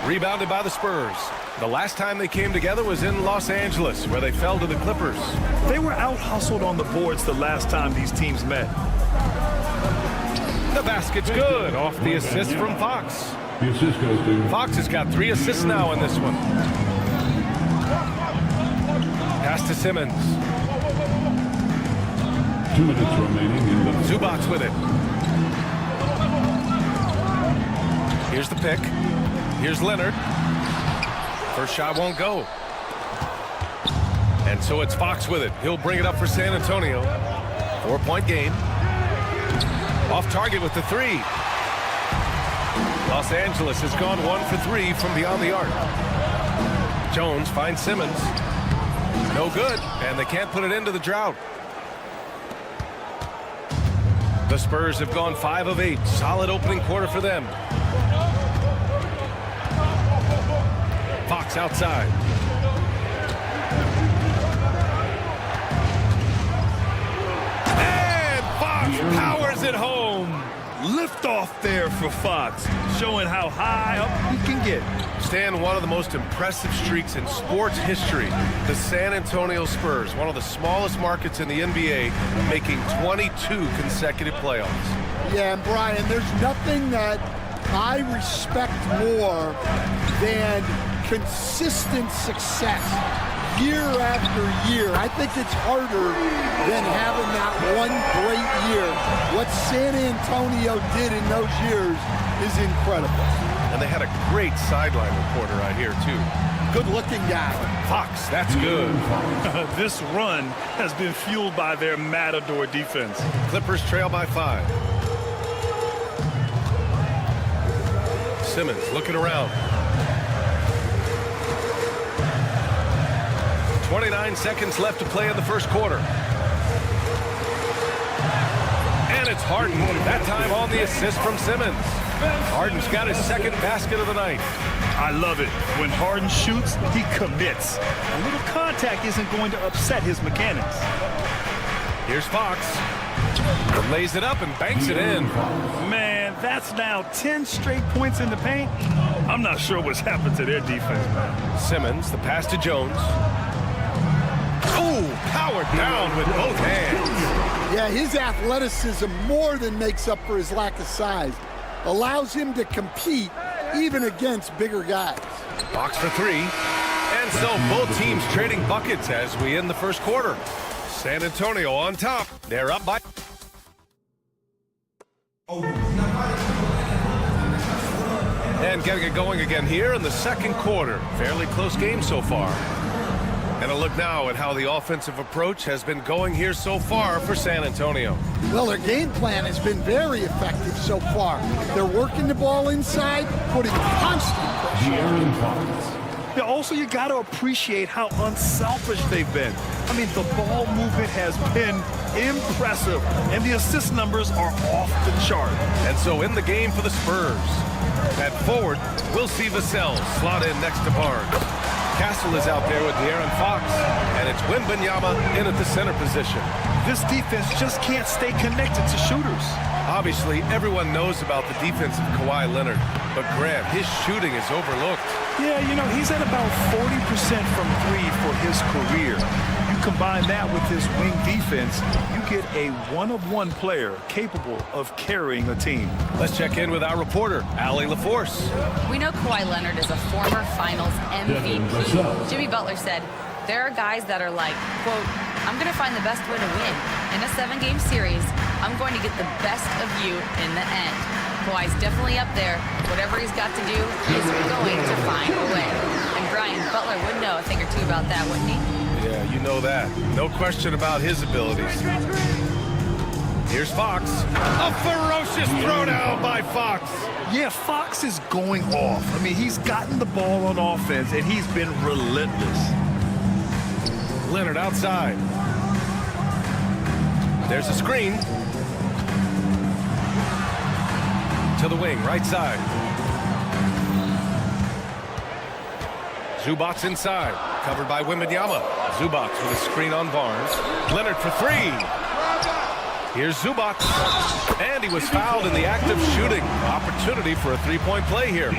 Rebounded by the Spurs. The last time they came together was in Los Angeles, where they fell to the Clippers. They were out-hustled on the boards the last time these teams met. The basket's good off the assist from Fox. The assist goes to Fox has got 3 assists now in this one. Pass to Simmons. 2 minutes remaining in the Zubac with it. Here's the pick. Here's Leonard. First shot won't go. And so it's Fox with it. He'll bring it up for San Antonio. 4-point game. Off target with the 3. Los Angeles has gone 1 for 3 from beyond the arc. Jones finds Simmons. No good, and they can't put it into the drought. The Spurs have gone 5 of 8. Solid opening quarter for them. Fox outside. And Fox powers it home. Lift off there for Fox, showing how high up he can get. Stan, one of the most impressive streaks in sports history. The San Antonio Spurs, one of the smallest markets in the NBA, making 22 consecutive playoffs. Yeah, and Brian, there's nothing that I respect more than consistent success year after year. I think it's harder than having that one great year. What San Antonio did in those years is incredible. And they had a great sideline reporter out here, too. Good-looking guy. Fox, that's good. This run has been fueled by their Matador defense. Clippers trail by 5. Simmons looking around. 29 seconds left to play in the first quarter. And it's Harden, that time on the assist from Simmons. Harden's got his second basket of the night. I love it. When Harden shoots, he commits. A little contact isn't going to upset his mechanics. Here's Fox. Lays it up and banks it in. Man, that's now 10 straight points in the paint. I'm not sure what's happened to their defense, man. Simmons, the pass to Jones. Oh, powered down with both hands. Yeah, his athleticism more than makes up for his lack of size. Allows him to compete even against bigger guys. Fox for three. And so both teams trading buckets as we end the first quarter. San Antonio on top. They're up by... And getting it going again here in the second quarter. Fairly close game so far. And a look now at how the offensive approach has been going here so far for San Antonio. Well, their game plan has been very effective so far. They're working the ball inside, putting constant pressure. Yeah, also, you got to appreciate how unselfish they've been. I mean, the ball movement has been impressive, and the assist numbers are off the chart. And so in the game for the Spurs, at forward, we'll see Vassell slot in next to Barnes. Castle is out there with De'Aaron Fox, and it's Wembanyama in at the center position. This defense just can't stay connected to shooters. Obviously, everyone knows about the defense of Kawhi Leonard, but Grant, his shooting is overlooked. Yeah, you know, he's at about 40% from three for his career. You combine that with his wing defense, you get a one-of-one player capable of carrying a team. Let's check in with our reporter, Allie LaForce. We know Kawhi Leonard is a former Finals MVP. Jimmy Butler said, there are guys that are like, quote, I'm going to find the best way to win. In a 7-game series, I'm going to get the best of you in the end. Kawhi's definitely up there. Whatever he's got to do, he's going to find a way. And Brian, Butler would know a thing or two about that, wouldn't he? Yeah, you know that. No question about his abilities. Here's Fox. A ferocious throwdown by Fox. Yeah, Fox is going off. I mean, he's gotten the ball on offense, and he's been relentless. Leonard outside. There's a screen. To the wing, right side. Zubats inside, covered by Wembanyama. Zubats with a screen on Barnes. Leonard for three. Here's Zubats. And he was fouled in the act of shooting. Opportunity for a three-point play here.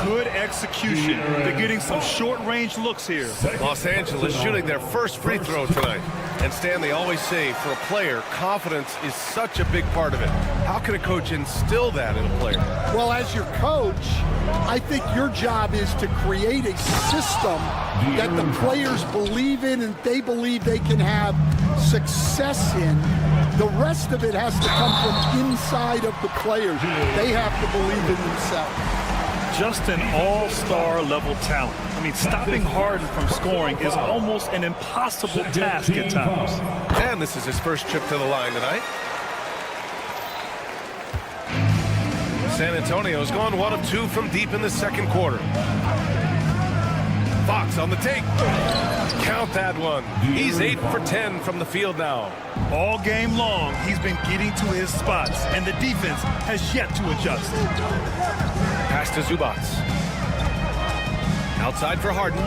Good execution. They're getting some short-range looks here. Los Angeles shooting their first free throw tonight. And Stan, they always say, for a player, confidence is such a big part of it. How can a coach instill that in a player? Well, as your coach, I think your job is to create a system that the players believe in and they believe they can have success in. The rest of it has to come from inside of the players. They have to believe in themselves. Just an all-star level talent. I mean, stopping Harden from scoring is almost an impossible task at times. And this is his first trip to the line tonight. San Antonio's gone 1 of 2 from deep in the second quarter. Fox on the take. Count that one. He's 8 for 10 from the field now. All game long, he's been getting to his spots, and the defense has yet to adjust. Pass to Zubats. Outside for Harden.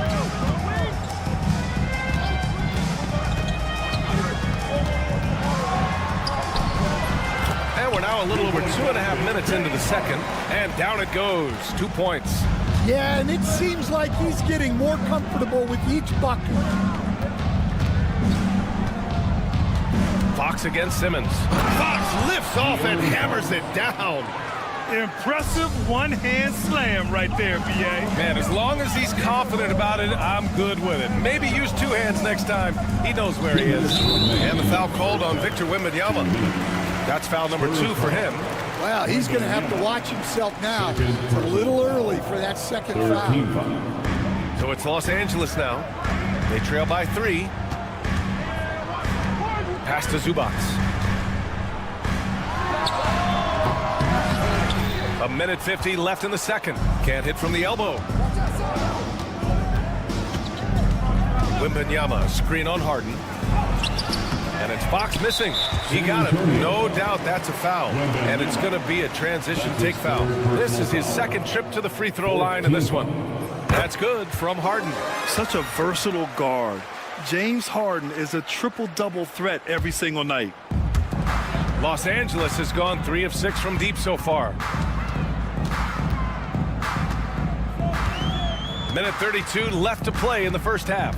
And we're now a little over 2.5 minutes into the second, and down it goes. 2 points. Yeah, and it seems like he's getting more comfortable with each bucket. Fox against Simmons. Fox lifts off and hammers it down. Impressive one-hand slam right there, B.A. Man, as long as he's confident about it, I'm good with it. Maybe use 2 hands next time. He knows where he is. And the foul called on Victor Wembanyama. That's foul number 2 for him. Well, he's going to have to watch himself now. It's a little early for that second foul. So it's Los Angeles now. They trail by 3. Pass to Zubats. A minute 50 left in the second. Can't hit from the elbow. Wembanyama, screen on Harden. And it's Fox missing. He got it. No doubt that's a foul. And it's going to be a transition take foul. This is his second trip to the free throw line in this one. That's good from Harden. Such a versatile guard. James Harden is a triple-double threat every single night. Los Angeles has gone 3 of 6 from deep so far. Minute 32 left to play in the first half.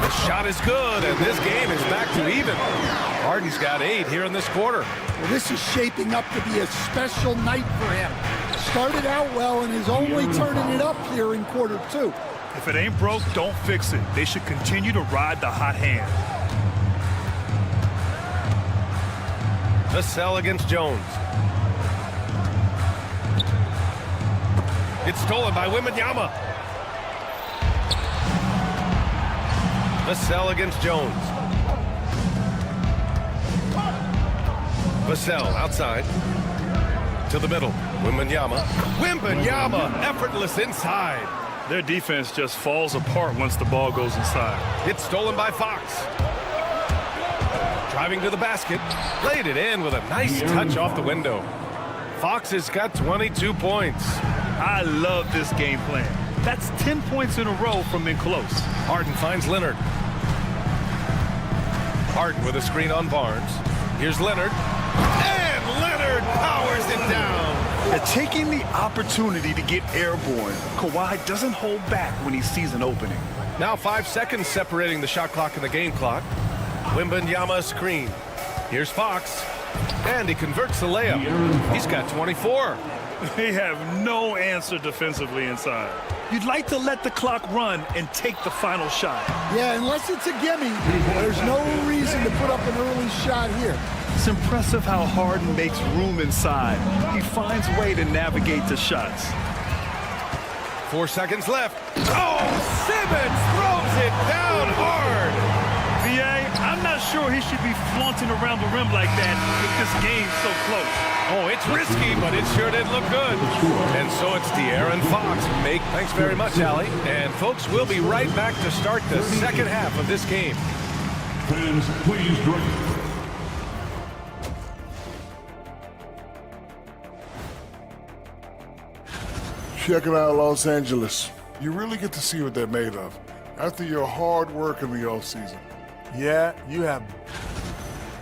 The shot is good, and this game is back to even. Harden's got 8 here in this quarter. Well, this is shaping up to be a special night for him. Started out well and is only turning it up here in quarter 2. If it ain't broke, don't fix it. They should continue to ride the hot hand. Vassell against Jones. It's stolen by Wembanyama. Vassell against Jones. Vassell outside. To the middle. Wembanyama. Wembanyama, effortless inside. Their defense just falls apart once the ball goes inside. It's stolen by Fox. Driving to the basket. Laid it in with a nice touch off the window. Fox has got 22 points. I love this game plan. That's 10 points in a row from in close. Harden finds Leonard. Harden with a screen on Barnes. Here's Leonard. And Leonard powers it down. They're taking the opportunity to get airborne. Kawhi doesn't hold back when he sees an opening. Now 5 seconds separating the shot clock and the game clock. Wembanyama screen. Here's Fox. And he converts the layup. He's got 24. They have no answer defensively inside. You'd like to let the clock run and take the final shot. Yeah, unless it's a gimme, there's no reason to put up an early shot here. It's impressive how Harden makes room inside. He finds a way to navigate the shots. 4 seconds left. Oh, Simmons throws it down hard. I'm not sure he should be flaunting around the rim like that with this game so close. Oh, it's risky, but it sure did look good. And so it's De'Aaron Fox. Thanks very much, Allie. And folks, we'll be right back to start the second half of this game. Fans, please drink. Check it out, Los Angeles. You really get to see what they're made of after your hard work in the offseason. Yeah, you have.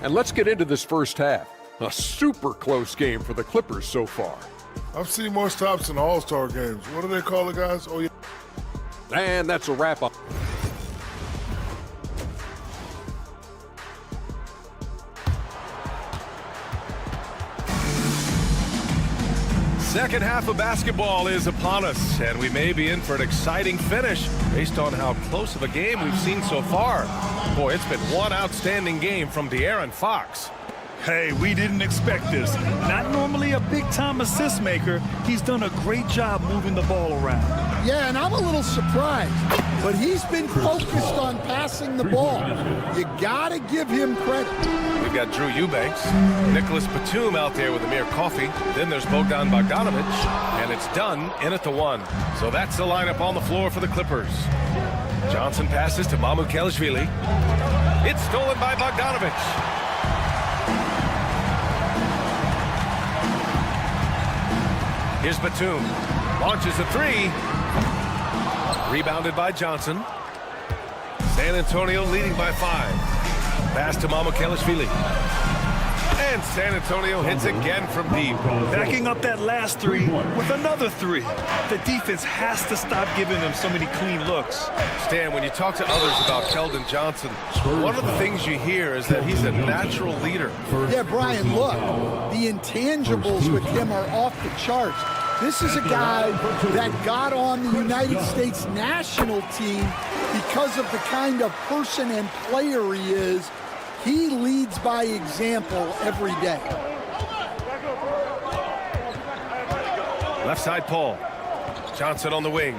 And let's get into this first half. A super close game for the Clippers so far. I've seen more stops in All-Star games. What do they call it, guys? Oh, yeah. And that's a wrap-up. Second half of basketball is upon us, and we may be in for an exciting finish based on how close of a game we've seen so far. Boy, it's been one outstanding game from De'Aaron Fox. Hey, we didn't expect this. Not normally a big-time assist maker. He's done a great job moving the ball around. Yeah, and I'm a little surprised, but he's been focused on passing the ball. You gotta give him credit. We've got Drew Eubanks, Nicholas Batum out there with Amir Coffey. Then there's Bogdan Bogdanovic, and it's done in at the 1. So that's the lineup on the floor for the Clippers. Johnson passes to Mamukelashvili. It's stolen by Bogdanovic. Here's Batum. Launches a 3. Rebounded by Johnson. San Antonio leading by 5. Pass to Mamukelashvili. And San Antonio hits again from deep. Backing up that last 3 with another 3. The defense has to stop giving them so many clean looks. Stan, when you talk to others about Keldon Johnson, one of the things you hear is that he's a natural leader. Yeah, Brian, look, the intangibles with him are off the charts. This is a guy that got on the United States national team because of the kind of person and player he is. He leads by example every day. Left side Paul. Johnson on the wing.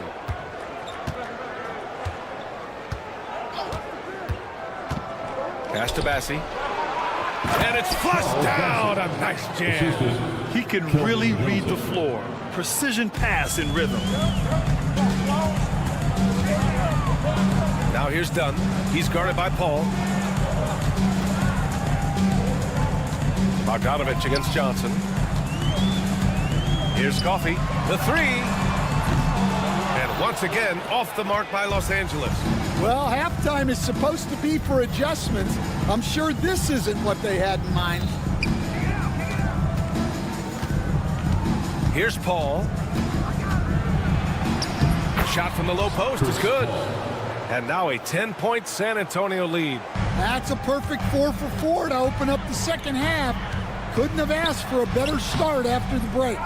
Pass to Bassi. And it's flushed down. A nice jam. He can really read the floor. Precision pass in rhythm. here's Dunn. He's guarded by Paul. Bogdanovich against Johnson. Here's Coffey. The three. And once again, off the mark by Los Angeles. Well, halftime is supposed to be for adjustments. I'm sure this isn't what they had in mind. Here's Paul. Shot from the low post is good. And now a 10-point San Antonio lead. That's a perfect 4 for 4 to open up the second half. Couldn't have asked for a better start after the break.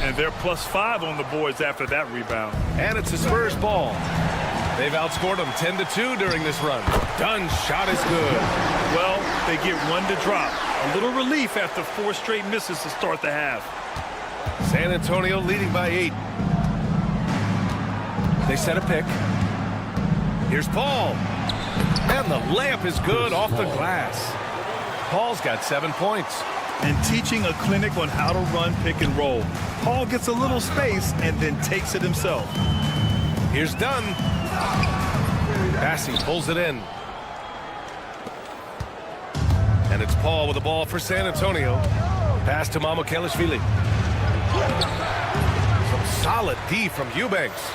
And they're +5 on the boards after that rebound. And it's a Spurs ball. They've outscored them 10-2 during this run. Dunn's shot is good. Well, they get one to drop. A little relief after 4 straight misses to start the half. San Antonio leading by 8. They set a pick. Here's Paul. And the layup is good off the glass. Paul's got 7 points. And teaching a clinic on how to run pick and roll. Paul gets a little space and then takes it himself. Here's Dunn. Bassey pulls it in. And it's Paul with the ball for San Antonio. Pass to Mamukelashvili. Some solid D from Eubanks.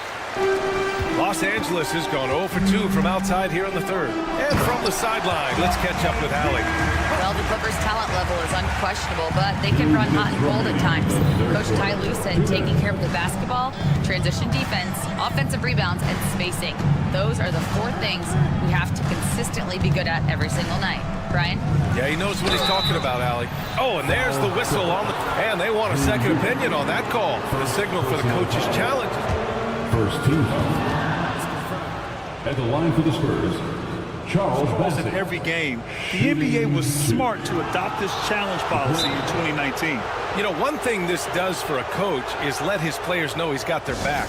Los Angeles has gone 0 for 2 from outside here in the third. And from the sideline, let's catch up with Allie. Well, the Clippers' talent level is unquestionable, but they can run hot and cold at times. Coach Ty Lue said taking care of the basketball, transition defense, offensive rebounds, and spacing. Those are the 4 things we have to consistently be good at every single night. Brian? Yeah, he knows what he's talking about, Allie. Oh, and there's the whistle on the... And they want a second opinion on that call. The signal for the coach's challenge. First team. At the line for the Spurs, Charles Bassett. In every game, the NBA was smart to adopt this challenge policy in 2019. You know, one thing this does for a coach is let his players know he's got their back.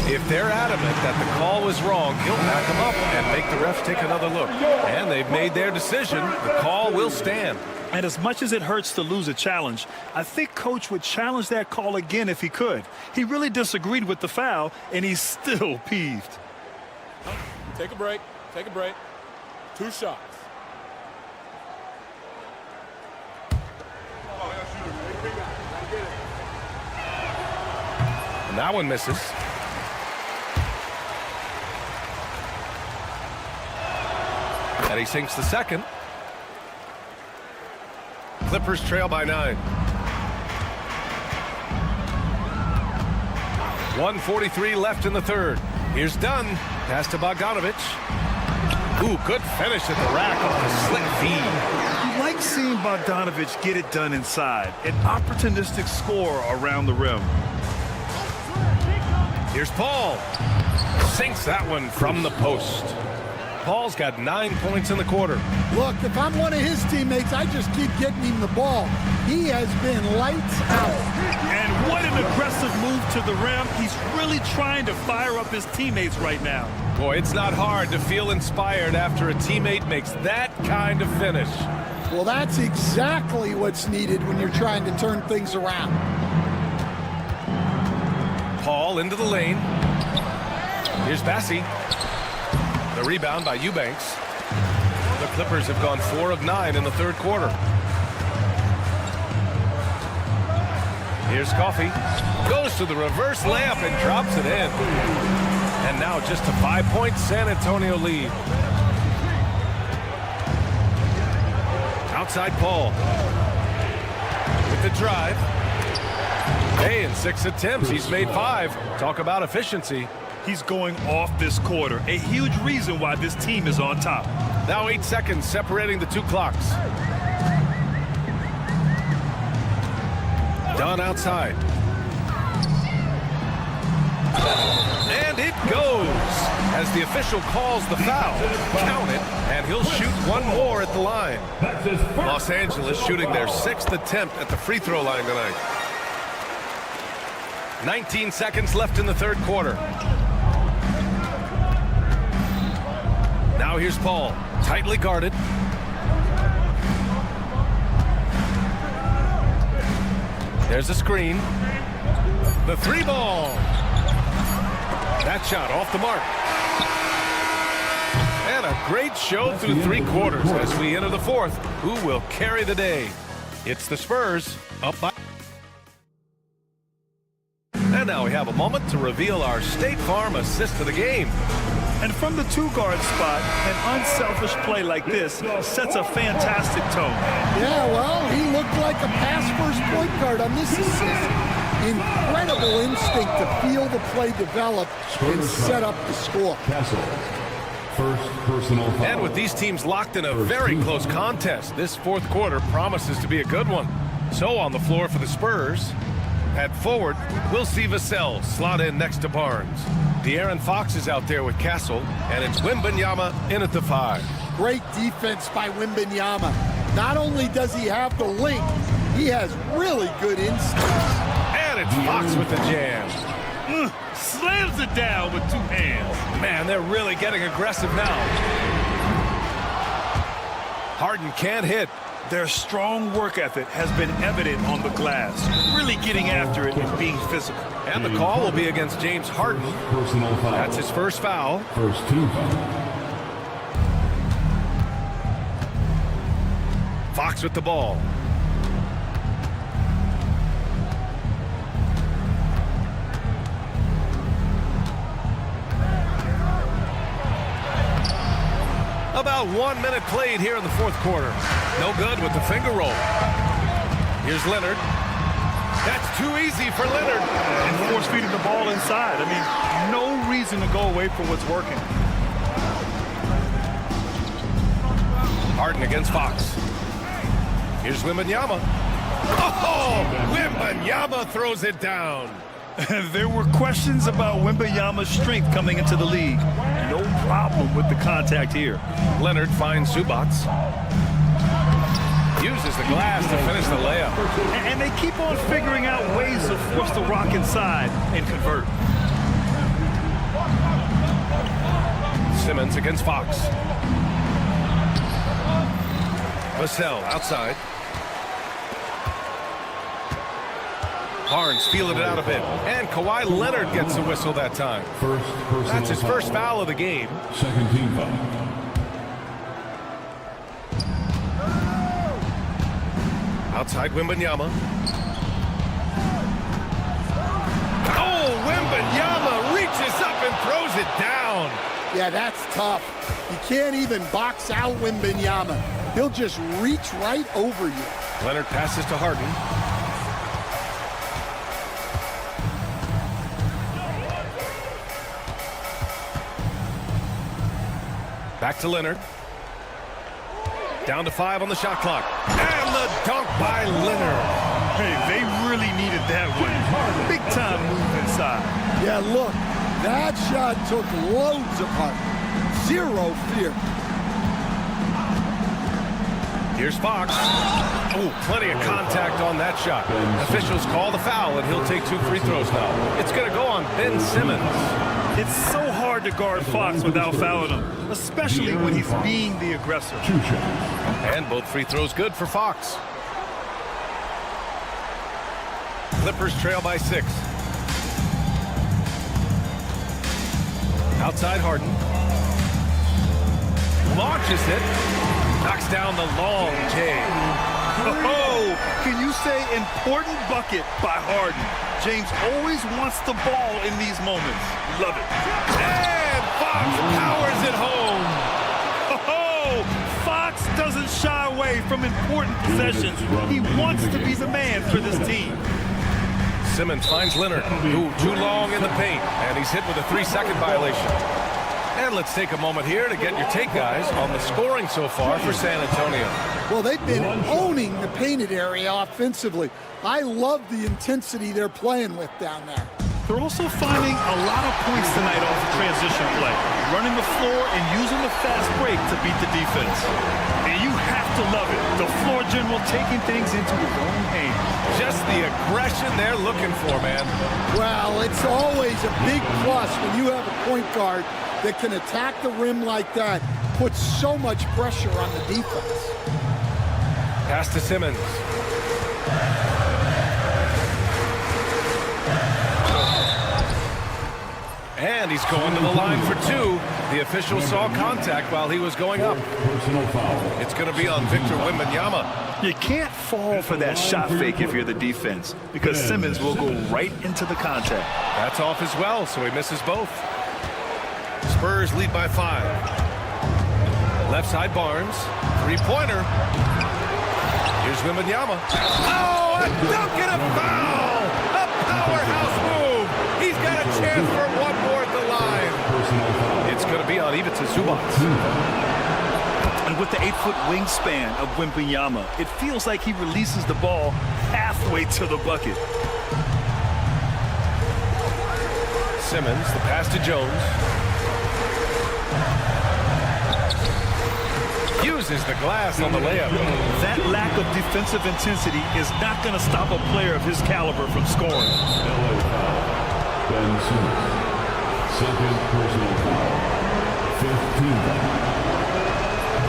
If they're adamant that the call was wrong, he'll back them up and make the refs take another look. And they've made their decision. The call will stand. And as much as it hurts to lose a challenge, I think Coach would challenge that call again if he could. He really disagreed with the foul, and he's still peeved. Take a break. Take a break. 2 shots. And that one misses. And he sinks the second. Clippers trail by 9. 1:43 left in the third. Here's Dunn. Pass to Bogdanovich. Ooh, good finish at the rack off a slick feed. You like seeing Bogdanovich get it done inside. An opportunistic score around the rim. Here's Paul. Sinks that one from the post. Paul's got 9 points in the quarter. Look, if I'm one of his teammates, I just keep getting him the ball. He has been lights out. And what an aggressive move to the rim. He's really trying to fire up his teammates right now. Boy, it's not hard to feel inspired after a teammate makes that kind of finish. Well, that's exactly what's needed when you're trying to turn things around. Paul into the lane. Here's Bassey. The rebound by Eubanks. The Clippers have gone 4 of 9 in the third quarter. Here's Coffey. Goes to the reverse layup and drops it in. And now just a 5-point San Antonio lead. Outside Paul. With the drive. Hey, in 6 attempts, he's made 5. Talk about efficiency. He's going off this quarter. A huge reason why this team is on top. Now 8 seconds separating the 2 clocks. Dunn outside. And it goes as the official calls the foul. Count it, and he'll shoot one more at the line. Los Angeles shooting their 6th attempt at the free throw line tonight. 19 seconds left in the third quarter. Now here's Paul, tightly guarded. There's a screen. The 3-ball. That shot off the mark. And And a great show through 3 quarters as we enter the 4th. Who will carry the day? It's the Spurs up by. And now we have a moment to reveal our State Farm assist of the game. And from the 2-guard spot, an unselfish play like this sets a fantastic tone. Yeah, well, he looked like a pass-first point guard on this assist. Incredible instinct to feel the play develop and set up the score. First personal foul. And with these teams locked in a very close contest, this 4th quarter promises to be a good one. So on the floor for the Spurs, at forward, we'll see Vassell slot in next to Barnes. De'Aaron Fox is out there with Castle, and it's Wembanyama in at the 5. Great defense by Wembanyama. Not only does he have the link, he has really good instincts. And it's Fox with the jam. Slams it down with 2 hands. Man, they're really getting aggressive now. Harden can't hit. Their strong work ethic has been evident on the glass, really getting after it and being physical. And the call will be against James Harden. Personal foul. That's his first foul. First 2 foul. Fox with the ball. About 1 minute played here in the 4th quarter. No good with the finger roll. Here's Leonard. That's too easy for Leonard. And force feeding the ball inside. I mean, no reason to go away from what's working. Harden against Fox. Here's Wembanyama. Oh, Wembanyama throws it down. There were questions about Wembanyama's strength coming into the league. No problem with the contact here. Leonard finds Zubac. Uses the glass to finish the layup. And they keep on figuring out ways to force the rock inside and convert. Simmons against Fox. Vassell outside. Barnes fielded it out a bit. And Kawhi Leonard gets a whistle that time. That's his first foul of the game. Second team foul. Outside Wembanyama. Oh, Wembanyama reaches up and throws it down. Yeah, that's tough. You can't even box out Wembanyama. He'll just reach right over you. Leonard passes to Harden. Back to Leonard. Down to 5 on the shot clock. And the dunk by Leonard. Hey, they really needed that one. Big time move inside. Yeah, look, that shot took loads of heart. Zero fear. Here's Fox. Oh, plenty of contact on that shot. Officials call the foul, and he'll take 2 free throws now. It's going to go on Ben Simmons. It's so hard to guard Fox without fouling him, especially when he's being the aggressor. And both free throws good for Fox. Clippers trail by 6. Outside Harden. Launches it. Knocks down the long J. Oh, can you say important bucket by Harden? James always wants the ball in these moments. Love it. And Fox powers it home. Oh, Fox doesn't shy away from important possessions. He wants to be the man for this team. Simmons finds Leonard. Ooh, too long in the paint. And he's hit with a 3-second violation. And let's take a moment here to get your take, guys, on the scoring so far for San Antonio. Well, they've been owning the painted area offensively. I love the intensity they're playing with down there. They're also finding a lot of points tonight off the transition play, running the floor and using the fast break to beat the defense. And you have to love it. The floor general taking things into his own hands. Just the aggression they're looking for, man. Well, it's always a big plus when you have a point guard that can attack the rim like that, puts so much pressure on the defense. Pass to Simmons. And he's going to the line for 2. The official saw contact while he was going up. Personal foul. It's going to be on Victor Wembanyama. You can't fall for that shot fake if you're the defense, because Simmons will go right into the contact. That's off as well, so he misses both. Spurs lead by 5. Left side Barnes. Three-pointer. Here's Wembanyama. Oh, a dunk and a foul! A powerhouse move! He's got a chance for one more at the line. It's going to be on Ivica Zubac. And with the 8-foot wingspan of Wembanyama, it feels like he releases the ball halfway to the bucket. Simmons, the pass to Jones. Uses the glass on the layup. That lack of defensive intensity is not going to stop a player of his caliber from scoring. Ben Simmons. Second personal foul. 15.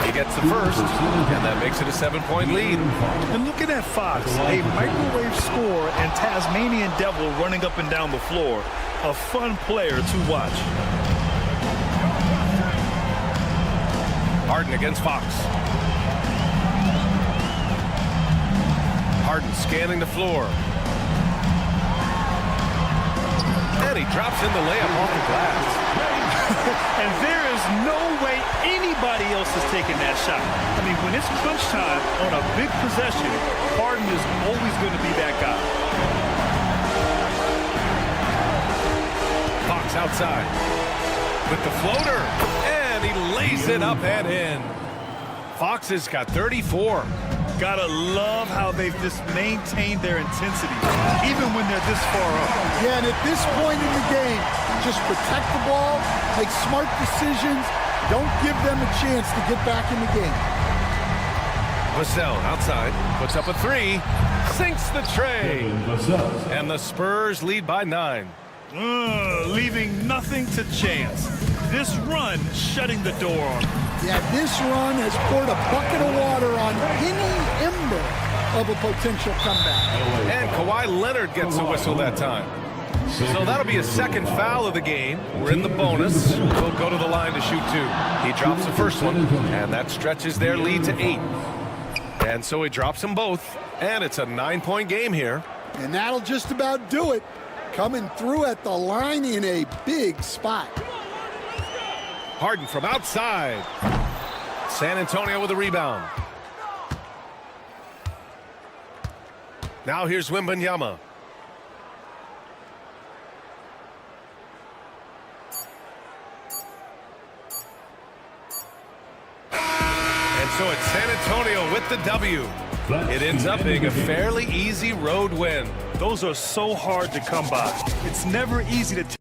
He gets the first, and that makes it a 7-point lead. And looking at Fox, a microwave score and Tasmanian Devil running up and down the floor. A fun player to watch. Harden against Fox. Harden scanning the floor. And he drops in the layup off the glass. And there is no way anybody else is taking that shot. I mean, when it's crunch time on a big possession, Harden is always going to be that guy. Fox outside with the floater. And he lays it up and in. Fox has got 34. Gotta love how they've just maintained their intensity, even when they're this far up. Yeah, and at this point in the game, just protect the ball, make smart decisions, don't give them a chance to get back in the game. Vassell outside, puts up a 3, sinks the tray. And the Spurs lead by 9. Leaving nothing to chance. This run shutting the door on them. Yeah, this run has poured a bucket of water on any ember of a potential comeback. And Kawhi Leonard gets a whistle that time. So that'll be a second foul of the game. We're in the bonus. We'll go to the line to shoot 2. He drops the first one, and that stretches their lead to 8. And so he drops them both, and it's a 9-point game here. And that'll just about do it. Coming through at the line in a big spot. Harden from outside. San Antonio with a rebound. Now here's Wembanyama. And so it's San Antonio with the W. It ends up being a fairly easy road win. Those are so hard to come by. It's never easy to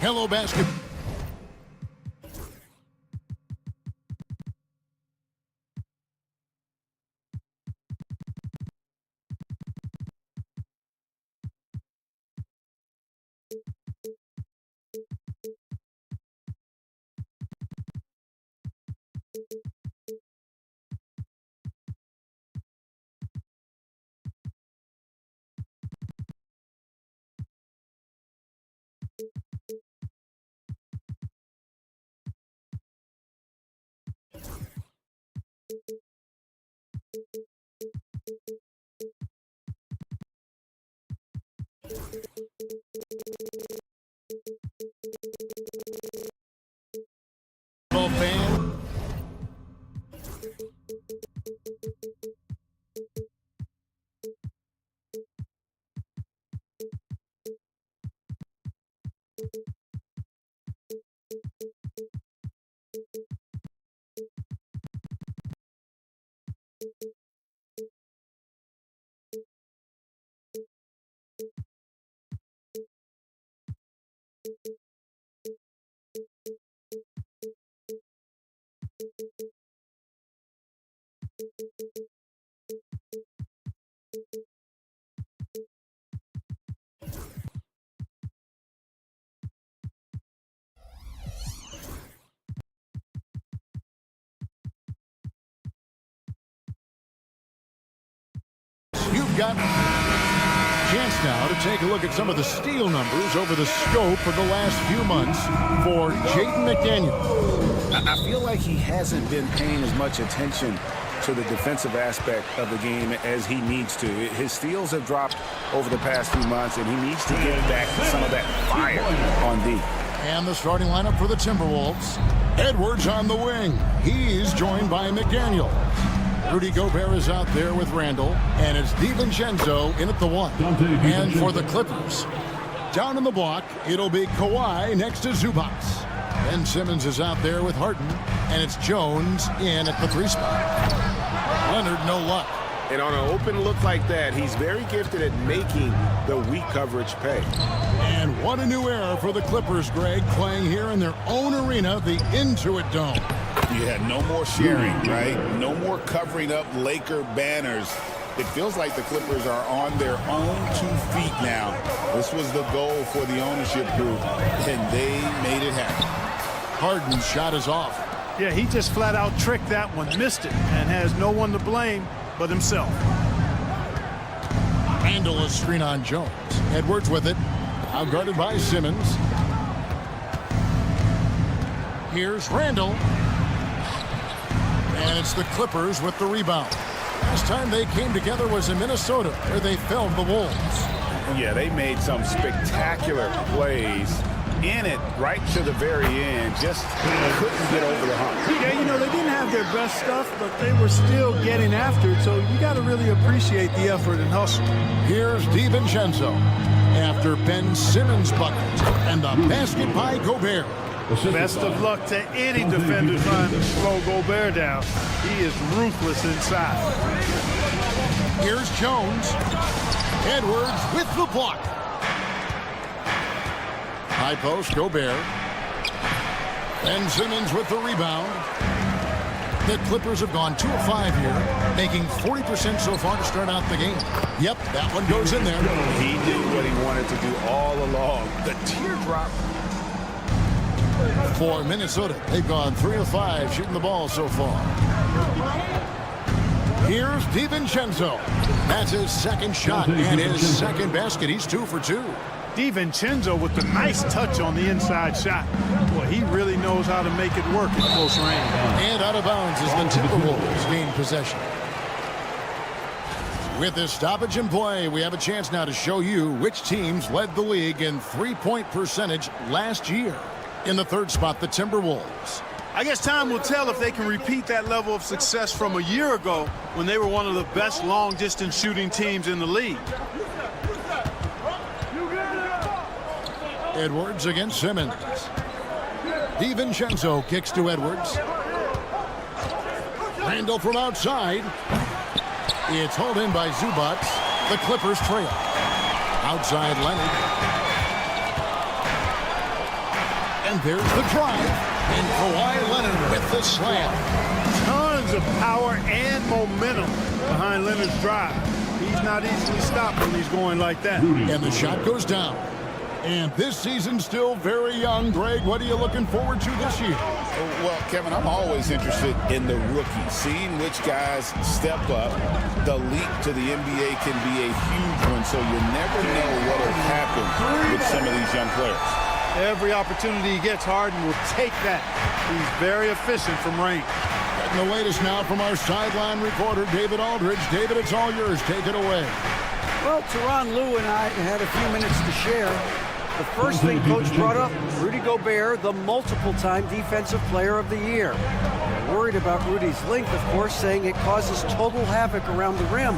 Hello, basketball. Fan. we've got a chance now to take a look at some of the steal numbers over the scope of the last few months for Jaden McDaniels. I feel like he hasn't been paying as much attention to the defensive aspect of the game as he needs to. His steals have dropped over the past few months, and he needs to get back to some of that fire on D. And the starting lineup for the Timberwolves. Edwards on the wing. He's joined by McDaniel. Rudy Gobert is out there with Randall, and it's DiVincenzo in at the 1. And for the Clippers, down in the block, it'll be Kawhi next to Zubac. Ben Simmons is out there with Harden, and it's Jones in at the 3 spot. Leonard, no luck. And on an open look like that, he's very gifted at making the weak coverage pay. And what a new era for the Clippers, Greg, playing here in their own arena, the Intuit Dome. Yeah, no more sharing, right? No more covering up Laker banners. It feels like the Clippers are on their own 2 feet now. This was the goal for the ownership group, and they made it happen. Harden's shot is off. Yeah, he just flat out tricked that one, missed it, and has no one to blame but himself. Randall a screen on Jones. Edwards with it. Now guarded by Simmons. Here's Randall. And it's the Clippers with the rebound. Last time they came together was in Minnesota, where they felled the Wolves. Yeah, they made some spectacular plays in it right to the very end. Just couldn't get over the hump. Yeah, you know, they didn't have their best stuff, but they were still getting after it, so you got to really appreciate the effort and hustle. Here's DiVincenzo after Ben Simmons' bucket, and the basket by Gobert. Best of luck to any defender trying to slow Gobert down. He is ruthless inside. Here's Jones. Edwards with the block. High post, Gobert. Ben Simmons with the rebound. The Clippers have gone 2 of 5 here, making 40% so far to start out the game. Yep, that one goes in there. He did what he wanted to do all along. The teardrop. For Minnesota, they've gone 3 of 5 shooting the ball so far. Here's DiVincenzo. That's his second shot and his second basket. He's 2 for 2. DiVincenzo with the nice touch on the inside shot. Boy, he really knows how to make it work at close range. And out of bounds as the Timberwolves gain possession. With this stoppage in play, we have a chance now to show you which teams led the league in three-point percentage last year. In the 3rd spot, the Timberwolves. I guess time will tell if they can repeat that level of success from a year ago when they were one of the best long-distance shooting teams in the league. Edwards against Simmons. DiVincenzo kicks to Edwards. Randall from outside. It's hauled in by Zubac. The Clippers trail. Outside Leonard. And there's the drive. And Kawhi Leonard with the slam. Tons of power and momentum behind Leonard's drive. He's not easily stopped when he's going like that. And the shot goes down. And this season's still very young. Greg, what are you looking forward to this year? Well, Kevin, I'm always interested in the rookies, seeing which guys step up. The leap to the NBA can be a huge one, so you never know what will happen with some of these young players. Every opportunity he gets, Harden will take that. He's very efficient from range. Getting the latest now from our sideline reporter, David Aldridge. David, it's all yours. Take it away. Well, Tyronn Lue and I had a few minutes to share. The first thing Coach brought up, Rudy Gobert, the multiple-time Defensive Player of the Year. Worried about Rudy's length, of course, saying it causes total havoc around the rim.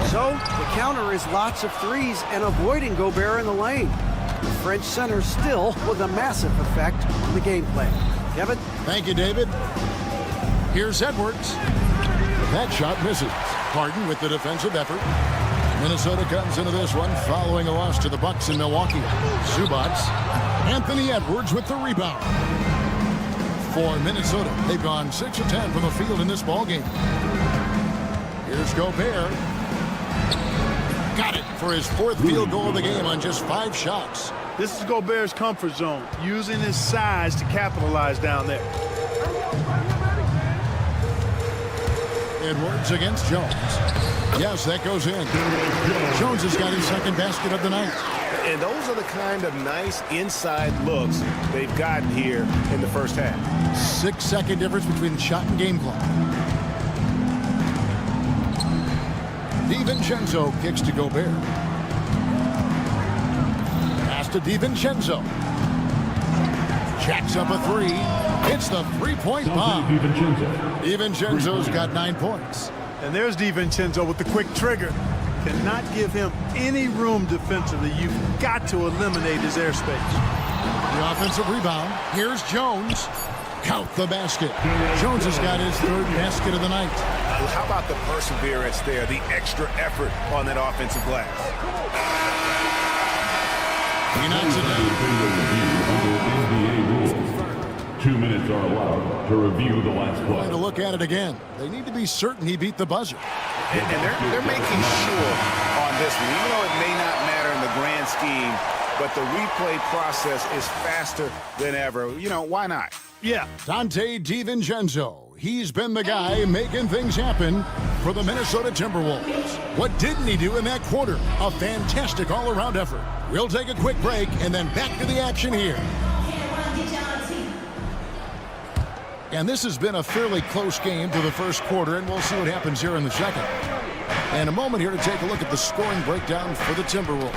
So the counter is lots of threes and avoiding Gobert in the lane. The French center still with a massive effect on the game plan. Kevin? Thank you, David. Here's Edwards. That shot misses. Harden with the defensive effort. Minnesota comes into this one following a loss to the Bucks in Milwaukee. Zubac. Anthony Edwards with the rebound. For Minnesota, they've gone 6 of 10 from the field in this ballgame. Here's Gobert. Got it for his 4th field goal of the game on just 5 shots. This is Gobert's comfort zone, using his size to capitalize down there. Edwards against Jones. Yes, that goes in. Jones has got his second basket of the night. And those are the kind of nice inside looks they've gotten here in the first half. 6-second difference between shot and game clock. DiVincenzo kicks to Gobert. Pass to DiVincenzo. Jacks up a three. It's the three-point bomb. DiVincenzo's got 9 points. And there's DiVincenzo with the quick trigger. Cannot give him any room defensively. You've got to eliminate his airspace. The offensive rebound. Here's Jones. Count the basket. Jones has got his third basket of the night. How about the perseverance there, the extra effort on that offensive glass? He knocks it down. 2 minutes are allowed to review the last play. Going to look at it again. They need to be certain he beat the buzzer. And they're making sure on this one, even though it may not matter in the grand scheme, but the replay process is faster than ever. You know, why not? Yeah. Dante DiVincenzo. He's been the guy making things happen for the Minnesota Timberwolves. What didn't he do in that quarter? A fantastic all-around effort. We'll take a quick break and then back to the action here. And this has been a fairly close game through the first quarter, and we'll see what happens here in the second. And a moment here to take a look at the scoring breakdown for the Timberwolves.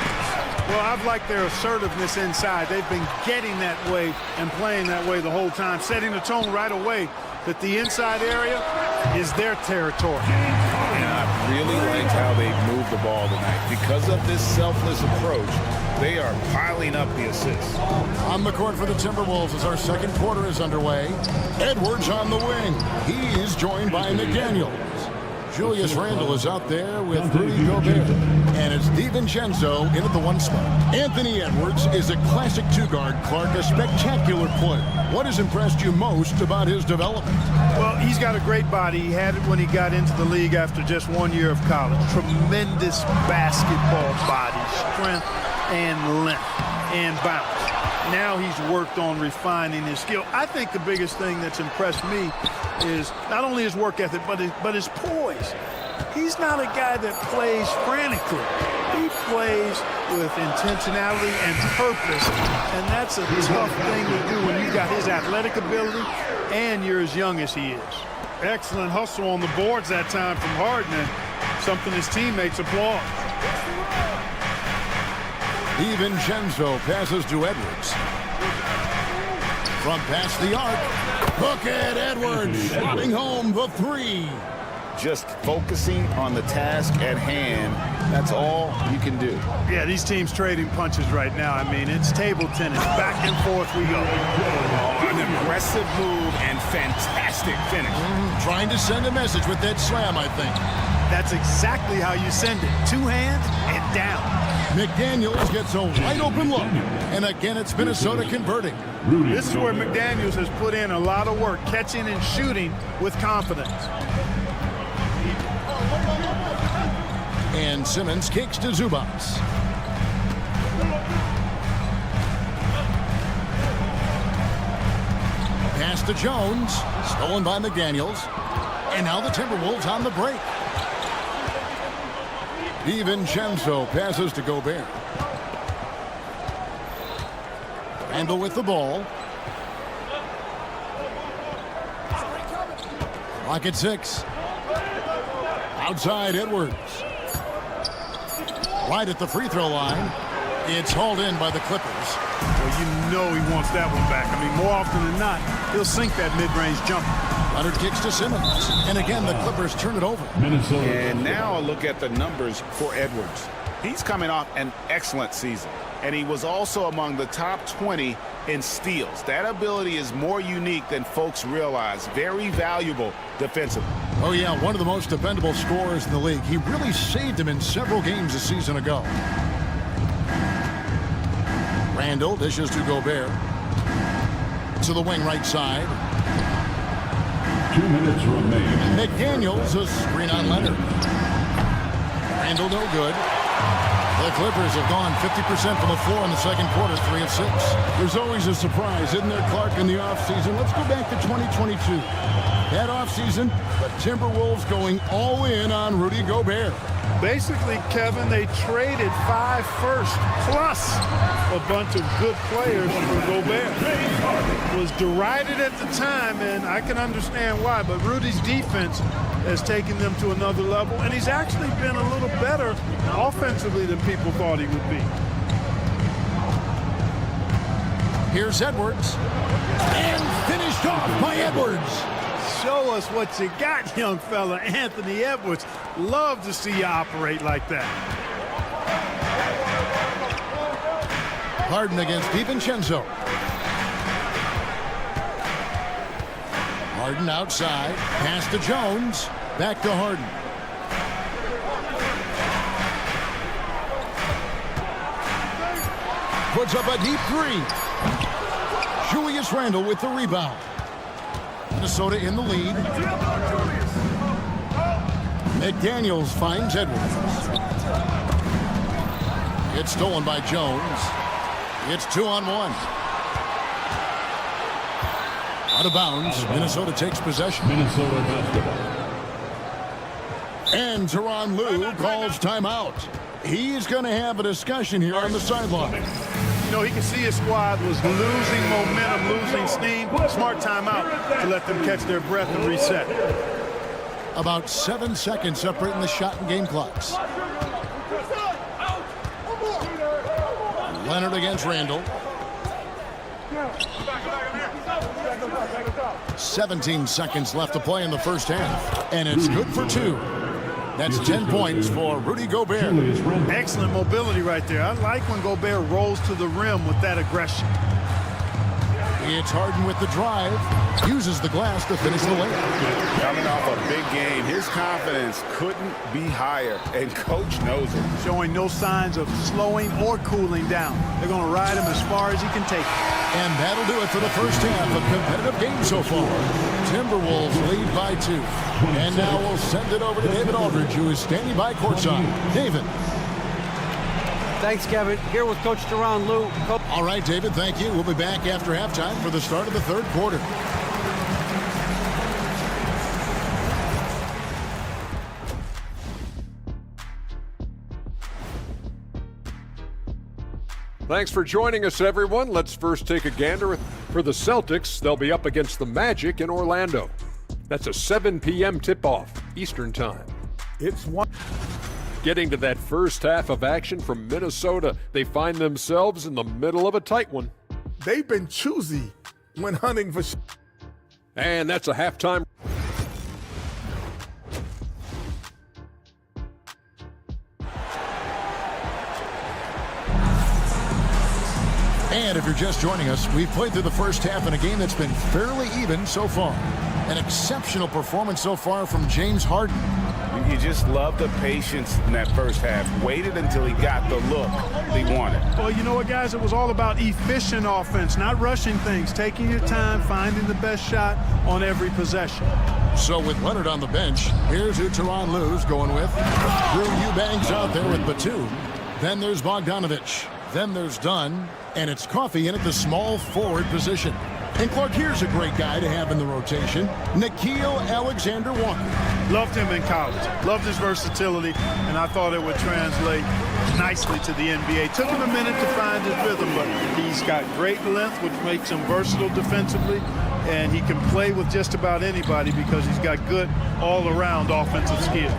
Well, I've liked their assertiveness inside. They've been getting that way and playing that way the whole time, setting the tone right away that the inside area is their territory. And I really liked how they moved the ball tonight. Because of this selfless approach, they are piling up the assists. On the court for the Timberwolves as our second quarter is underway. Edwards on the wing. He is joined by McDaniels. Julius Randle is out there with Rudy Gobert. And it's DiVincenzo in at the one spot. Anthony Edwards is a classic two-guard. Clark, a spectacular player. What has impressed you most about his development? Well, he's got a great body. He had it when he got into the league after just 1 year of college. Tremendous basketball body, strength and length and bounce. Now he's worked on refining his skill. I think the biggest thing that's impressed me is not only his work ethic, but his poise. He's not a guy that plays frantically. He plays with intentionality and purpose, and that's a tough thing to do when you've got his athletic ability and you're as young as he is. Excellent hustle on the boards that time from Harden, and something his teammates applaud. DiVincenzo passes to Edwards. From past the arc. Look at Edwards slotting home the three. Just focusing on the task at hand, that's all you can do. Yeah, these teams trading punches right now. I mean, it's table tennis. Back and forth we go. Oh, an aggressive move and fantastic finish. Trying to send a message with that slam, I think. That's exactly how you send it. Two hands and down. McDaniels gets a wide open look. And again, it's Minnesota converting. This is where McDaniels has put in a lot of work, catching and shooting with confidence. And Simmons kicks to Zubats. Pass to Jones. Stolen by McDaniels. And now the Timberwolves on the break. DiVincenzo passes to Gobert. Randle with the ball. Clock at 6. Outside Edwards. Right at the free throw line. It's hauled in by the Clippers. Well, you know he wants that one back. I mean, more often than not, he'll sink that mid-range jumper. Leonard kicks to Simmons. And again, the Clippers turn it over. And now a look at the numbers for Edwards. He's coming off an excellent season. And he was also among the top 20 in steals. That ability is more unique than folks realize. Very valuable defensively. Oh, yeah, one of the most dependable scorers in the league. He really saved him in several games a season ago. Randle dishes to Gobert. To the wing right side. 2 minutes remain. McDaniels, a screen on Leonard. Randle no good. The Clippers have gone 50% from the floor in the second quarter, 3 of 6. There's always a surprise, isn't there, Clark, in the offseason? Let's go back to 2022. That offseason, the Timberwolves going all in on Rudy Gobert. Basically, Kevin, they traded 5 firsts plus a bunch of good players for Gobert. It was derided at the time, and I can understand why, but Rudy's defense has taken them to another level, and he's actually been a little better offensively than people thought he would be. Here's Edwards, and finished off by Edwards. Show us what you got, young fella. Anthony Edwards. Love to see you operate like that. Harden against DiVincenzo. Harden outside. Pass to Jones. Back to Harden. Puts up a deep 3. Julius Randle with the rebound. Minnesota in the lead. McDaniels finds Edwards. It's stolen by Jones. It's 2-on-1. Out of bounds. Minnesota takes possession. Minnesota basketball. And SuperLu calls timeout. He's going to have a discussion here on the sideline. You know, he can see his squad was losing momentum, losing steam. Smart timeout to let them catch their breath and reset. About 7 seconds separating the shot and game clocks. Leonard against Randle. 17 seconds left to play in the first half. And it's good for 2. That's 10 points for Rudy Gobert. Excellent mobility right there. I like when Gobert rolls to the rim with that aggression. It's Harden with the drive. Uses the glass to finish the layup. Coming off a big game, his confidence couldn't be higher, and coach knows it. Showing no signs of slowing or cooling down. They're going to ride him as far as he can take it. And that'll do it for the first half of competitive game so far. Timberwolves lead by 2. And now we'll send it over to David Aldridge, who is standing by courtside. David. Thanks, Kevin. Here with Coach SuperLu. All right, David, thank you. We'll be back after halftime for the start of the third quarter. Thanks for joining us, everyone. Let's first take a gander for the Celtics. They'll be up against the Magic in Orlando. That's a 7 p.m. tip-off Eastern Time. It's one. Getting to that first half of action from Minnesota, they find themselves in the middle of a tight one. They've been choosy when hunting for. And that's a halftime. And if you're just joining us, we've played through the first half in a game that's been fairly even so far. An exceptional performance so far from James Harden. You just love the patience in that first half. Waited until he got the look he wanted. Well, you know what, guys? It was all about efficient offense, not rushing things, taking your time, finding the best shot on every possession. So with Leonard on the bench, here's who SuperLu's going with. Drew Eubanks out there with Batum. Then there's Bogdanovich. Then there's Dunn. And it's Coffey in at the small forward position. And Clark, here's a great guy to have in the rotation, Nickeil Alexander-Walker. Loved him in college. Loved his versatility, and I thought it would translate nicely to the NBA. Took him a minute to find his rhythm, but he's got great length, which makes him versatile defensively, and he can play with just about anybody because he's got good all-around offensive skills.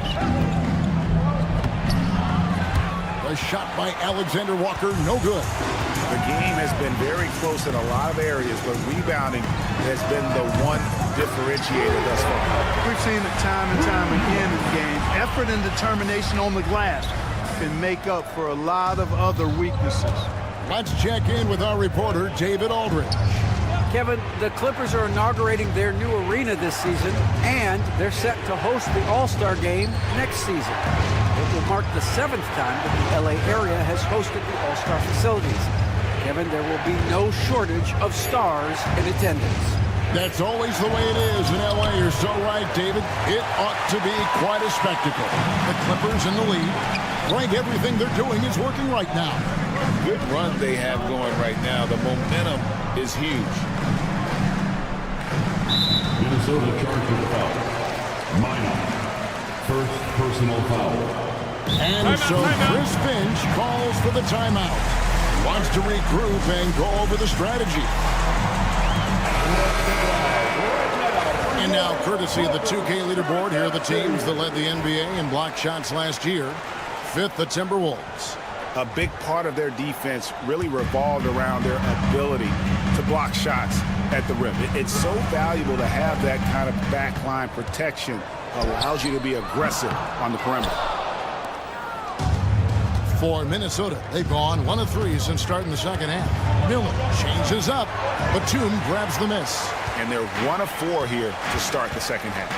A shot by Alexander-Walker, no good. The game has been very close in a lot of areas, but rebounding has been the one differentiator thus far. We've seen it time and time again in the game. Effort and determination on the glass can make up for a lot of other weaknesses. Let's check in with our reporter, David Aldridge. Kevin, the Clippers are inaugurating their new arena this season, and they're set to host the All-Star Game next season. It will mark the 7th time that the LA area has hosted the All-Star facilities. Kevin, there will be no shortage of stars in attendance. That's always the way it is in LA. You're so right, David. It ought to be quite a spectacle. The Clippers in the lead. Greg, everything they're doing is working right now. Good run they have going right now. The momentum is huge. Minnesota charged with a foul. Minor. First personal foul. And so Chris Finch calls for the timeout. Wants to regroup and go over the strategy. And now, courtesy of the 2K leaderboard, here are the teams that led the NBA in block shots last year. Fifth, the Timberwolves. A big part of their defense really revolved around their ability to block shots at the rim. It's so valuable to have that kind of backline protection. Allows you to be aggressive on the perimeter. For Minnesota, they've gone 1 of 3 since starting the second half. Miller changes up. Batum grabs the miss. And they're 1 of 4 here to start the second half.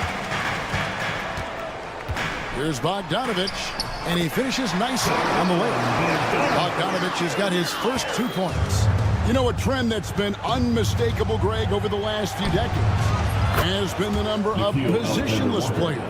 Here's Bogdanovich, and he finishes nicely on the layup. Bogdanovich has got his first 2 points. You know, a trend that's been unmistakable, Greg, over the last few decades has been the number of positionless players.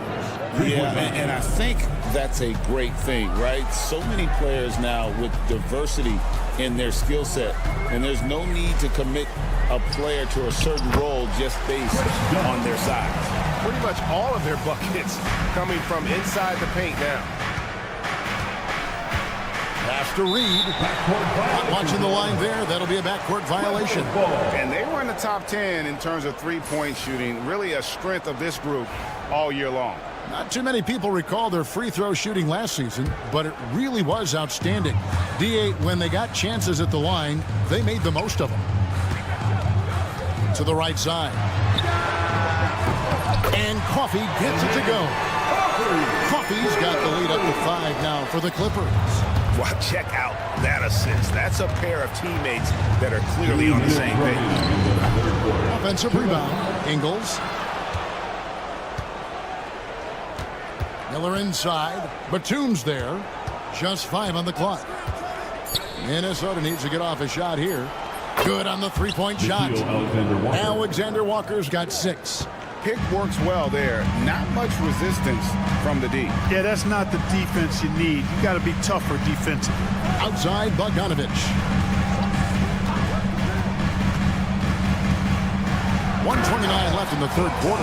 Yeah, and I think that's a great thing, right? So many players now with diversity in their skill set, and there's no need to commit a player to a certain role just based on their size. Pretty much all of their buckets coming from inside the paint now. Pass to Reed. Not watching the line there. That'll be a backcourt violation. And they were in the top 10 in terms of three-point shooting. Really a strength of this group all year long. Not too many people recall their free throw shooting last season, but it really was outstanding. D8, when they got chances at the line, they made the most of them. To the right side. And Coffey gets it to go. Coffey's got the lead up to 5 now for the Clippers. Well, check out that assist. That's a pair of teammates that are clearly on the same page. Offensive rebound. Ingles. Miller inside. Batum's there. Just 5 on the clock. Minnesota needs to get off a shot here. Good on the three-point shot. Alexander Walker's got 6. Pick works well there. Not much resistance from the D. Yeah, that's not the defense you need. You got to be tougher defensively. Outside Bogdanovich. 1:29 left in the third quarter.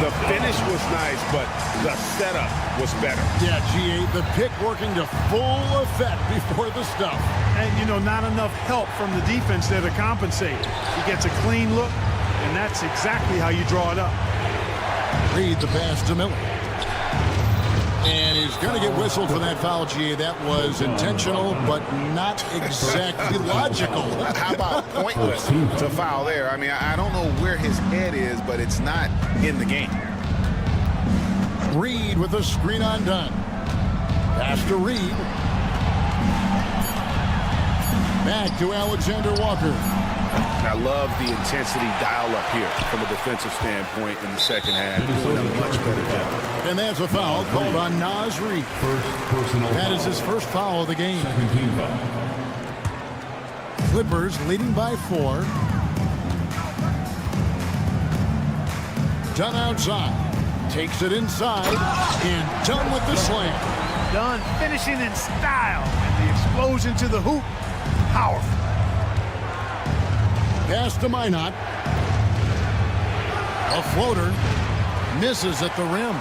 The finish was nice, but the setup was better. Yeah, G8, the pick working to full effect before the stuff. And, you know, not enough help from the defense there to compensate. He gets a clean look, and that's exactly how you draw it up. Reed the pass to Miller. And he's going to get whistled for that foul, G. That was intentional, but not exactly logical. How about pointless to foul there? I mean, I don't know where his head is, but it's not in the game. Reed with a screen on done. Pass to Reed. Back to Alexander Walker. I love the intensity dial up here from a defensive standpoint in the second half. Doing a much better job. And that's a foul called on Naz Reed. That is his first foul of the game. Clippers leading by 4. Dunn outside. Takes it inside. And Dunn with the slam. Dunn finishing in style. And the explosion to the hoop. Powerful. Pass to Minot. A floater. Misses at the rim.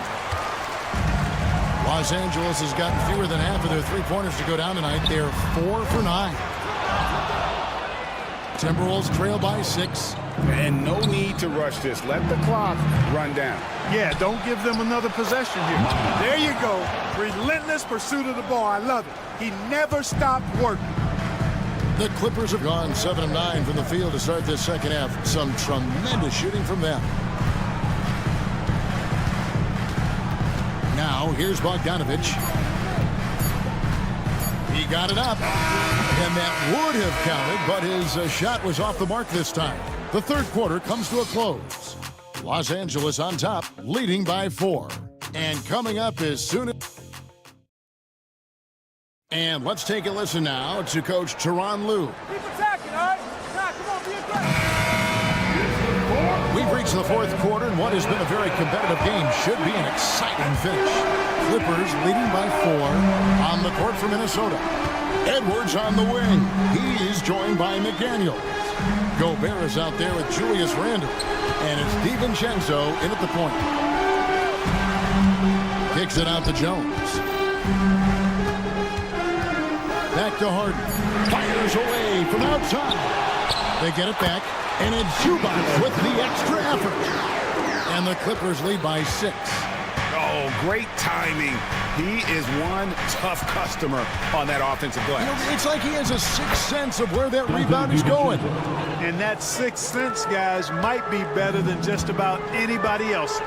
Los Angeles has gotten fewer than half of their three-pointers to go down tonight. They're 4 for 9. Timberwolves trail by 6. And no need to rush this. Let the clock run down. Yeah, don't give them another possession here. There you go. Relentless pursuit of the ball. I love it. He never stopped working. The Clippers have gone 7 of 9 from the field to start this second half. Some tremendous shooting from them. Now, here's Bogdanovich. He got it up. And that would have counted, but his shot was off the mark this time. The third quarter comes to a close. Los Angeles on top, leading by 4. And coming up as soon as... And let's take a listen now to Coach SuperLu. Keep attacking, all right? Now, come on, be aggressive. We've reach the fourth quarter, and what has been a very competitive game should be an exciting finish. Clippers leading by 4 on the court for Minnesota. Edwards on the wing. He is joined by McDaniels. Gobert is out there with Julius Randle. And it's DiVincenzo in at the point. Kicks it out to Jones. Back to Harden. Fires away from outside. They get it back. And it's Zubac with the extra effort. And the Clippers lead by 6. Oh, great timing. He is one tough customer on that offensive glass. It's like he has a sixth sense of where that rebound is going. And that sixth sense, guys, might be better than just about anybody else's.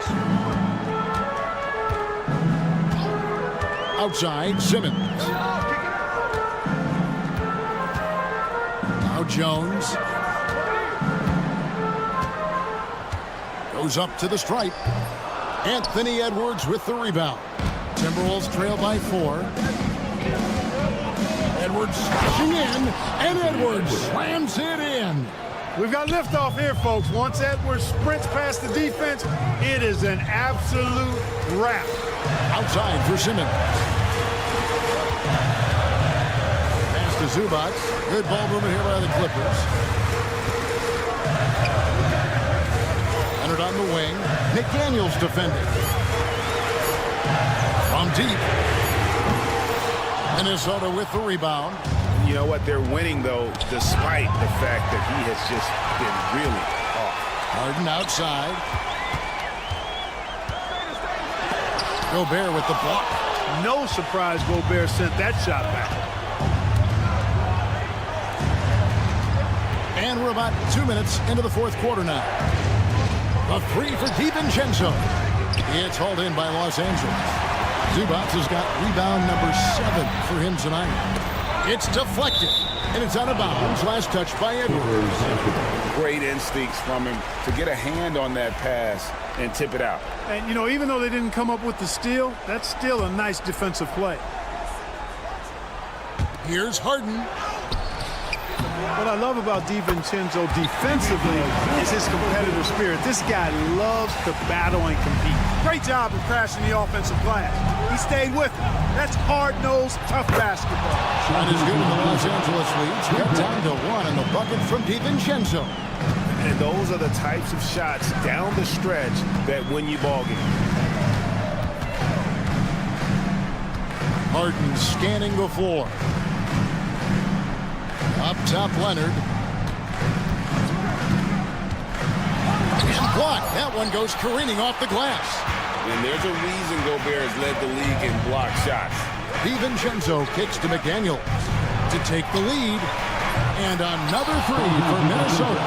Outside, Simmons. Now Jones. Goes up to the stripe. Anthony Edwards with the rebound. Timberwolves trail by 4. Edwards slashing in, and Edwards slams it in. We've got liftoff here, folks. Once Edwards sprints past the defense, it is an absolute wrap. Outside for Simmons. Pass to Zubac. Good ball movement here by the Clippers. Leonard on the wing. McDaniels defending. From deep. Minnesota with the rebound. You know what? They're winning, though, despite the fact that he has just been really off. Harden outside. Gobert with the block. No surprise Gobert sent that shot back. And we're about 2 minutes into the fourth quarter now. A 3 for DiVincenzo. It's hauled in by Los Angeles. Zubac has got rebound number 7 for him tonight. It's deflected, and it's out of bounds. Last touch by Edwards. Great instincts from him to get a hand on that pass and tip it out. And, you know, even though they didn't come up with the steal, that's still a nice defensive play. Here's Harden. What I love about DiVincenzo defensively is his competitive spirit. This guy loves to battle and compete. Great job of crashing the offensive glass. He stayed with it. That's hard-nosed, tough basketball. Shot is good in the Los Angeles leads. Cut down to 1 on the bucket from DiVincenzo. And those are the types of shots down the stretch that win you ball games. Harden scanning the floor. Up top, Leonard. And blocked. That one goes careening off the glass. And there's a reason Gobert has led the league in block shots. DiVincenzo kicks to McDaniels to take the lead. And another 3 for Minnesota.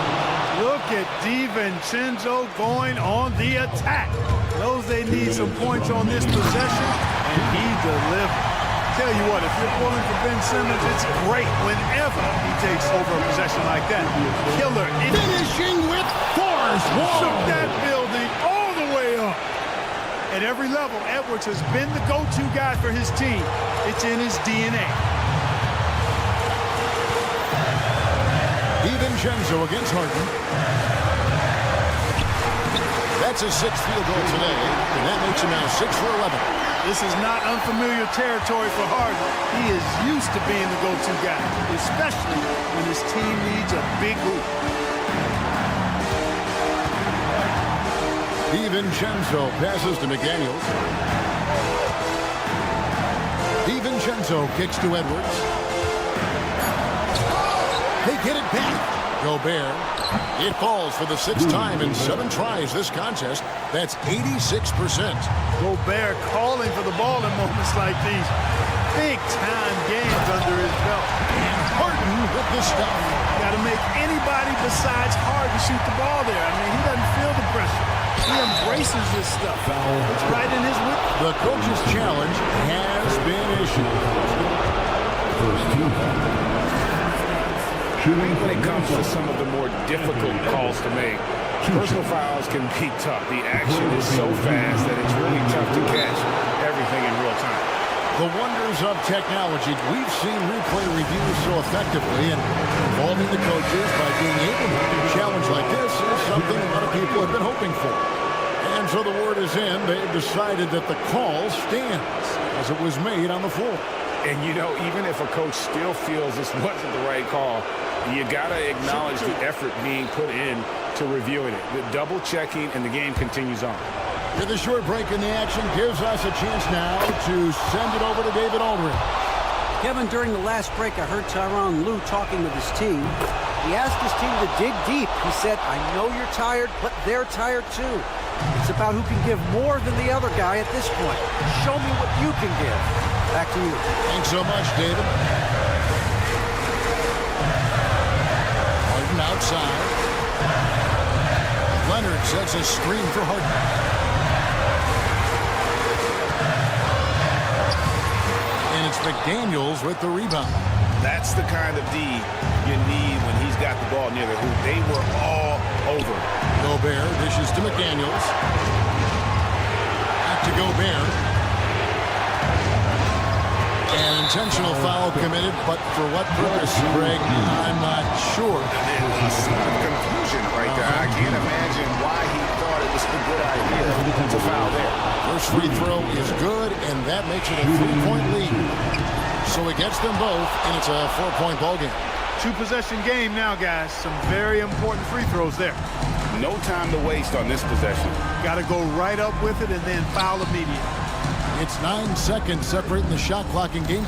Look at DiVincenzo going on the attack. Knows they need some points on this possession, and he delivered. Tell you what, if you're pulling for Ben Simmons, it's great whenever he takes over a possession like that. Killer. Finishing with force. Shook that building all the way up. At every level, Edwards has been the go-to guy for his team. It's in his DNA. DiVincenzo against Harden. That's his 6th field goal today, and that makes him now 6 for 11. This is not unfamiliar territory for Harden. He is used to being the go-to guy, especially when his team needs a big hoop. DiVincenzo passes to McDaniels. DiVincenzo kicks to Edwards. They get it back. Gobert. It falls for the 6th time in 7 tries this contest. That's 86%. Gobert calling for the ball in moments like these. Big-time games under his belt. And Harden with the stuff. Got to make anybody besides Harden shoot the ball there. I mean, he doesn't feel the pressure. He embraces this stuff. It's right in his whip. The coach's challenge has been issued. First team. When it comes to some of the more difficult calls to make, personal fouls can be tough. The action is so fast that it's really tough to catch everything in real time. The wonders of technology. We've seen replay reviews so effectively, and involving the coaches by being able to do a challenge like this is something a lot of people have been hoping for. And so the word is in. They've decided that the call stands as it was made on the floor. And, you know, even if a coach still feels this wasn't the right call, you got to acknowledge the effort being put in to reviewing it. The double checking, and the game continues on. With a short break in the action gives us a chance now to send it over to David Aldridge. Kevin, during the last break, I heard SuperLu talking with his team. He asked his team to dig deep. He said, I know you're tired, but they're tired too. It's about who can give more than the other guy at this point. Show me what you can give. Back to you. Thanks so much, David. Harden outside. Leonard sets a screen for Harden. And it's McDaniels with the rebound. That's the kind of D you need when he's got the ball near the hoop. They were all over. Gobert dishes to McDaniels. Back to Gobert. An intentional foul committed, but for what purpose, Greg? I'm not sure. A scene of confusion right there. I can't imagine why he thought it was a good idea to foul there. First free throw is good, and that makes it a 3-point lead. So it gets them both, and it's a 4-point ball game. 2-possession game now, guys. Some very important free throws there. No time to waste on this possession. Got to go right up with it and then foul immediately. It's 9 seconds separating the shot clock and game.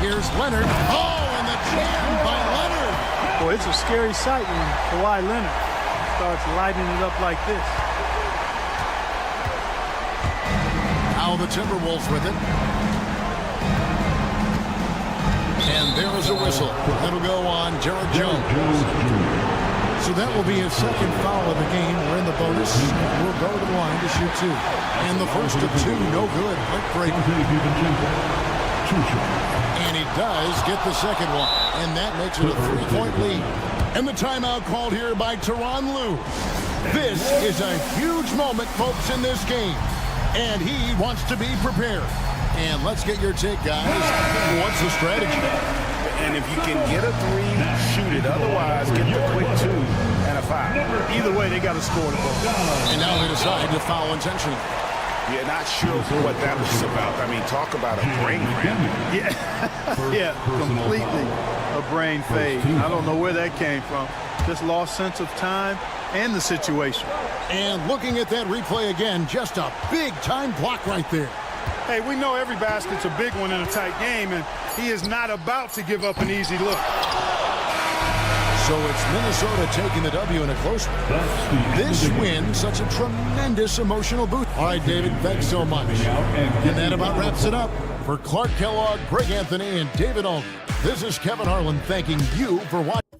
Here's Leonard. Oh, and the jam by Leonard. Boy, it's a scary sight when Kawhi Leonard starts lighting it up like this. Now the Timberwolves with it. And there is a whistle. That'll go on Jared Jones. So that will be his second foul of the game. We're in the bonus. We'll go to the line to shoot two. And the first of two, no good. Heartbreaking. And he does get the second one. And that makes it a 3-point lead. And the timeout called here by SuperLu. This is a huge moment, folks, in this game. And he wants to be prepared. And let's get your take, guys. What's the strategy? And if you can get a three, shoot it. Otherwise, get the quick two and a foul. Either way, they got to score the ball. And now they decide to foul intentionally. Yeah, not sure what that was about. I mean, talk about a brain cramp. Yeah, completely a brain fade. I don't know where that came from. Just lost sense of time and the situation. And looking at that replay again, just a big-time block right there. Hey, we know every basket's a big one in a tight game, and he is not about to give up an easy look. So it's Minnesota taking the W in a close one. This win, such a tremendous emotional boost. All right, David, thanks so much. And that about wraps it up. For Clark Kellogg, Greg Anthony, and David Aldridge, this is Kevin Harlan thanking you for watching.